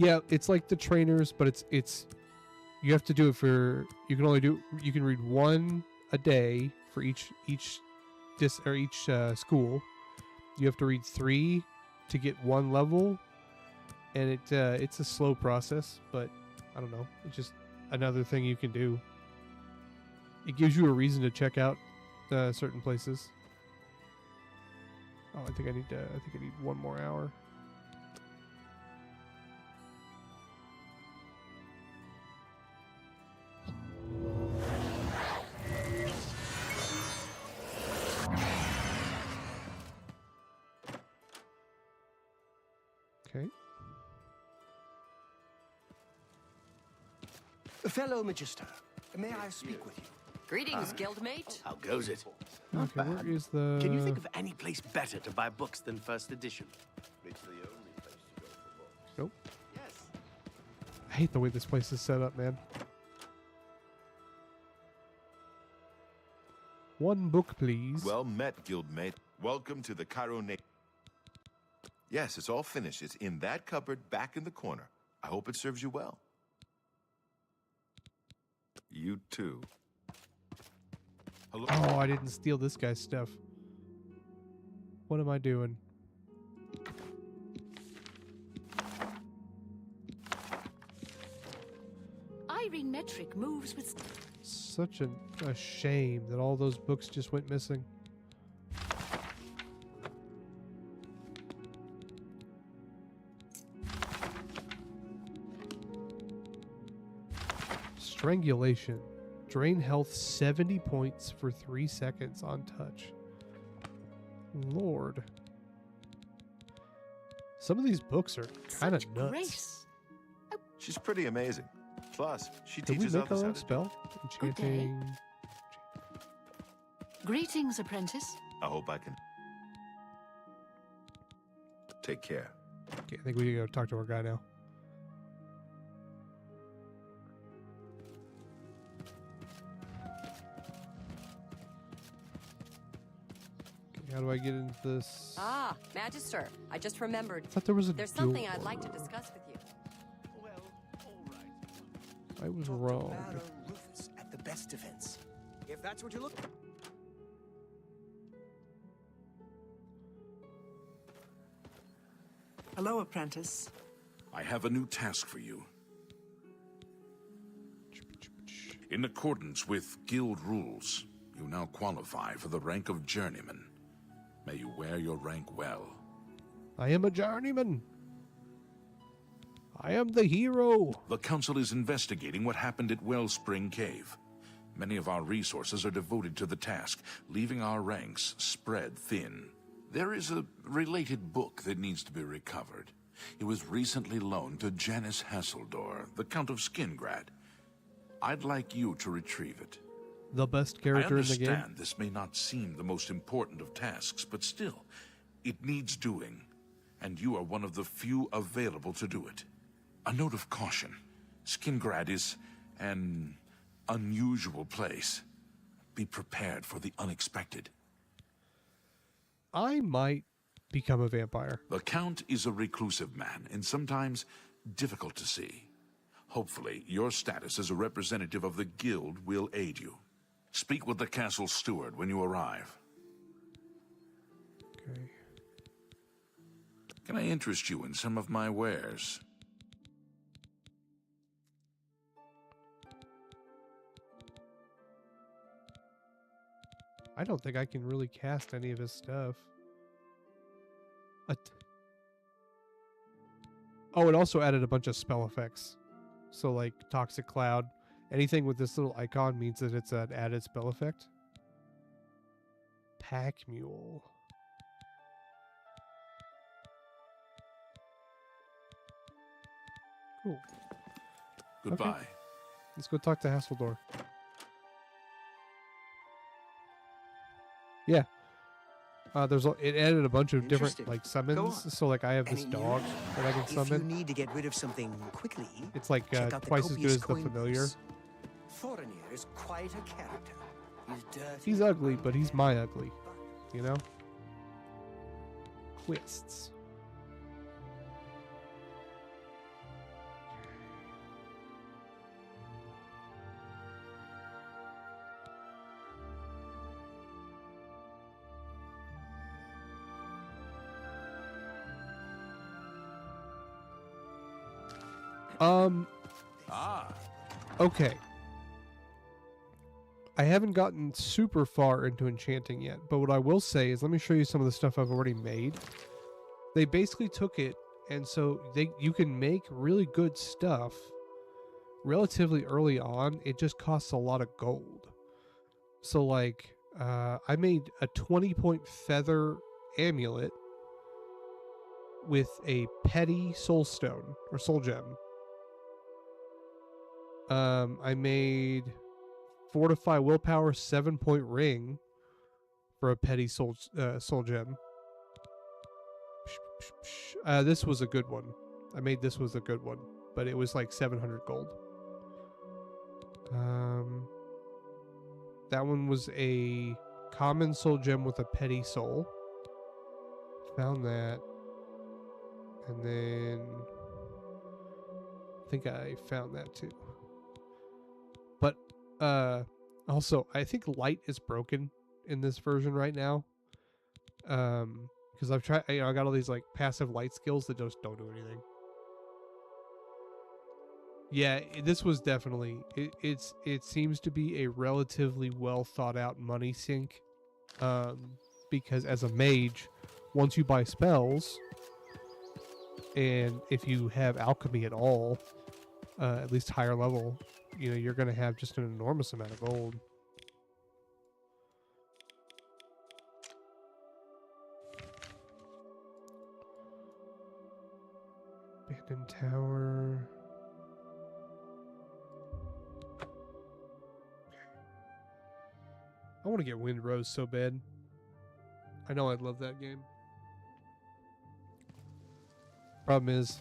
Yeah, it's like the trainers, but it's you have to do it for you can read one a day for each school. You have to read 3 to get 1 level, and it's a slow process, but I don't know. It's just another thing you can do. It gives you a reason to check out certain places. Oh, I think I need 1 more hour. Okay. Fellow Magister, may I speak with you? Greetings, guildmate. How goes it? Okay, where is the... Can you think of any place better to buy books than First Edition? It's the only place to go for books. Nope. Yes. I hate the way this place is set up, man. 1 book, please. Well met, guildmate. Welcome to the Cairo Nation. Yes, it's all finished. It's in that cupboard back in the corner. I hope it serves you well. You too. Hello? Oh, I didn't steal this guy's stuff. What am I doing? Irene Metric moves with... Such a shame that all those books just went missing. Strangulation. Drain health 70 points for 3 seconds on touch. Lord. Some of these books are kind of nuts. Grace. She's pretty amazing. Plus, she Did we teaches make others our how own to spell? Enchanting. Greetings, apprentice. I hope I can. Take care. Okay, I think we can go talk to our guy now. Okay, how do I get into this? Ah, Magister, I just remembered. I thought there was a There's something door. I'd like to discuss with you. I was wrong. Baron Rufus at the best defense. If that's what you look... Hello, apprentice. I have a new task for you. In accordance with guild rules, you now qualify for the rank of journeyman. May you wear your rank well. I am a journeyman. I am the hero. The Council is investigating what happened at Wellspring Cave. Many of our resources are devoted to the task, leaving our ranks spread thin. There is a related book that needs to be recovered. It was recently loaned to Janice Hasseldor, the Count of Skingrad. I'd like you to retrieve it. The best character in the game. I understand this may not seem the most important of tasks, but still, it needs doing, and you are one of the few available to do it. A note of caution. Skingrad is an unusual place. Be prepared for the unexpected. I might become a vampire. The Count is a reclusive man, and sometimes difficult to see. Hopefully, your status as a representative of the guild will aid you. Speak with the castle steward when you arrive. Okay. Can I interest you in some of my wares? I don't think I can really cast any of his stuff. Oh, it also added a bunch of spell effects. So like Toxic Cloud, anything with this little icon means that it's an added spell effect. Pack Mule. Cool. Goodbye. Okay. Let's go talk to Hasseldor. Yeah. It added a bunch of different like summons. So like I have this dog that I can summon. If you need to get rid of something quickly, it's like check out the twice as good copious as the coin familiar. books. Thorinir is quite a character. He's dirty. He's ugly, but he's my ugly. You know? Quests. Okay. I haven't gotten super far into enchanting yet, but what I will say is, let me show you some of the stuff I've already made. They basically took it, and so you can make really good stuff relatively early on. It just costs a lot of gold. So like, I made a 20-point feather amulet with a petty soul stone or soul gem. I made fortify willpower 7-point ring for a petty soul gem. This was a good one. I made this was a good one, but it was like 700 gold. That one was a common soul gem with a petty soul. Found that. And then I think I found that too. But also I think light is broken in this version right now. Because I've tried, I got all these like passive light skills that just don't do anything. Yeah, this was definitely it seems to be a relatively well thought out money sink. Because as a mage, once you buy spells, and if you have alchemy at all, at least higher level, you're going to have just an enormous amount of gold. Abandoned tower. I want to get Windrose so bad. I know I'd love that game. Problem is,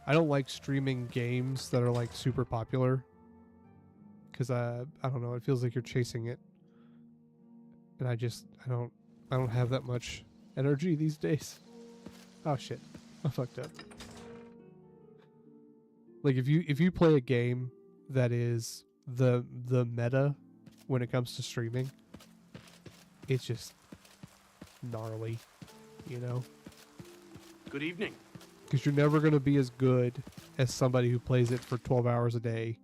I don't like streaming games that are like super popular. Because I don't know, it feels like you're chasing it. And I don't have that much energy these days. Oh shit. I fucked up. Like if you play a game that is the meta when it comes to streaming, it's just gnarly, Good evening. Because you're never going to be as good as somebody who plays it for 12 hours a day.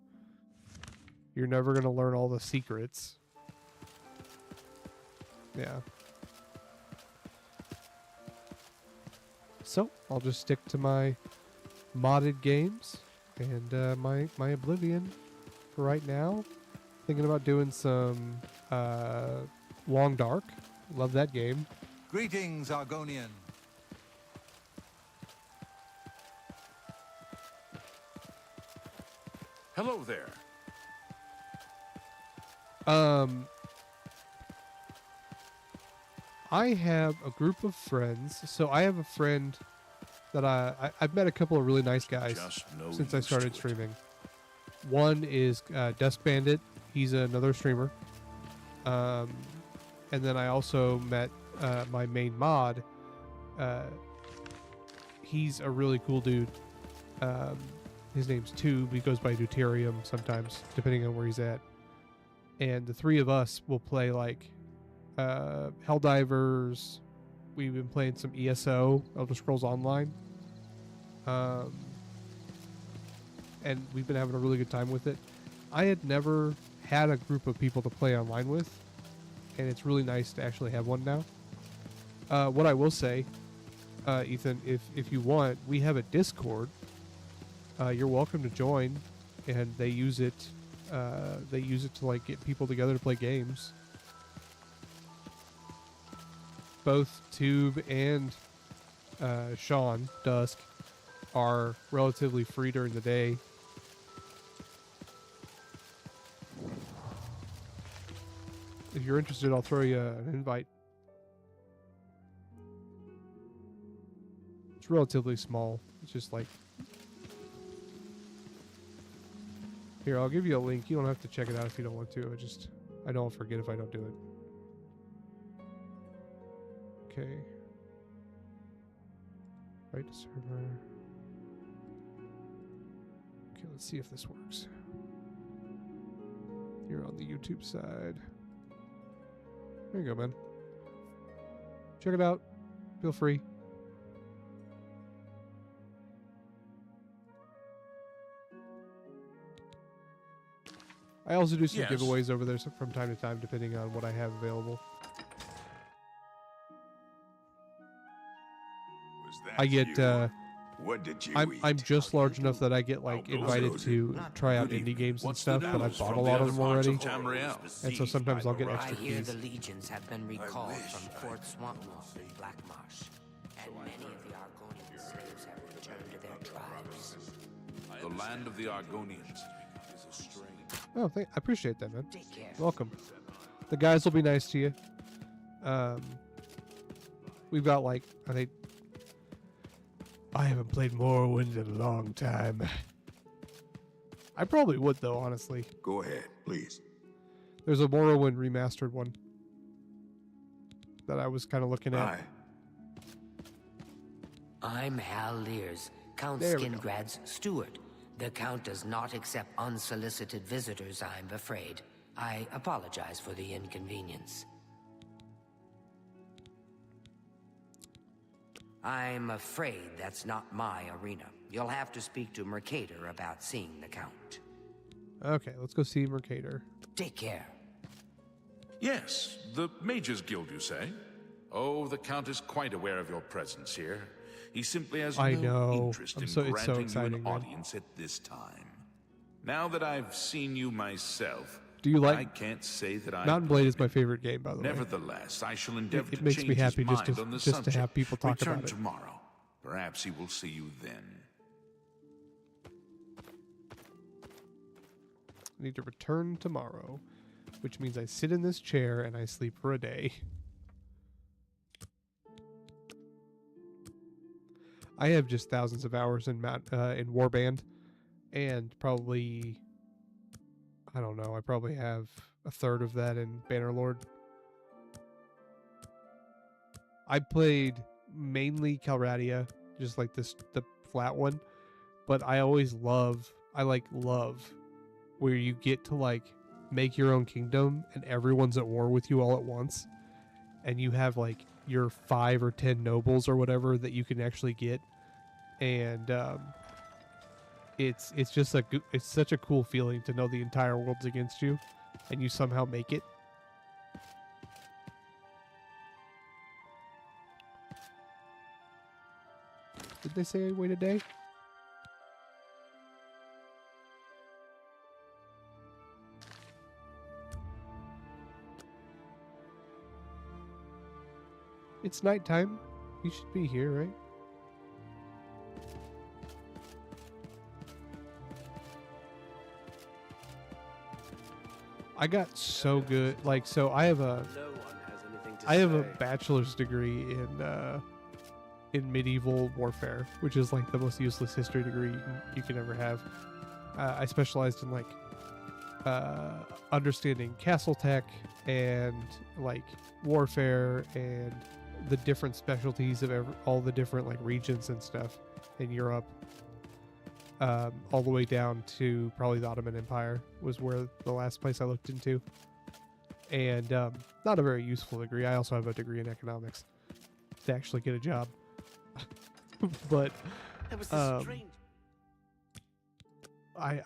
You're never going to learn all the secrets. Yeah. So, I'll just stick to my modded games and my Oblivion for right now. Thinking about doing some Long Dark. Love that game. Greetings, Argonian. Hello there. I have a group of friends. So I have a friend that I've met a couple of really nice guys since I started streaming. One is Dusk Bandit. He's another streamer. And then I also met my main mod. He's a really cool dude. His name's Tube. He goes by Deuterium sometimes, depending on where he's at. And the three of us will play like Helldivers. We've been playing some ESO, Elder Scrolls Online. And we've been having a really good time with it. I had never had a group of people to play online with, and it's really nice to actually have one now. What I will say, Ethan, if you want, we have a Discord. You're welcome to join, and they use it to like get people together to play games. Both Tube and Sean Dusk are relatively free during the day. If you're interested, I'll throw you an invite. It's relatively small. It's just like... Here, I'll give you a link. You don't have to check it out if you don't want to. I know I'll forget if I don't do it. Okay. Right to server. Okay, let's see if this works. You're on the YouTube side. There you go, man. Check it out. Feel free. I also do some Yes. giveaways over there from time to time, depending on what I have available. I get. What did you I'm just large enough that I get like invited to try out indie games and stuff, but I bought a lot of them already, and so sometimes I'll get extra I hear keys. the legions have been recalled from Fort Swampmoth in Black Marsh, and many of the Argonian slaves have returned to their tribes. The land of the Argonians is a strange. Oh, I appreciate that, man. Take care. Welcome. The guys will be nice to you. We've got like, I think, I haven't played Morrowind in a long time. I probably would, though, honestly. Go ahead, please. There's a Morrowind remastered one that I was kind of looking at. I'm Hal Lears, Count There we go. Skingrad's steward. The Count does not accept unsolicited visitors, I'm afraid. I apologize for the inconvenience. I'm afraid that's not my arena. You'll have to speak to Mercator about seeing the Count. Okay, let's go see Mercator. Take care. Yes, the Mages Guild, you say? Oh, the Count is quite aware of your presence here. He simply has I no know. interest in It's so granting exciting, you an man. audience at this time. Now that I've seen you myself, Do you like I can't say that I Mountain Blade is my favorite game, by the way. Nevertheless, I shall endeavor It to makes change me happy his just mind to on the just to subject. have people talk Return about it. tomorrow. Perhaps he will see you then. I need to return tomorrow, which means I sit in this chair and I sleep for a day. I have just thousands of hours in Warband, and probably, I don't know, I probably have a third of that in Bannerlord. I played mainly Calradia, just like the flat one, but I always love where you get to like make your own kingdom and everyone's at war with you all at once, and you have like your 5 or 10 nobles or whatever that you can actually get, and it's just it's such a cool feeling to know the entire world's against you and you somehow make it. Did they say wait a day? It's nighttime. You should be here, right? I got so good. Like, so I have a bachelor's degree in medieval warfare, which is like the most useless history degree you can ever have. I specialized in like understanding castle tech and like warfare and the different specialties of all the different like regions and stuff in Europe, all the way down to probably the Ottoman Empire was where the last place I looked into. And not a very useful degree. I also have a degree in economics to actually get a job. But That was the strange. I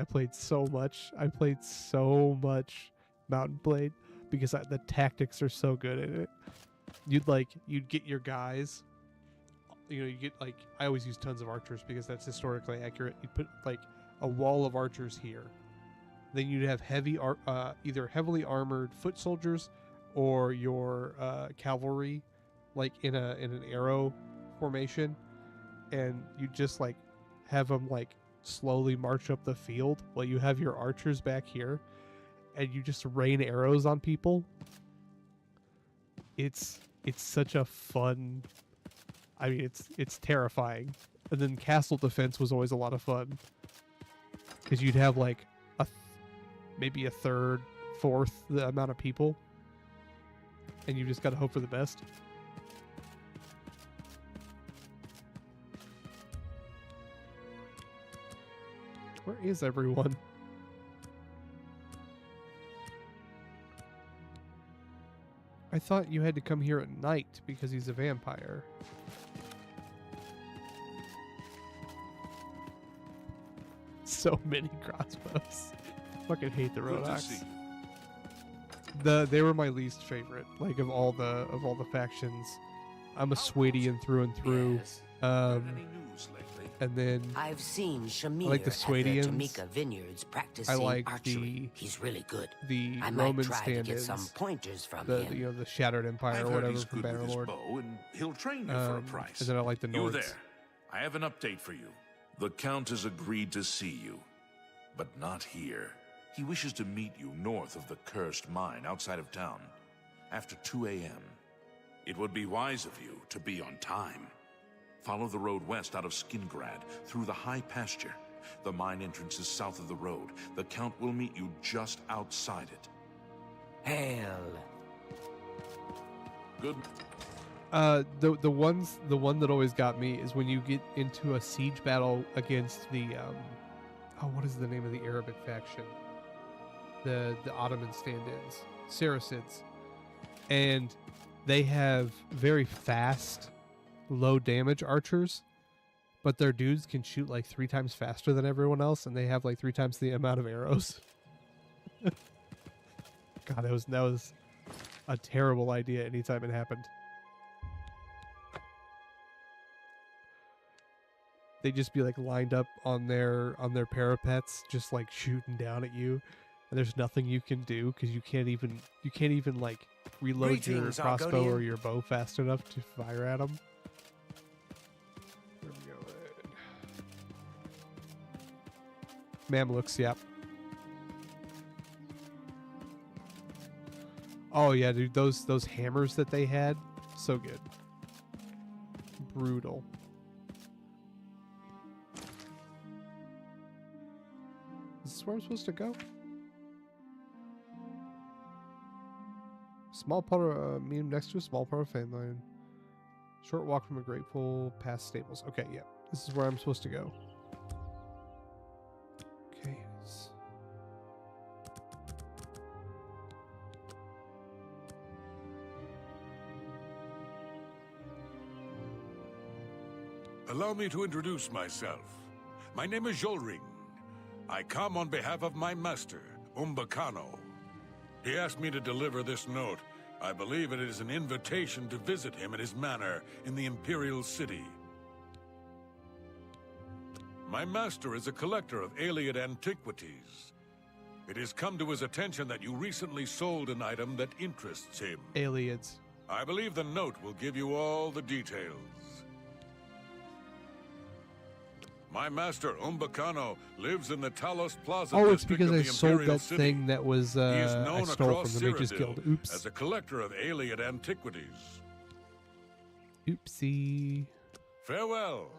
played so much. I played so much Mountain Blade because the tactics are so good in it. You'd get your guys. You know, you get like, I always use tons of archers because that's historically accurate. You'd put like a wall of archers here. Then you'd have either heavily armored foot soldiers or your cavalry, like in an arrow formation, and you just like have them like slowly march up the field while you have your archers back here, and you just rain arrows on people. It's such a fun. I mean, it's terrifying. And then castle defense was always a lot of fun because you'd have like maybe a third, fourth the amount of people, and you just got to hope for the best. Where is everyone? I thought you had to come here at night because he's a vampire. So many crossbows. Fucking hate the Good to Rodox. see They were my least favorite, like of all the factions. I'm a Swadian through and through. Yes. Heard any news lately? And then I've seen Shamir I like the at the Swadians. Tamika Vineyards practicing I like archery. He's really good. the I Roman might try to get stand-ins. some pointers from The him. you know the Shattered Empire I've or heard whatever he's from good with his Bannerlord. bow, and he'll train you for a price. And then I like the You Nords. there? I have an update for you. The Count has agreed to see you, but not here. He wishes to meet you north of the cursed mine outside of town, after 2 a.m. It would be wise of you to be on time. Follow the road west out of Skingrad, through the high pasture. The mine entrance is south of the road. The Count will meet you just outside it. Hail. Good. The one that always got me is when you get into a siege battle against the what is the name of the Arabic faction? The Ottoman stand-ins, Saracens, and they have very fast, low damage archers, but their dudes can shoot like 3 times faster than everyone else, and they have like 3 times the amount of arrows. God, that was a terrible idea anytime it happened. They'd just be like lined up on their parapets, just like shooting down at you, and there's nothing you can do because you can't even like reload your Greetings, crossbow or Argonian. your bow fast enough to fire at them. Where we going? Mamluks, yep. Oh yeah, dude, those hammers that they had, so good. Brutal. Is this where I'm supposed to go? Small part of next to a small part of Fanline. Short walk from a grateful past stables. Okay, yeah. This is where I'm supposed to go. Okay. Allow me to introduce myself. My name is Jolring. I come on behalf of my master, Umbacano. He asked me to deliver this note. I believe it is an invitation to visit him at his manor in the Imperial City. My master is a collector of Aliad antiquities. It has come to his attention that you recently sold an item that interests him. Aliads. I believe the note will give you all the details. My master, Umbacano, lives in the Talos Plaza Oh, it's district because of I the sold Imperial that City. thing that was He is I known stole across from the Mage's Cyrodiil Guild. Oops. as a collector of Aliad antiquities. Oopsie. Farewell.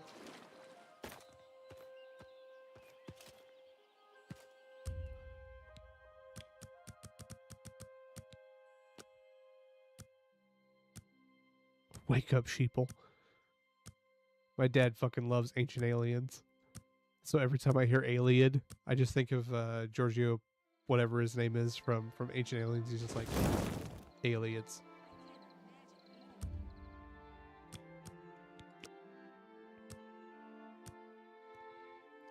Wake up, sheeple. My dad fucking loves Ancient Aliens. So every time I hear Aliad, I just think of Giorgio, whatever his name is from Ancient Aliens. He's just like, Aliads.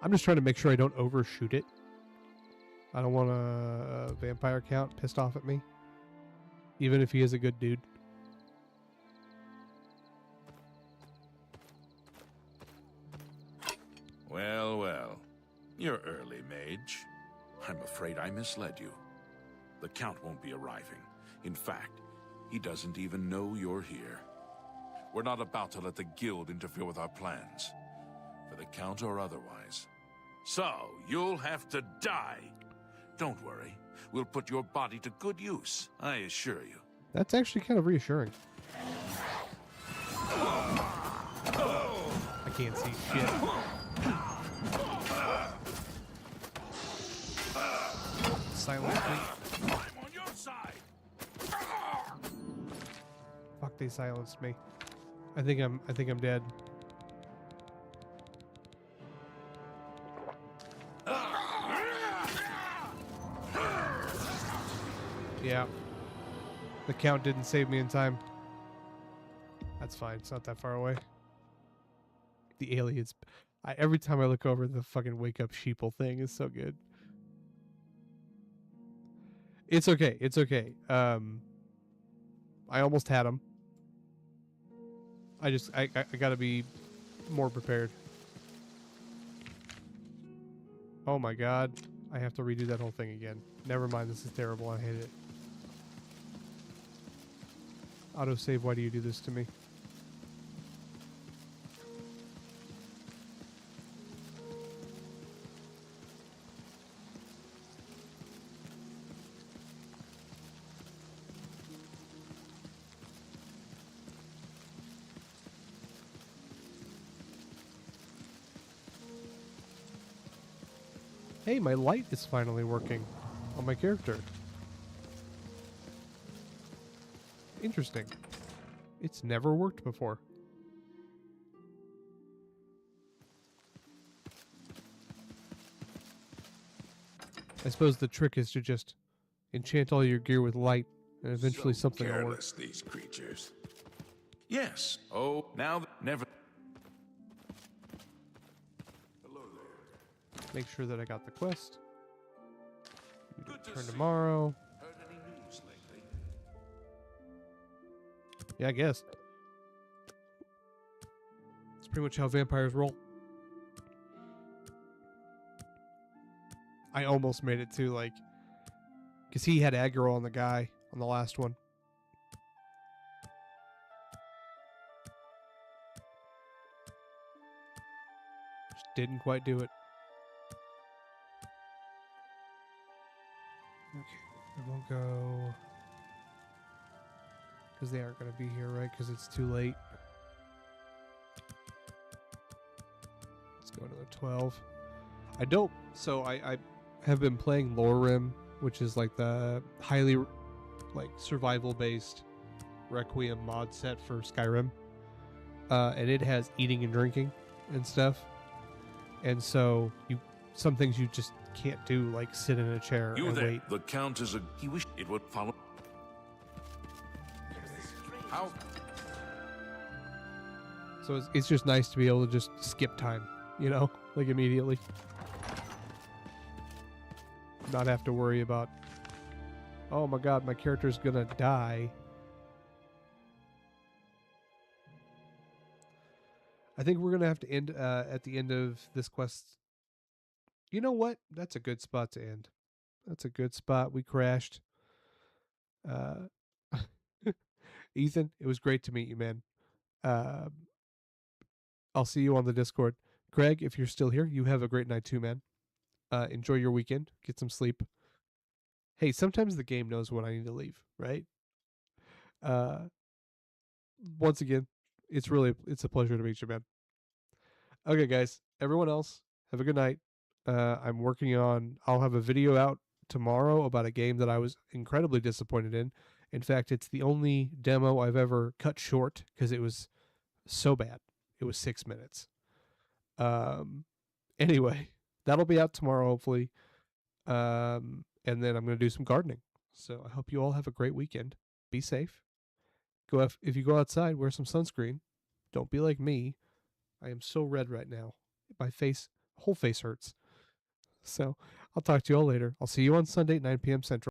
I'm just trying to make sure I don't overshoot it. I don't want a vampire count pissed off at me. Even if he is a good dude. Well, well. You're early, mage. I'm afraid I misled you. The Count won't be arriving. In fact, he doesn't even know you're here. We're not about to let the Guild interfere with our plans, for the Count or otherwise. So, you'll have to die. Don't worry. We'll put your body to good use, I assure you. That's actually kind of reassuring. I can't see shit. Silence me. I'm on your side. Fuck, they silenced me. I think I'm dead. Yeah. The Count didn't save me in time. That's fine. It's not that far away. The aliens. Every time I look over, the fucking wake up sheeple thing is so good. It's okay. It's okay. I almost had him. I gotta be more prepared. Oh my god. I have to redo that whole thing again. Never mind, this is terrible. I hate it. Autosave, why do you do this to me? Hey, my light is finally working on my character. Interesting. It's never worked before. I suppose the trick is to just enchant all your gear with light, and eventually something will work. Careless, these creatures. Yes. Oh, now never. Make sure that I got the quest. Return tomorrow. Heard any news lately? Yeah, I guess. It's pretty much how vampires roll. I almost made it too, like, because he had aggro on the guy on the last one. Just didn't quite do it. Okay, I won't go because they aren't going to be here, right? Because it's too late. Let's go to the 12. I don't. So I have been playing Lorerim, which is like the highly like survival based Requiem mod set for Skyrim, and it has eating and drinking and stuff. And so some things you just can't do, like sit in a chair You and there. wait. The Count is a. He wished it would follow. How? So it's just nice to be able to just skip time, you know, like immediately. Not have to worry about, oh my god, my character's gonna die. I think we're gonna have to end at the end of this quest. You know what? That's a good spot to end. That's a good spot. We crashed. Ethan, it was great to meet you, man. I'll see you on the Discord. Craig, if you're still here, you have a great night too, man. Enjoy your weekend. Get some sleep. Hey, sometimes the game knows when I need to leave, right? Once again, it's a pleasure to meet you, man. Okay, guys. Everyone else, have a good night. I'll have a video out tomorrow about a game that I was incredibly disappointed in. In fact, it's the only demo I've ever cut short because it was so bad. It was 6 minutes. Anyway, that'll be out tomorrow, hopefully. And then I'm going to do some gardening. So I hope you all have a great weekend. Be safe. If you go outside, wear some sunscreen. Don't be like me. I am so red right now. My whole face hurts. So I'll talk to you all later. I'll see you on Sunday at 9 p.m. Central.